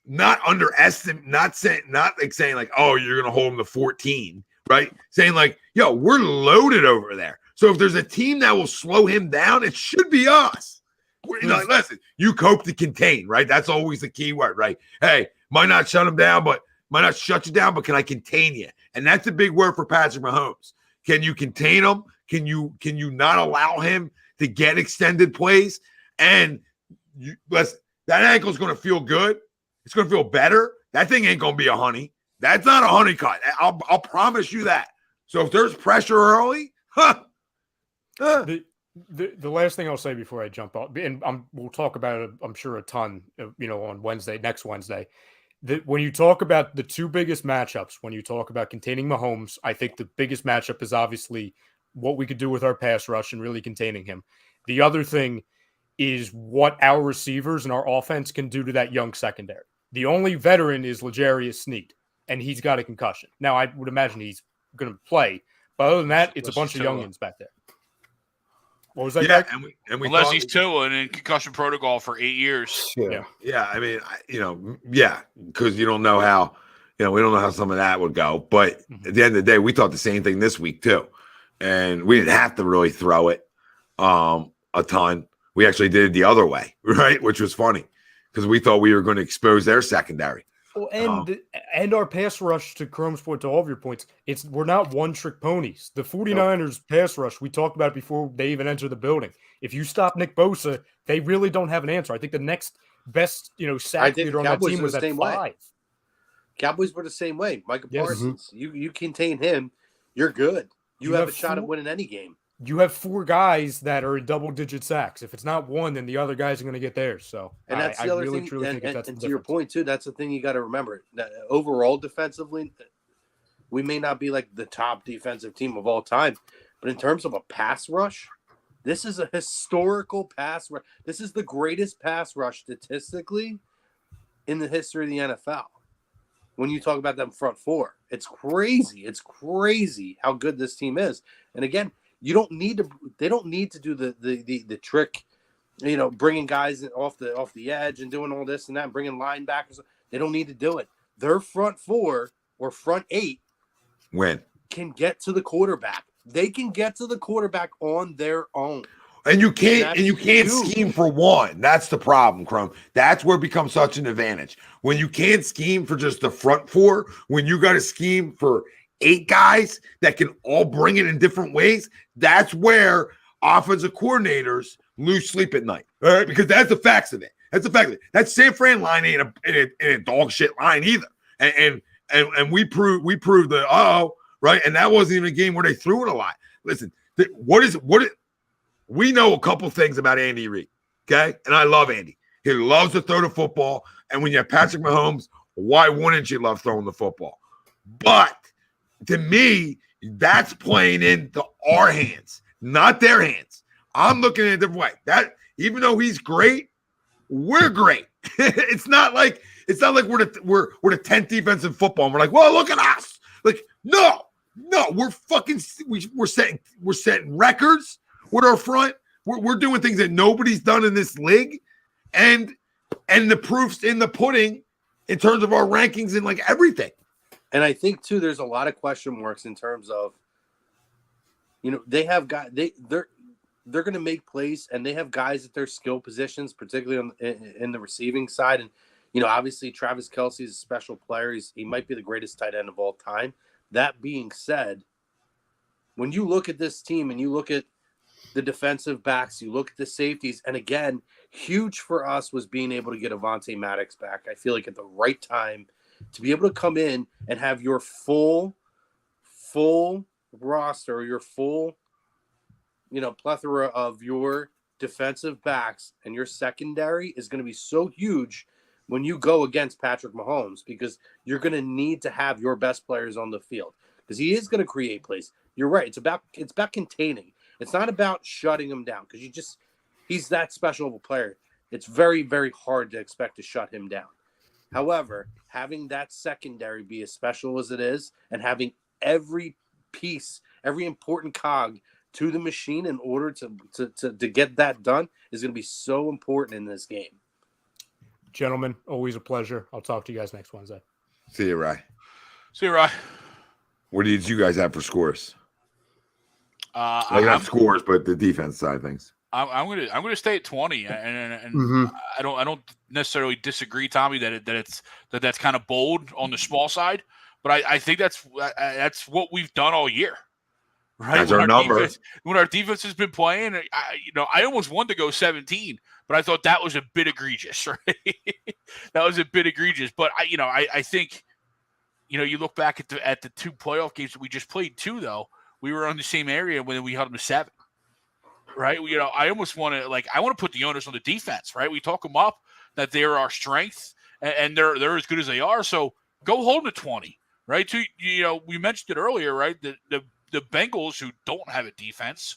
Not underestimate, not saying like, oh, you're gonna hold him to 14, right? Saying like, yo, we're loaded over there. So if there's a team that will slow him down, it should be us. Listen, you cope to contain, right? That's always the key word, right? Hey, might not shut him down, but might not shut you down, but can I contain you? And that's a big word for Patrick Mahomes. Can you contain him? Can you not allow him to get extended plays? And listen, that ankle's going to feel good. It's going to feel better. That thing ain't going to be a honey. That's not a honey cut. I'll promise you that. So if there's pressure early, The last thing I'll say before I jump off, and we'll talk about it, I'm sure, a ton, on next Wednesday. When you talk about the two biggest matchups, when you talk about containing Mahomes, I think the biggest matchup is obviously what we could do with our pass rush and really containing him. The other thing is what our receivers and our offense can do to that young secondary. The only veteran is L'Jarius Sneed, and he's got a concussion. Now, I would imagine he's going to play, but other than that, it's a bunch of youngins back there. What was that, Yeah, Greg? and we Unless he's Tua and in concussion protocol for 8 years. Yeah. I mean, because you don't know how, we don't know how some of that would go. But at the end of the day, we thought the same thing this week too, and we didn't have to really throw it a ton. We actually did it the other way, right? Which was funny because we thought we were going to expose their secondary. Well, and our pass rush, to Chrome's point, to all of your points, we're not one-trick ponies. The 49ers pass rush, we talked about it before they even enter the building. If you stop Nick Bosa, they really don't have an answer. I think the next best, sack leader on that team was at 5. Cowboys were the same way. Micah Parsons, you contain him, you're good. You have a shot at winning any game. You have 4 guys that are in double-digit sacks. If it's not one, then the other guys are going to get theirs. So, and that's the other thing. And to your point too, that's the thing you got to remember. That overall, defensively, we may not be like the top defensive team of all time, but in terms of a pass rush, this is a historical pass rush. This is the greatest pass rush statistically in the history of the NFL. When you talk about them front 4, it's crazy. It's crazy how good this team is. And again, they don't need to do the trick, bringing guys off the edge and doing all this and that, and bringing linebackers. They don't need to do it. Their front 4 or front 8 can get to the quarterback. They can get to the quarterback on their own. And you can't scheme for one. That's the problem, Crum. That's where it becomes such an advantage. When you can't scheme for just the front 4, when you got to scheme for 8 guys that can all bring it in different ways, that's where offensive coordinators lose sleep at night. All right, because that's the facts of it. That's the fact of it. That San Fran line ain't a dog shit line either. And we proved the right. And that wasn't even a game where they threw it a lot. Listen, we know a couple things about Andy Reid. Okay, and I love Andy. He loves to throw the football. And when you have Patrick Mahomes, why wouldn't you love throwing the football? But to me, that's playing into our hands, not their hands. I'm looking at it a different way. That even though he's great, we're great. It's not like we're the 10th defense in football. And we're like, well, look at us. Like, no, we're setting records with our front. We're doing things that nobody's done in this league, and the proof's in the pudding in terms of our rankings and like everything. And I think too, there's a lot of question marks in terms of, they have got they're going to make plays, and they have guys at their skill positions, particularly in the receiving side. And obviously Travis Kelce is a special player. He might be the greatest tight end of all time. That being said, when you look at this team and you look at the defensive backs, you look at the safeties, and again, huge for us was being able to get Avonte Maddox back. I feel like at the right time, to be able to come in and have your full roster, your full, plethora of your defensive backs and your secondary is going to be so huge when you go against Patrick Mahomes, because you're going to need to have your best players on the field, because he is going to create plays. You're right. It's about containing. It's not about shutting him down, because he's that special of a player. It's very, very hard to expect to shut him down. However, having that secondary be as special as it is, and having every piece, every important cog to the machine in order to get that done is going to be so important in this game. Gentlemen, always a pleasure. I'll talk to you guys next Wednesday. See you, Rye. What did you guys have for scores? I have scores, but the defense side of things. I'm gonna stay at 20, and I don't necessarily disagree, Tommy, that's kind of bold on the small side, but I think that's what we've done all year, right? That's our number. When our defense has been playing, I almost wanted to go 17, but I thought that was a bit egregious, right? That was a bit egregious, but I think you look back at the 2 playoff games that we just played, 2 though, we were on the same area when we held them to 7. right? I almost want to put the onus on the defense, right? We talk them up that they're our strength and they're as good as they are. So go hold them to 20, right? So, we mentioned it earlier, right? The Bengals, who don't have a defense,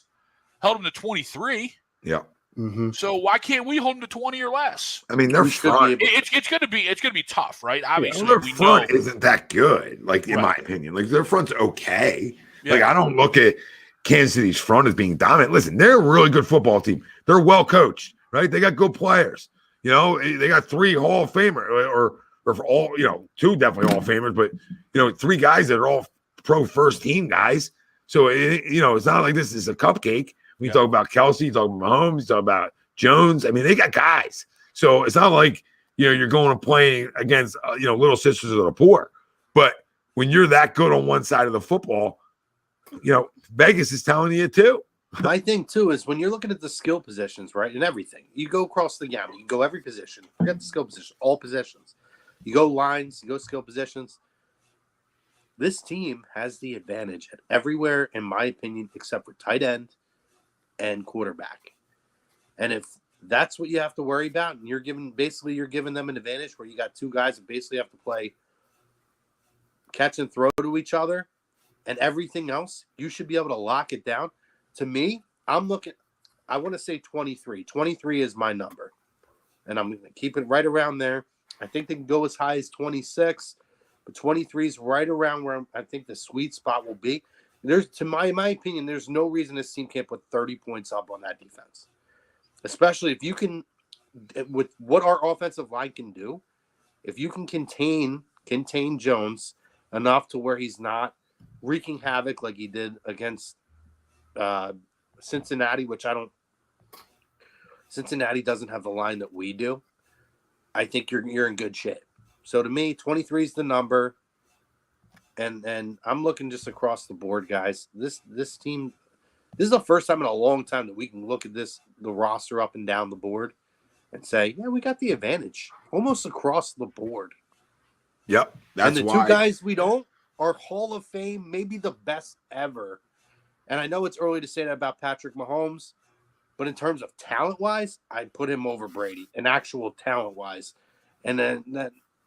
held them to 23. Yeah. Mm-hmm. So why can't we hold them to 20 or less? I mean, their We should front, be able It's gonna be tough, right? Obviously, their we front know. isn't that good, like in Right. my opinion. Like their front's okay. Yeah. Like I don't look at Kansas City's front as being dominant. Listen, they're a really good football team. They're well coached, right? They got good players. They got 3 Hall of Famers, or for all, 2 definitely Hall of Famers, but 3 guys that are all pro first team guys. So it's not like this is a cupcake. When you talk about Kelce, you talk about Mahomes, you talk about Jones. I mean, they got guys. So it's not like you're going to play against little sisters of the poor. But when you're that good on one side of the football, Vegas is telling you too. My thing too is when you're looking at the skill positions, right, and everything, you go across the gamut. You go every position. Forget the skill position, all positions. You go lines, you go skill positions. This team has the advantage at everywhere, in my opinion, except for tight end and quarterback. And if that's what you have to worry about, and you're giving them an advantage where you got 2 guys that basically have to play catch and throw to each other, and everything else, you should be able to lock it down. To me, I want to say 23. 23 is my number. And I'm going to keep it right around there. I think they can go as high as 26, but 23 is right around where I think the sweet spot will be. In my opinion, there's no reason this team can't put 30 points up on that defense. Especially if you can, with what our offensive line can do, if you can contain Jones enough to where he's not wreaking havoc like he did against Cincinnati, Cincinnati doesn't have the line that we do. I think you're in good shape. So to me, 23 is the number. And I'm looking just across the board, guys. This team, this is the first time in a long time that we can look at the roster up and down the board and say, yeah, we got the advantage almost across the board. Yep. And the 2 guys we don't are Hall of Fame, maybe the best ever. And I know it's early to say that about Patrick Mahomes, but in terms of talent-wise, I'd put him over Brady, an actual talent-wise. And then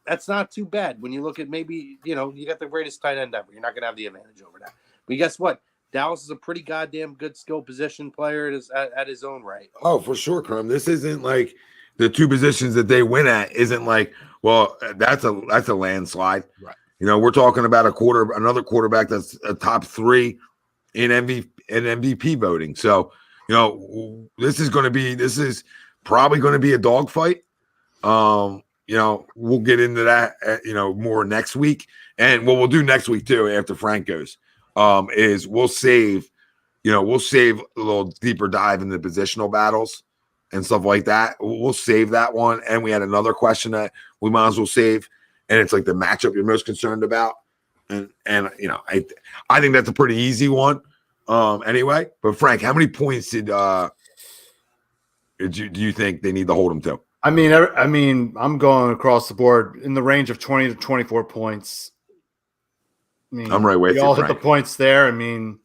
that's not too bad when you look at maybe, you got the greatest tight end ever. You're not going to have the advantage over that. But guess what? Dallas is a pretty goddamn good skill position player at his own right. Oh, for sure, Crum. This isn't like the 2 positions that they win at isn't like, well, that's a landslide. Right. We're talking about another quarterback that's a top 3 in MVP voting. So, this is probably going to be a dogfight. We'll get into that, more next week. And what we'll do next week too, after Frank goes, is we'll save a little deeper dive into positional battles and stuff like that. We'll save that one. And we had another question that we might as well save. And it's like the matchup you're most concerned about. And I think that's a pretty easy one. Anyway, but Frank, how many points do you think they need to hold them to? I mean, I'm going across the board in the range of 20 to 24 points. I'm right with you. You all hit Frank. the points there. I mean,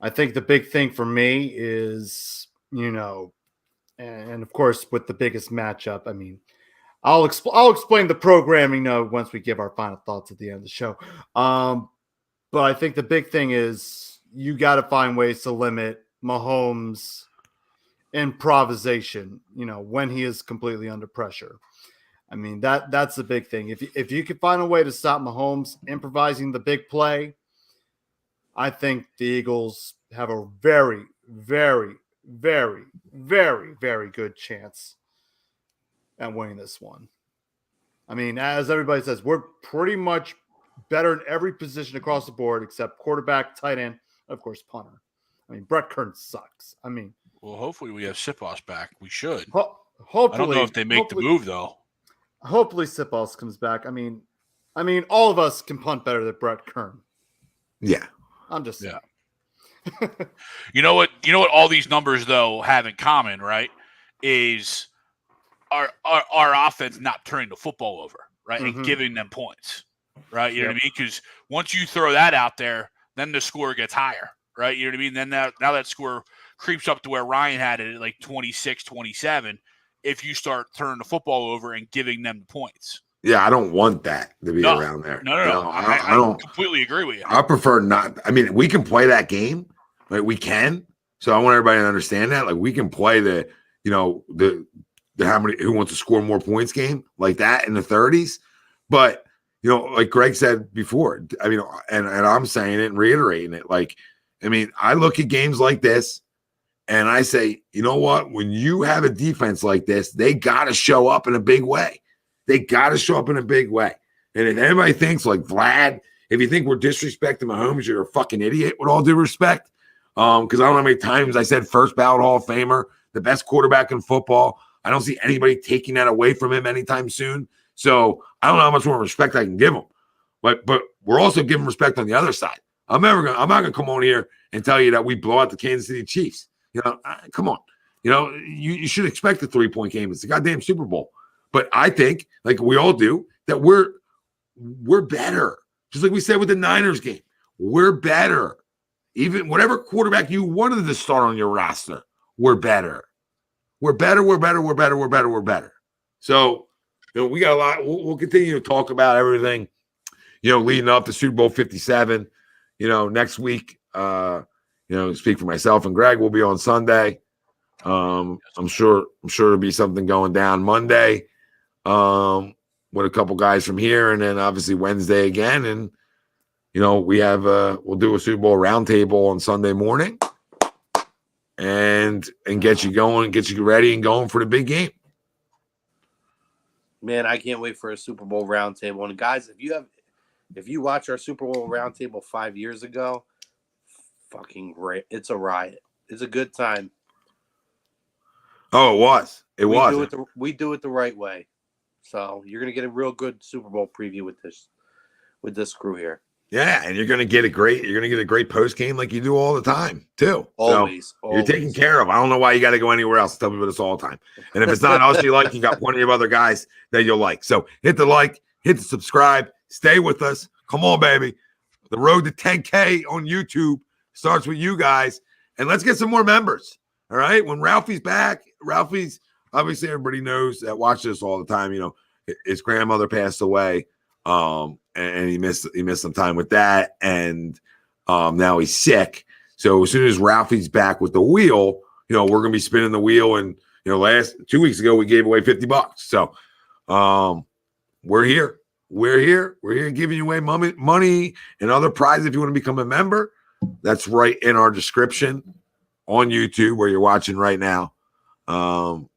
I think the big thing for me is, and of course with the biggest matchup, I mean, I'll explain the programming once we give our final thoughts at the end of the show. But I think the big thing is you got to find ways to limit Mahomes' improvisation, when he is completely under pressure. I mean, that's the big thing. If you could find a way to stop Mahomes improvising the big play, I think the Eagles have a very, very, very, very, very good chance at winning this one. I mean, as everybody says, we're pretty much better in every position across the board except quarterback, tight end, of course, punter. I mean, Brett Kern sucks. I mean, well, hopefully we have Sipos back. We should. Hopefully, I don't know if they make the move though. Hopefully, Sipos comes back. I mean, all of us can punt better than Brett Kern. Yeah, I'm just saying. Yeah. You know what all these numbers though have in common, right? Is our offense not turning the football over, right, and giving them points, right? You know what I mean? Because once you throw that out there, then the score gets higher, right? You know what I mean? Then now that score creeps up to where Ryan had it at like 26-27 if you start turning the football over and giving them the points. Yeah, I don't want that to be around there. No. You know, I don't completely agree with you. I prefer not. I mean, we can play that game. Like we can. So I want everybody to understand that. Like we can play the how many who wants to score more points game like that in the 30s. But like Greg said before, I mean, and I'm saying it and reiterating it. Like, I mean, I look at games like this and I say, you know what? When you have a defense like this, they got to show up in a big way. They got to show up in a big way. And if anybody thinks like Vlad, if you think we're disrespecting Mahomes, you're a fucking idiot with all due respect. Because I don't know how many times I said first ballot Hall of Famer, the best quarterback in football. I don't see anybody taking that away from him anytime soon. So I don't know how much more respect I can give him. But we're also giving respect on the other side. I'm not gonna come on here and tell you that we blow out the Kansas City Chiefs. Come on. You should expect a 3-point game. It's a goddamn Super Bowl. But I think, like we all do, that we're better. Just like we said with the Niners game. We're better. Even whatever quarterback you wanted to start on your roster, we're better. We're better. So, we got a lot. We'll continue to talk about everything, leading up to Super Bowl 57. Next week, speak for myself and Greg, we'll be on Sunday. I'm sure there'll be something going down Monday with a couple guys from here, and then obviously Wednesday again. And we'll do a Super Bowl roundtable on Sunday morning and get you going, get you ready and going for the big game. Man, I can't wait for a Super Bowl roundtable. And guys, if you watch our Super Bowl roundtable 5 years ago, fucking great. It's a riot. It's a good time. Oh, it was. We do it the right way. So you're gonna get a real good Super Bowl preview with this crew here. Yeah, and you're gonna get a great post game like you do all the time too. Always. You're taken care of. I don't know why you got to go anywhere else. Tell people this all the time. And if it's not us you like, you got plenty of other guys that you'll like. So hit the like, hit the subscribe, stay with us. Come on, baby. The road to 10K on YouTube starts with you guys, and let's get some more members. All right. When Ralphie's back, Ralphie's obviously everybody knows that watches this all the time. His grandmother passed away. And he missed some time with that, and now he's sick. So as soon as Ralphie's back with the wheel, we're gonna be spinning the wheel. And last 2 weeks ago we gave away $50. So we're here. We're here giving you away money and other prizes. If you want to become a member, that's right in our description on YouTube where you're watching right now. Pause.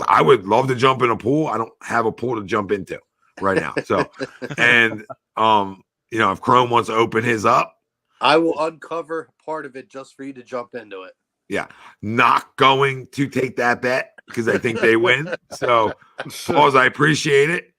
I would love to jump in a pool. I don't have a pool to jump into right now. So, and if Chrome wants to open his up, I will uncover part of it just for you to jump into it. Yeah, not going to take that bet because I think they win. So, Pause. I appreciate it.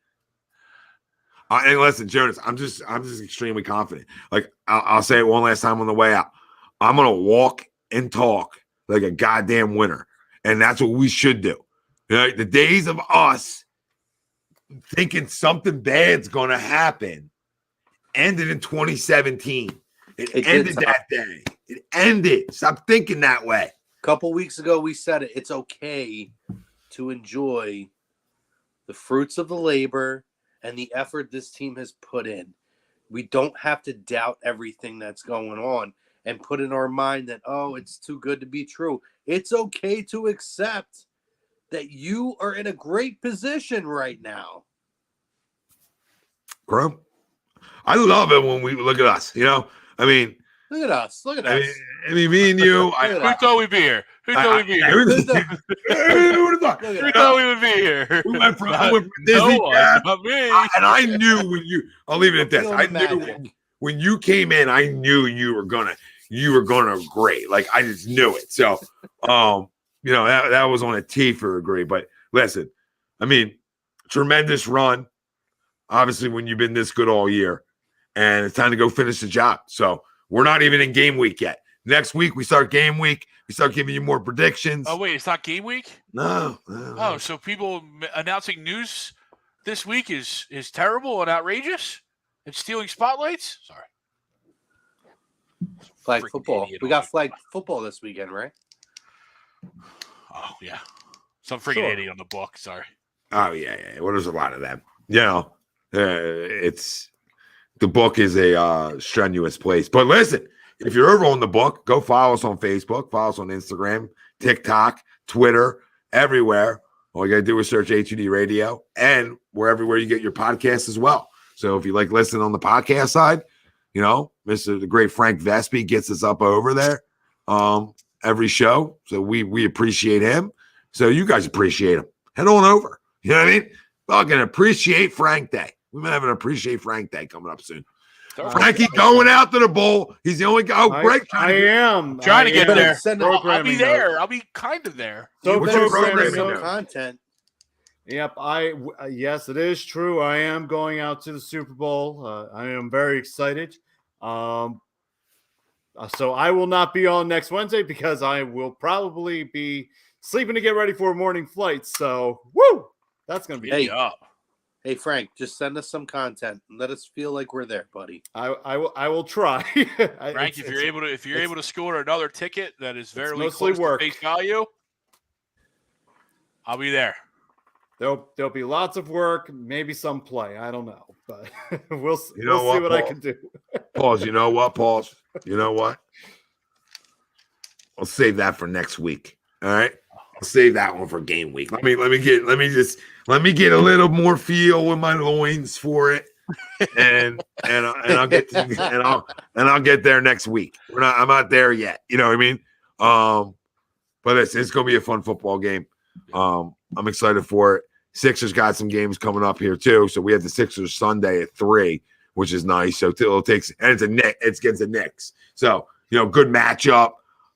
And listen, Jonas, I'm just extremely confident. Like I'll say it one last time on the way out. I'm gonna walk and talk like a goddamn winner, and that's what we should do. The days of us thinking something bad's gonna happen ended in 2017. It ended that day. It ended. Stop thinking that way. A couple weeks ago, we said it. It's okay to enjoy the fruits of the labor and the effort this team has put in. We don't have to doubt everything that's going on and put in our mind that, oh, it's too good to be true. It's okay to accept that you are in a great position right now. Bro, I love it when we look at us, I mean, look at us. I mean, me and you. Who thought we'd be here? Who thought we'd be here? Who thought we would be here? We went from Disney, not me. And I knew when you. I'll leave it at this. I knew when you came in. I knew you were gonna great. Like I just knew it. So, that was on a T for agree. But listen, I mean, tremendous run. Obviously, when you've been this good all year, and it's time to go finish the job. So we're not even in game week yet. Next week we start game week. We start giving you more predictions. Oh wait, it's not game week? No. Oh, so people announcing news this week is terrible and outrageous and stealing spotlights? Sorry. Flag Freaking football. idiot We on got me. flag football this weekend, right? Oh yeah, some freaking Sure. idiot on the book. Sorry. Oh yeah. Well, there's a lot of them. It's the book is a strenuous place. But listen, if you're ever on the book, go follow us on Facebook, follow us on Instagram, TikTok, Twitter, everywhere. All you gotta do is search HUD Radio, and we're everywhere you get your podcasts as well. So if you like listening on the podcast side, Mr. the great Frank Vespi gets us up over there every show. So we appreciate him. So you guys appreciate him. Head on over. You know what I mean? Fucking appreciate Frank Day. We might have an appreciate Frank Day coming up soon. Frankie going out to the bowl. He's the only guy. Oh, Greg, I am Trying to get am. there. Send I'll be Programming there. I'll be kind of there. So What's your programming programming note. content. Yep, yes, it is true. I am going out to the Super Bowl. I am very excited. So I will not be on next Wednesday because I will probably be sleeping to get ready for a morning flight. So, woo, that's going to be. Hey, up. Hey Frank, just send us some content and let us feel like we're there, buddy. I will try. Frank, if you're able to score another ticket that is very mostly close work. to face value, I'll be there. There'll be lots of work, maybe some play. I don't know, but we'll see what, what I Paul? can do. Pause. You know what, Pauls? You know what? I'll save that for next week. All right. I'll save that one for game week. Let me get a little more feel with my loins for it, and I'll get to, and I'll get there next week. I'm not there yet. You know what I mean? But it's gonna be a fun football game. I'm excited for it. Sixers got some games coming up here too. So we have the Sixers Sunday at 3, which is nice. So it takes, and it's against the Knicks. So good matchup.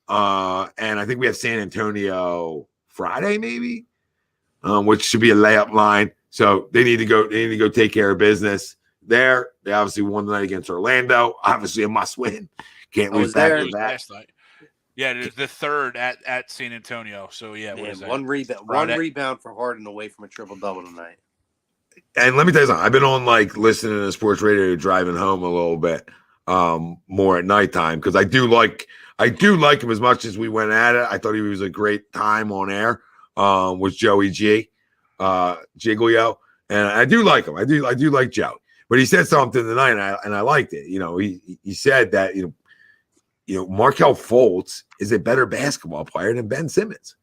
And I think we have San Antonio Friday, maybe, which should be a layup line. So they need to go take care of business there. They obviously won the night against Orlando. Obviously a must win. Can't lose that. Last night. Yeah, it is the third at San Antonio. So yeah, what is that? One rebound for Harden away from a triple double tonight. And let me tell you something. I've been on listening to sports radio driving home a little bit more at nighttime because I do like him as much as we went at it. I thought he was a great time on air with Joey Giglio, and I do like him. I do like Joe, but he said something tonight, and I liked it. He said that Markelle Fultz is a better basketball player than Ben Simmons.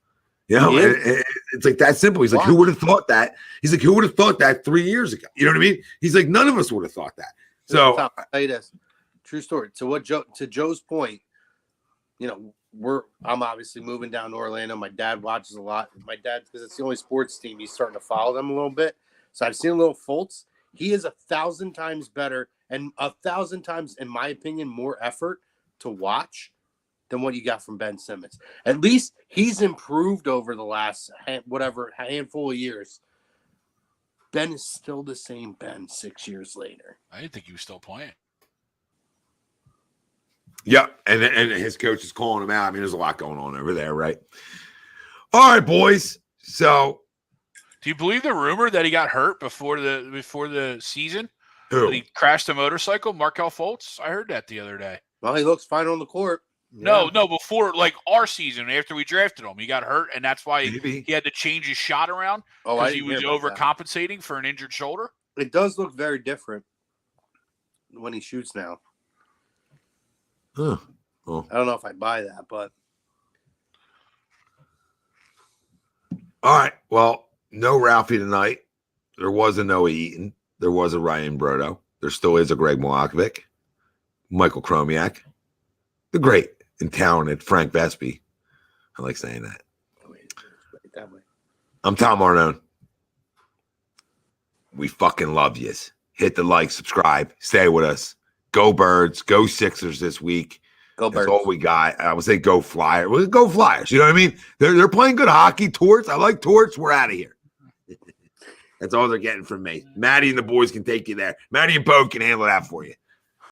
It's like that simple. He's like, who would have thought that? He's like, who would have thought that 3 years ago? You know what I mean? He's like, none of us would have thought that. So I'll tell you this, true story. To Joe's point, I'm obviously moving down to Orlando. My dad watches a lot. My dad, because it's the only sports team, he's starting to follow them a little bit. So I've seen a little Fultz. He is 1,000 times better and 1,000 times, in my opinion, more effort to watch than what you got from Ben Simmons. At least he's improved over the last handful of years. Ben is still the same Ben 6 years later. I didn't think he was still playing. yeah, and his coach is calling him out. I mean, there's a lot going on over there, right? All right, boys. So, do you believe the rumor that he got hurt before the season? who? That he crashed a motorcycle, Markelle Fultz? I heard that the other day. Well, he looks fine on the court. No, before our season, after we drafted him, he got hurt, and that's why he had to change his shot around because he was overcompensating for an injured shoulder. It does look very different when he shoots now. Huh. Well, I don't know if I buy that, but all right. Well, no Ralphie tonight. There was a Noah Eaton. There was a Ryan Brodo. There still is a Greg Milakovic, Michael Chromiak, the great and talented Frank Vespi. I like saying that. I'm Tom Arnone. We fucking love yous. Hit the like, subscribe, stay with us. Go Birds, go Sixers this week. Go That's Birds. all we got. I would say go Flyers. Well, go Flyers. You know what I mean? They're playing good hockey. Torts. I like Torts. We're out of here. That's all they're getting from me. Maddie and the boys can take you there. Maddie and Bo can handle that for you.